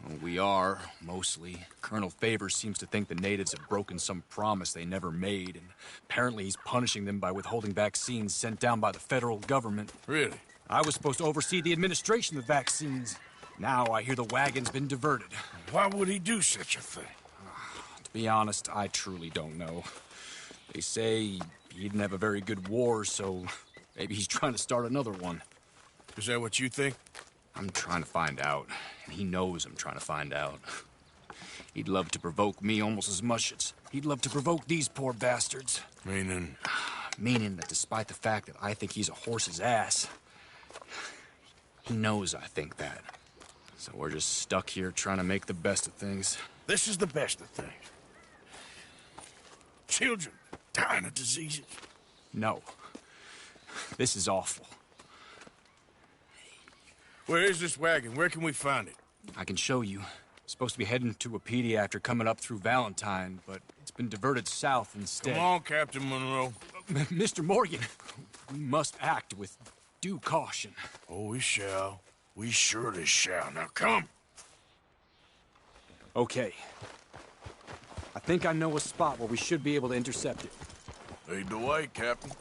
Well, we are, mostly. Colonel Favors seems to think the natives have broken some promise they never made, and apparently he's punishing them by withholding vaccines sent down by the federal government. Really? I was supposed to oversee the administration of the vaccines. Now I hear the wagon's been diverted. Why would he do such a thing? To be honest, I truly don't know. They say he didn't have a very good war, so maybe he's trying to start another one. Is that what you think? I'm trying to find out, and he knows I'm trying to find out. He'd love to provoke me almost as much as he'd love to provoke these poor bastards. Meaning? Meaning that despite the fact that I think he's a horse's ass, he knows I think that. So we're just stuck here trying to make the best of things. This is the best of things. Children dying of diseases. No. This is awful. Where is this wagon? Where can we find it? I can show you. It's supposed to be heading to Wapiti after coming up through Valentine, but it's been diverted south instead. Come on, Captain Monroe. Mr. Morgan, we must act with due caution. Oh, we shall. We surely shall. Now come. Okay. I think I know a spot where we should be able to intercept it. Lead the way, Captain.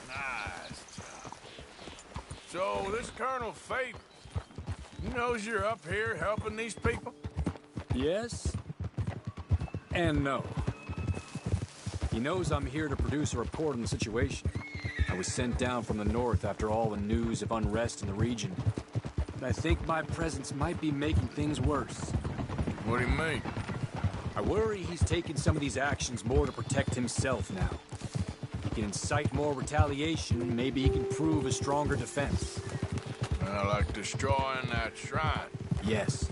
Nice job. So, this Colonel Favors, he knows you're up here helping these people? Yes. And no. He knows I'm here to produce a report on the situation. I was sent down from the north after all the news of unrest in the region. But I think my presence might be making things worse. What do you mean? I worry he's taking some of these actions more to protect himself now. He can incite more retaliation, maybe he can prove a stronger defense. Like destroying that shrine. Yes,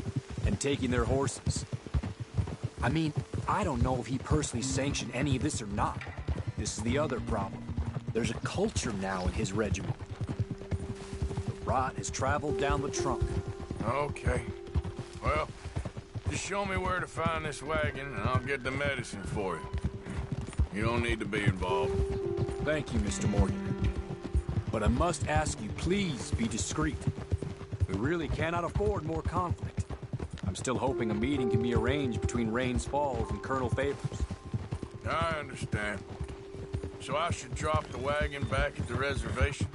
and taking their horses. I mean, I don't know if he personally sanctioned any of this or not. This is the other problem. There's a culture now in his regiment. The rot has traveled down the trunk. Okay. Well, just show me where to find this wagon, and I'll get the medicine for you. You don't need to be involved. Thank you, Mr. Morgan. But I must ask you, please be discreet. We really cannot afford more conflict. I'm still hoping a meeting can be arranged between Rains Falls and Colonel Favors. I understand. So I should drop the wagon back at the reservation?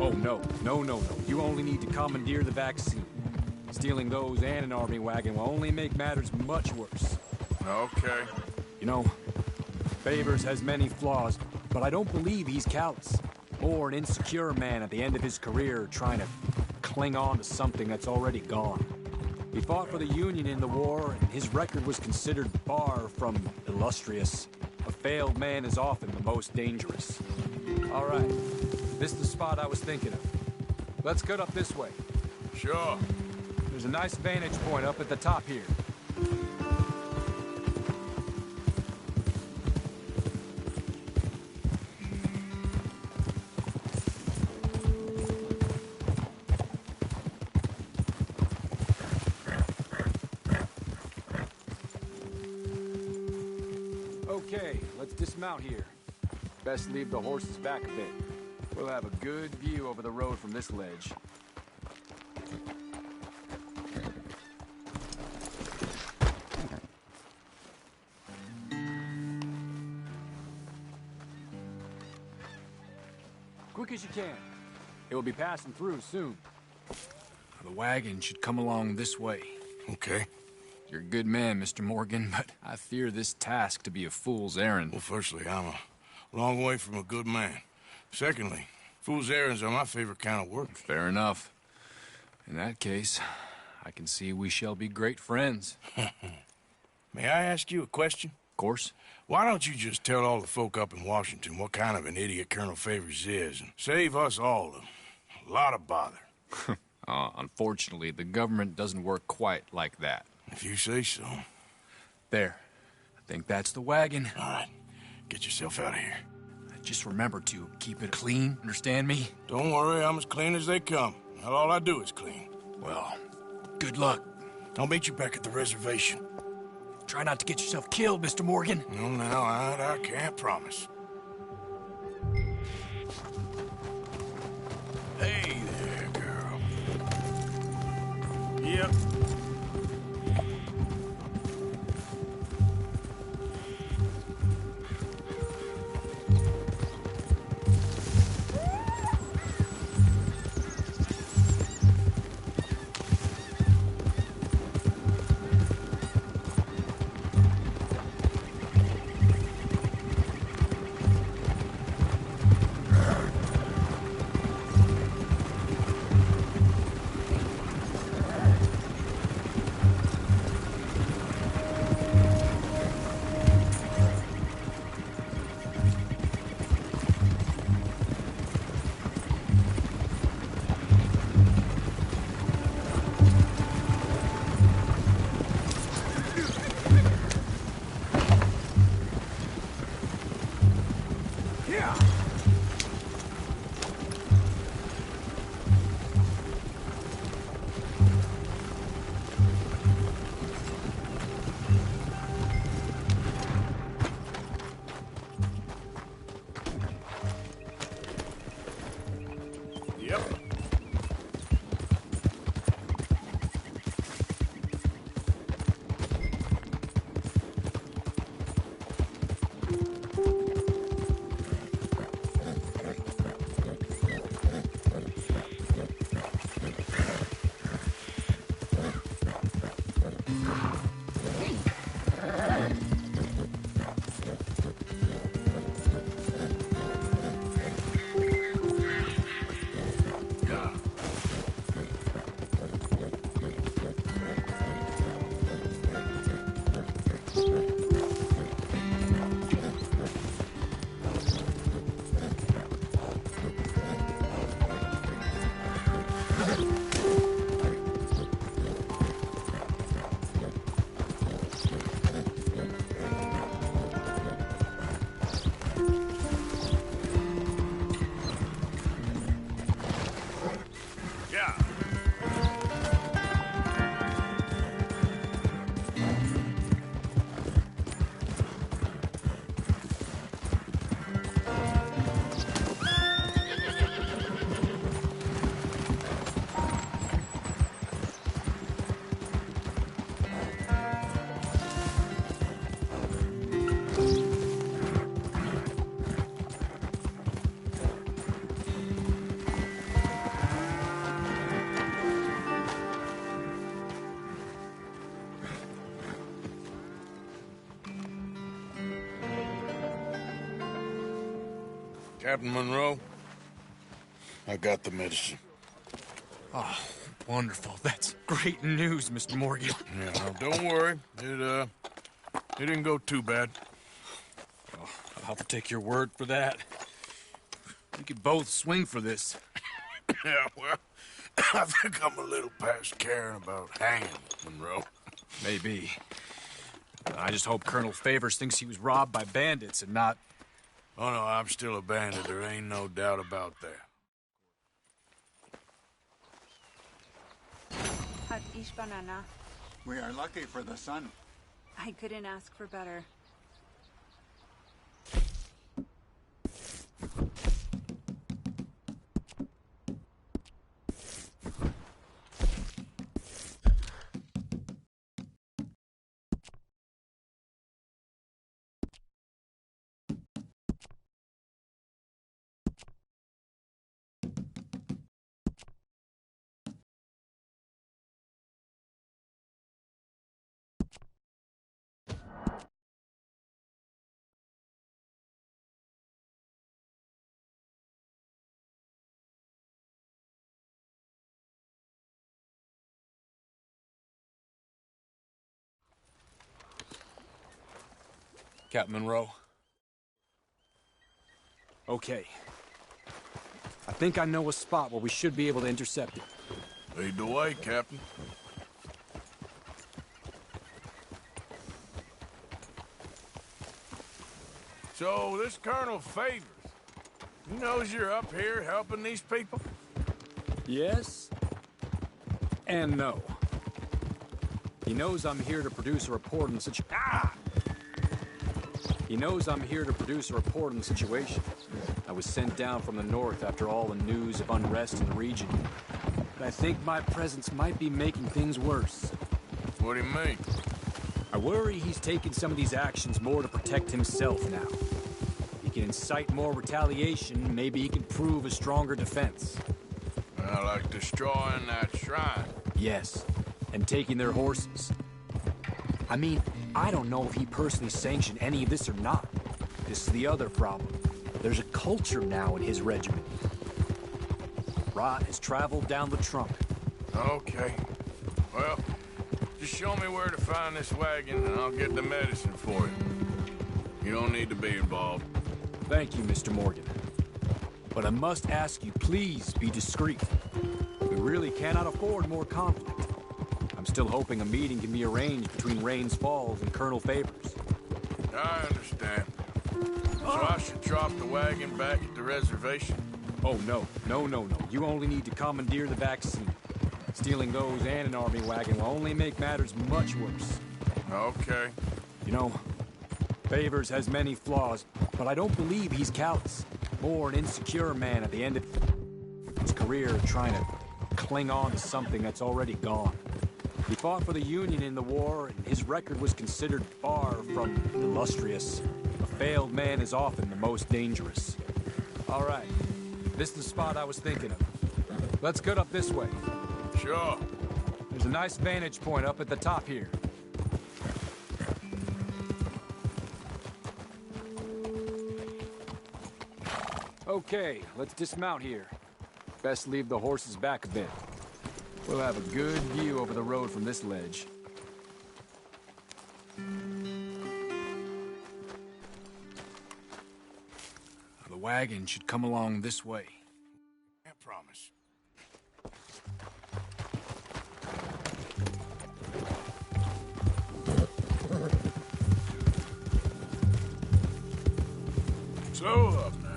Oh, no. No. You only need to commandeer the vaccine. Stealing those and an army wagon will only make matters much worse. Okay. You know, Favors has many flaws, but I don't believe he's callous. Or an insecure man at the end of his career trying to cling on to something that's already gone. He fought for the Union in the war, and his record was considered far from illustrious. A failed man is often the most dangerous. All right, this is the spot I was thinking of. Let's cut up this way. Sure. There's a nice vantage point up at the top here. Okay, let's dismount here. Best leave the horses back a bit. We'll have a good view over the road from this ledge. Quick as you can. It will be passing through soon. The wagon should come along this way. Okay. You're a good man, Mr. Morgan, but I fear this task to be a fool's errand. Well, firstly, I'm a long way from a good man. Secondly, fool's errands are my favorite kind of work. Fair enough. In that case, I can see we shall be great friends. May I ask you a question? Of course. Why don't you just tell all the folk up in Washington what kind of an idiot Colonel Favors is, and save us all a lot of bother? Unfortunately, the government doesn't work quite like that. If you say so. There. I think that's the wagon. All right. Get yourself out of here. Just remember to keep it clean, understand me? Don't worry, I'm as clean as they come. Not all I do is clean. Well, good luck. I'll meet you back at the reservation. Try not to get yourself killed, Mr. Morgan. No, now, I can't promise. Hey there, girl. Yep. Captain Monroe, I got the medicine. Oh, wonderful. That's great news, Mr. Morgan. Yeah, now, don't worry. It didn't go too bad. Oh, I'll have to take your word for that. We could both swing for this. Yeah, well, I think I'm a little past caring about hanging, Monroe. Maybe. I just hope Colonel Favors thinks he was robbed by bandits and not... Oh, no, I'm still a bandit. There ain't no doubt about that. At ish banana. We are lucky for the sun. I couldn't ask for better. Captain Monroe. Okay. I think I know a spot where we should be able to intercept it. Lead the way, Captain. So, this Colonel Favors, he knows you're up here helping these people? Yes. And no. He knows I'm here to produce a report on the He knows I'm here to produce a report on the situation. I was sent down from the north after all the news of unrest in the region. But I think my presence might be making things worse. What do you mean? I worry he's taking some of these actions more to protect himself now. If he can incite more retaliation, maybe he can prove a stronger defense. Like destroying that shrine. Yes, and taking their horses. I mean, I don't know if he personally sanctioned any of this or not. This is the other problem. There's a culture now in his regiment. Rot has traveled down the trunk. Okay. Well, just show me where to find this wagon and I'll get the medicine for you. You don't need to be involved. Thank you, Mr. Morgan. But I must ask you, please be discreet. We really cannot afford more conflict. I'm still hoping a meeting can be arranged between Rains Falls and Colonel Favors. I understand. So I should drop the wagon back at the reservation? Oh, no. No. You only need to commandeer the vaccine. Stealing those and an army wagon will only make matters much worse. Okay. You know, Favors has many flaws, but I don't believe he's callous. More an insecure man at the end of his career trying to cling on to something that's already gone. He fought for the Union in the war, and his record was considered far from illustrious. A failed man is often the most dangerous. All right. This is the spot I was thinking of. Let's get up this way. Sure. There's a nice vantage point up at the top here. Okay, let's dismount here. Best leave the horses back a bit. We'll have a good view over the road from this ledge. The wagon should come along this way. I promise. Slow up now.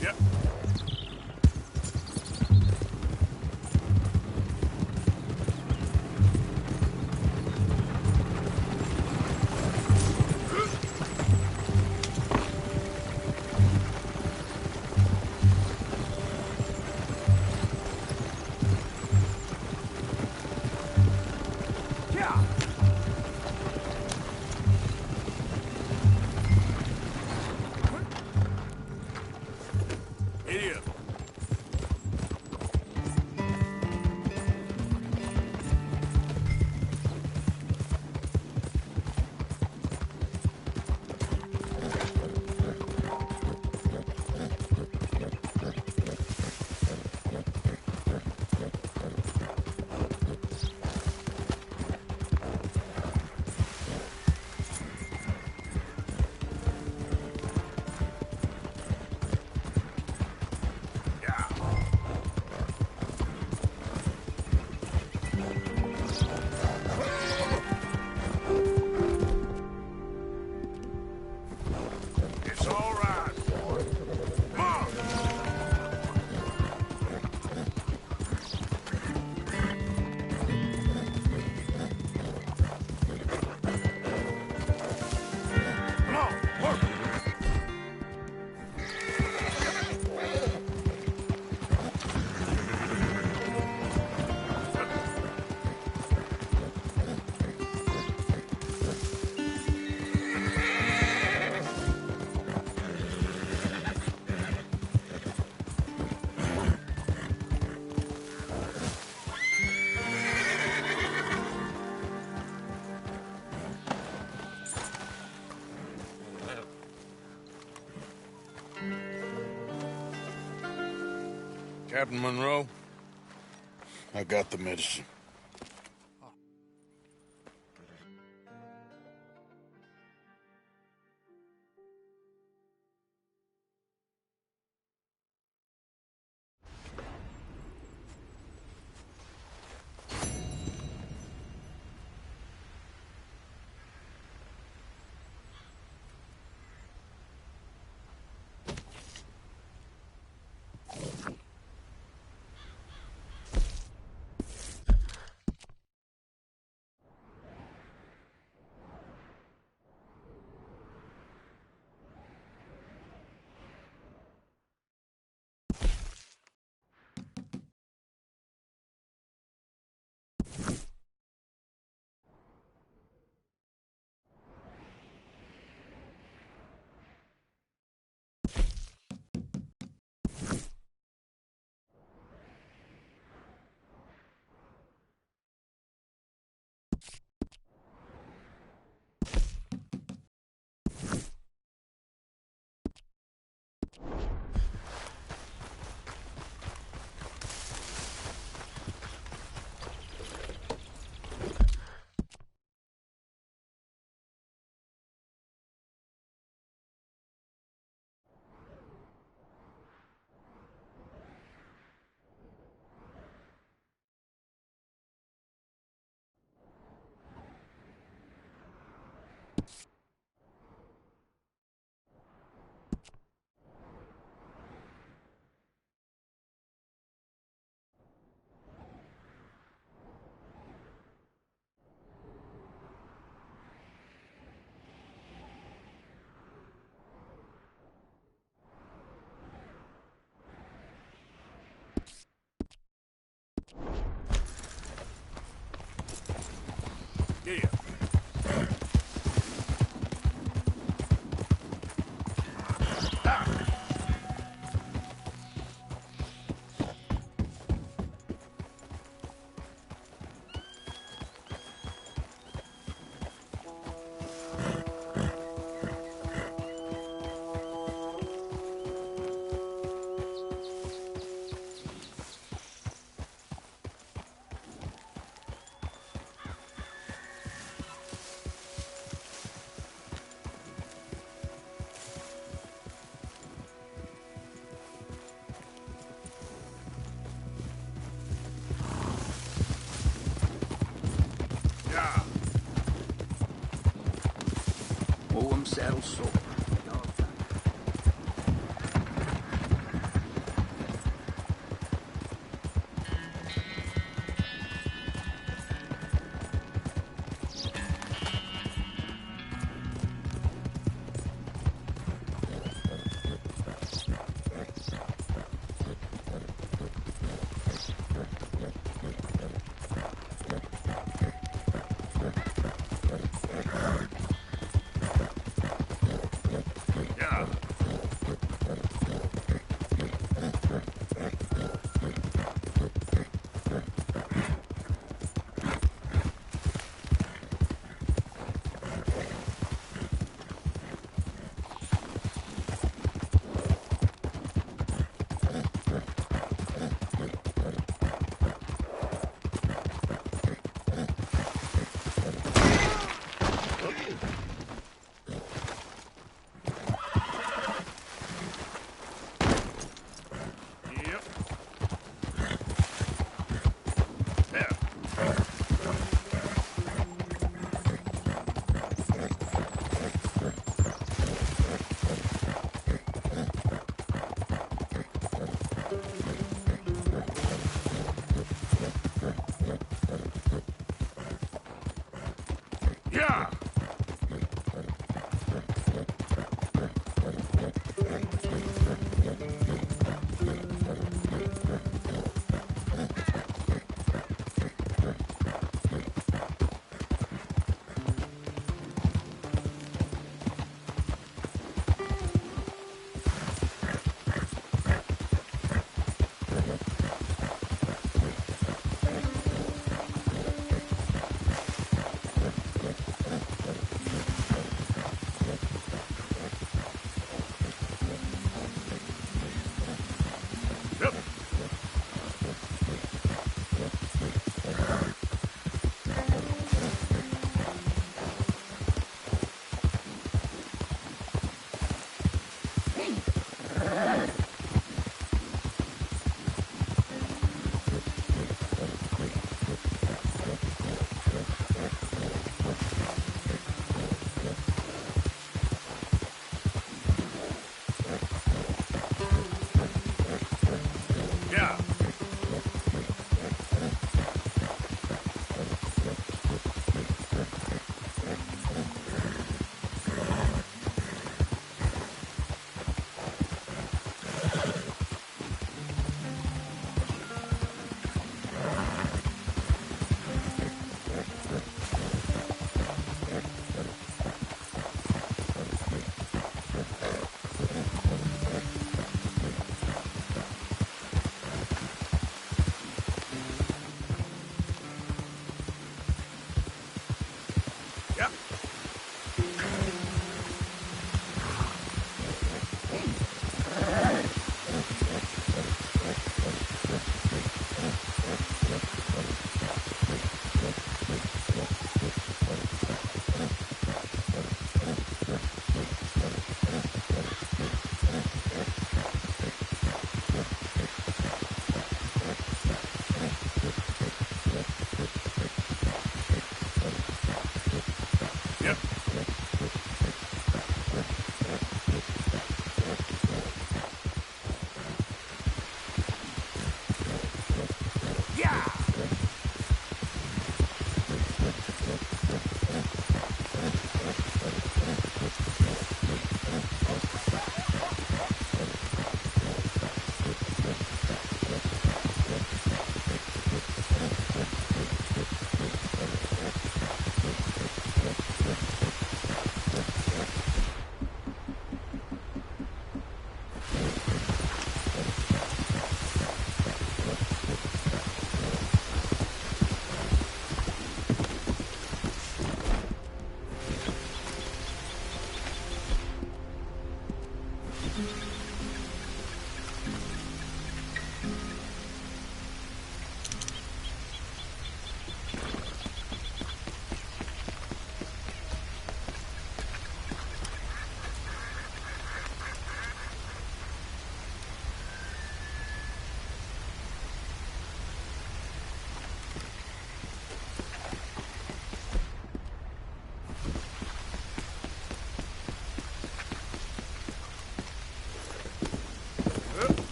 Yep. Captain Monroe, I got the medicine. Yeah. Pull saddle sore. Yeah!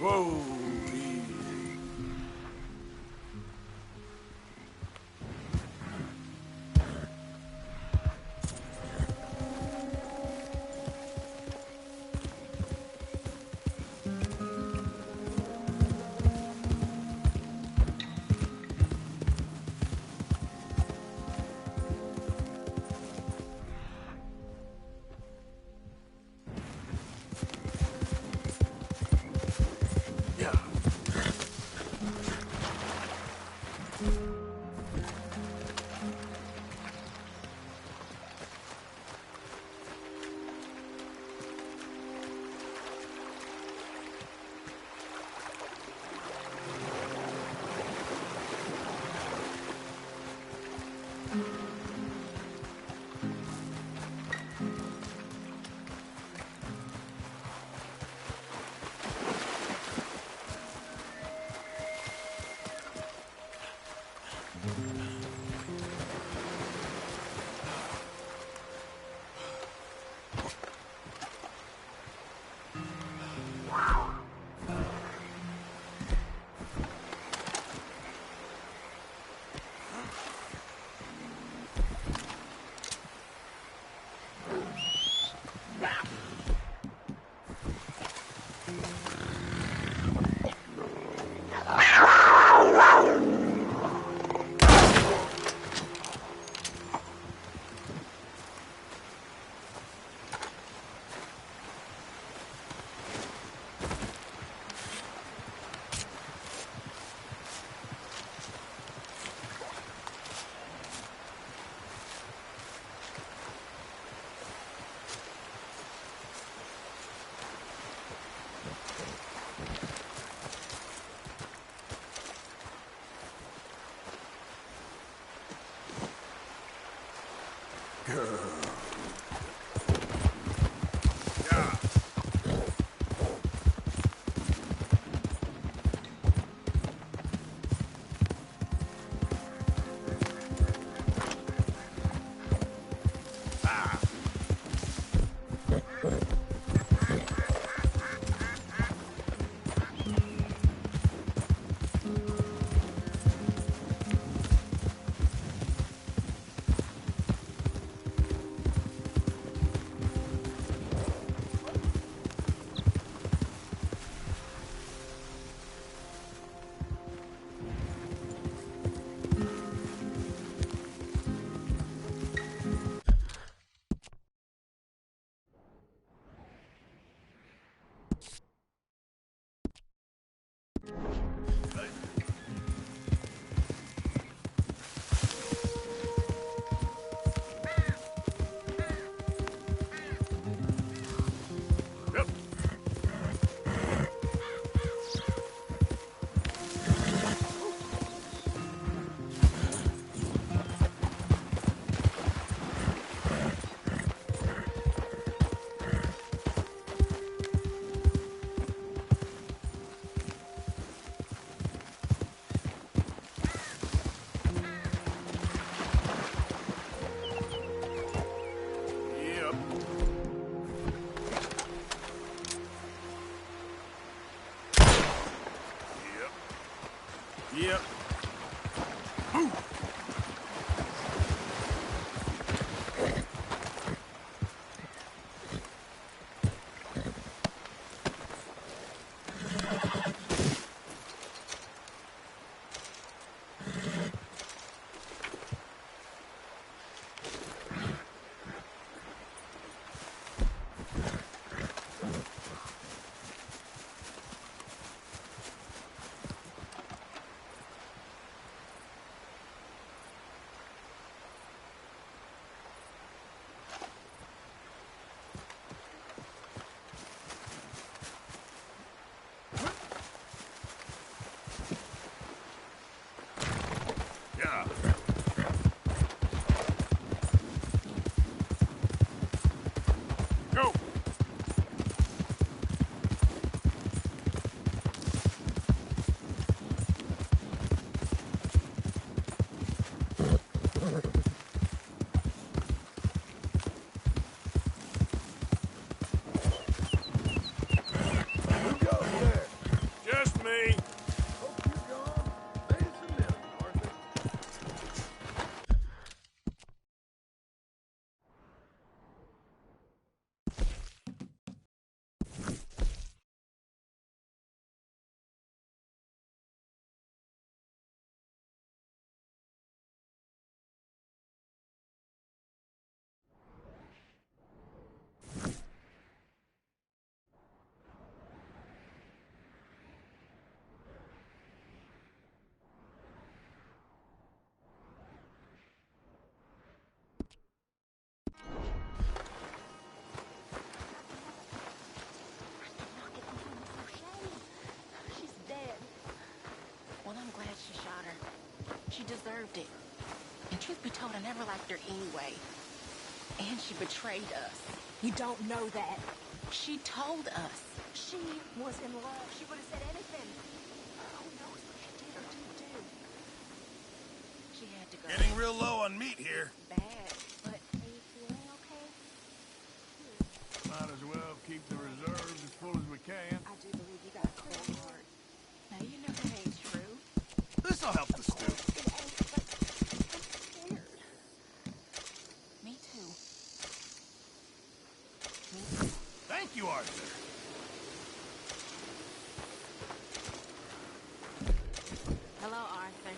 Whoa. Yep. She deserved it. And truth be told, I never liked her anyway. And she betrayed us. You don't know that. She told us. She was in love. She would have said anything. Who knows what she did or didn't do? She had to go. Getting real low on meat here. Bad, but Are you feeling okay? Might as well keep the reserves as full as we can. I do believe you got a cold heart. Now, you know that ain't true. This'll help the stew. It ain't, but I'm scared. Me too. Me too. Thank you, Arthur. Hello, Arthur.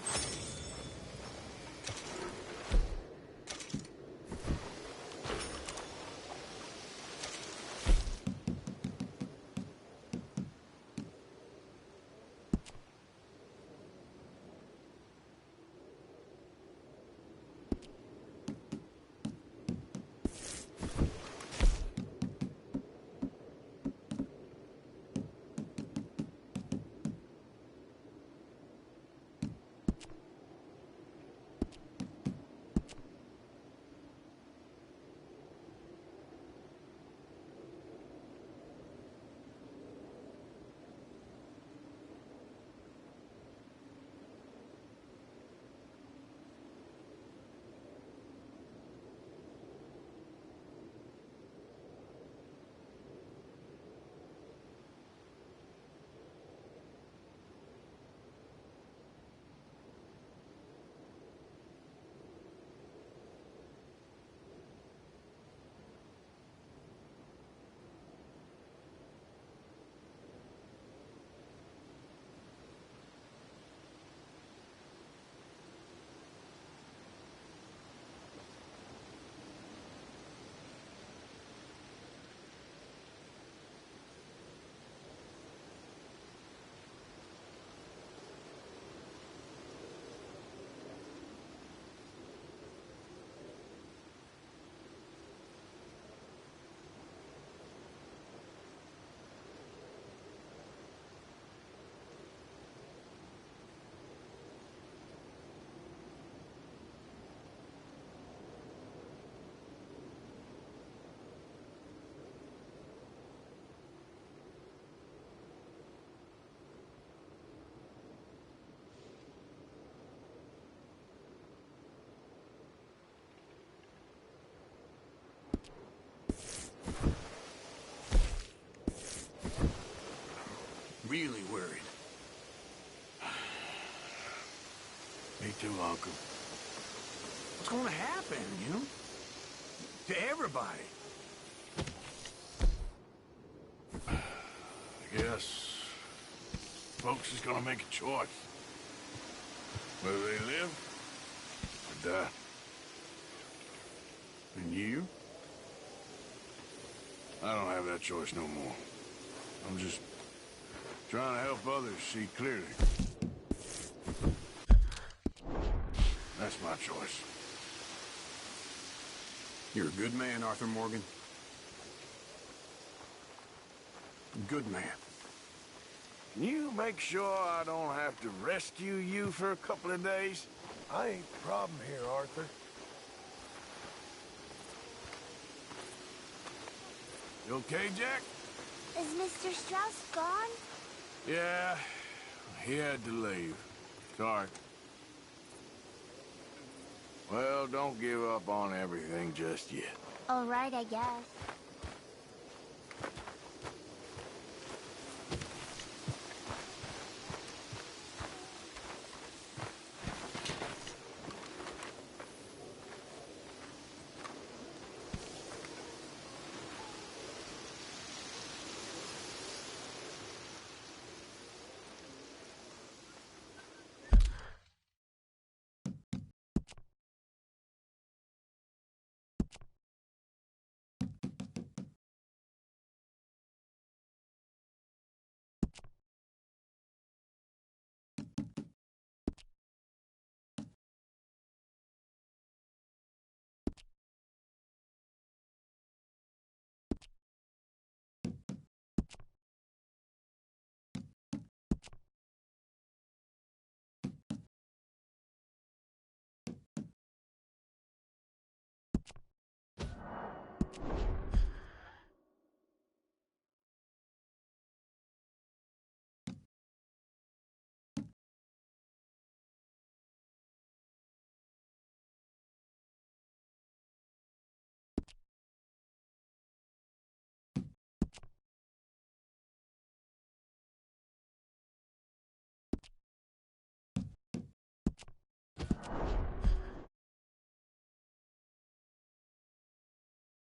Really worried. Me too, Uncle. What's going to happen, you know? To everybody. I guess folks is gonna make a choice. Whether they live or die. And you? I don't have that choice no more. I'm just trying to help others see clearly. That's my choice. You're a good man, Arthur Morgan. Good man. Can you make sure I don't have to rescue you for a couple of days? I ain't the problem here, Arthur. You okay, Jack? Is Mr. Strauss gone? Yeah, he had to leave. Sorry. Well, don't give up on everything just yet. All right, I guess.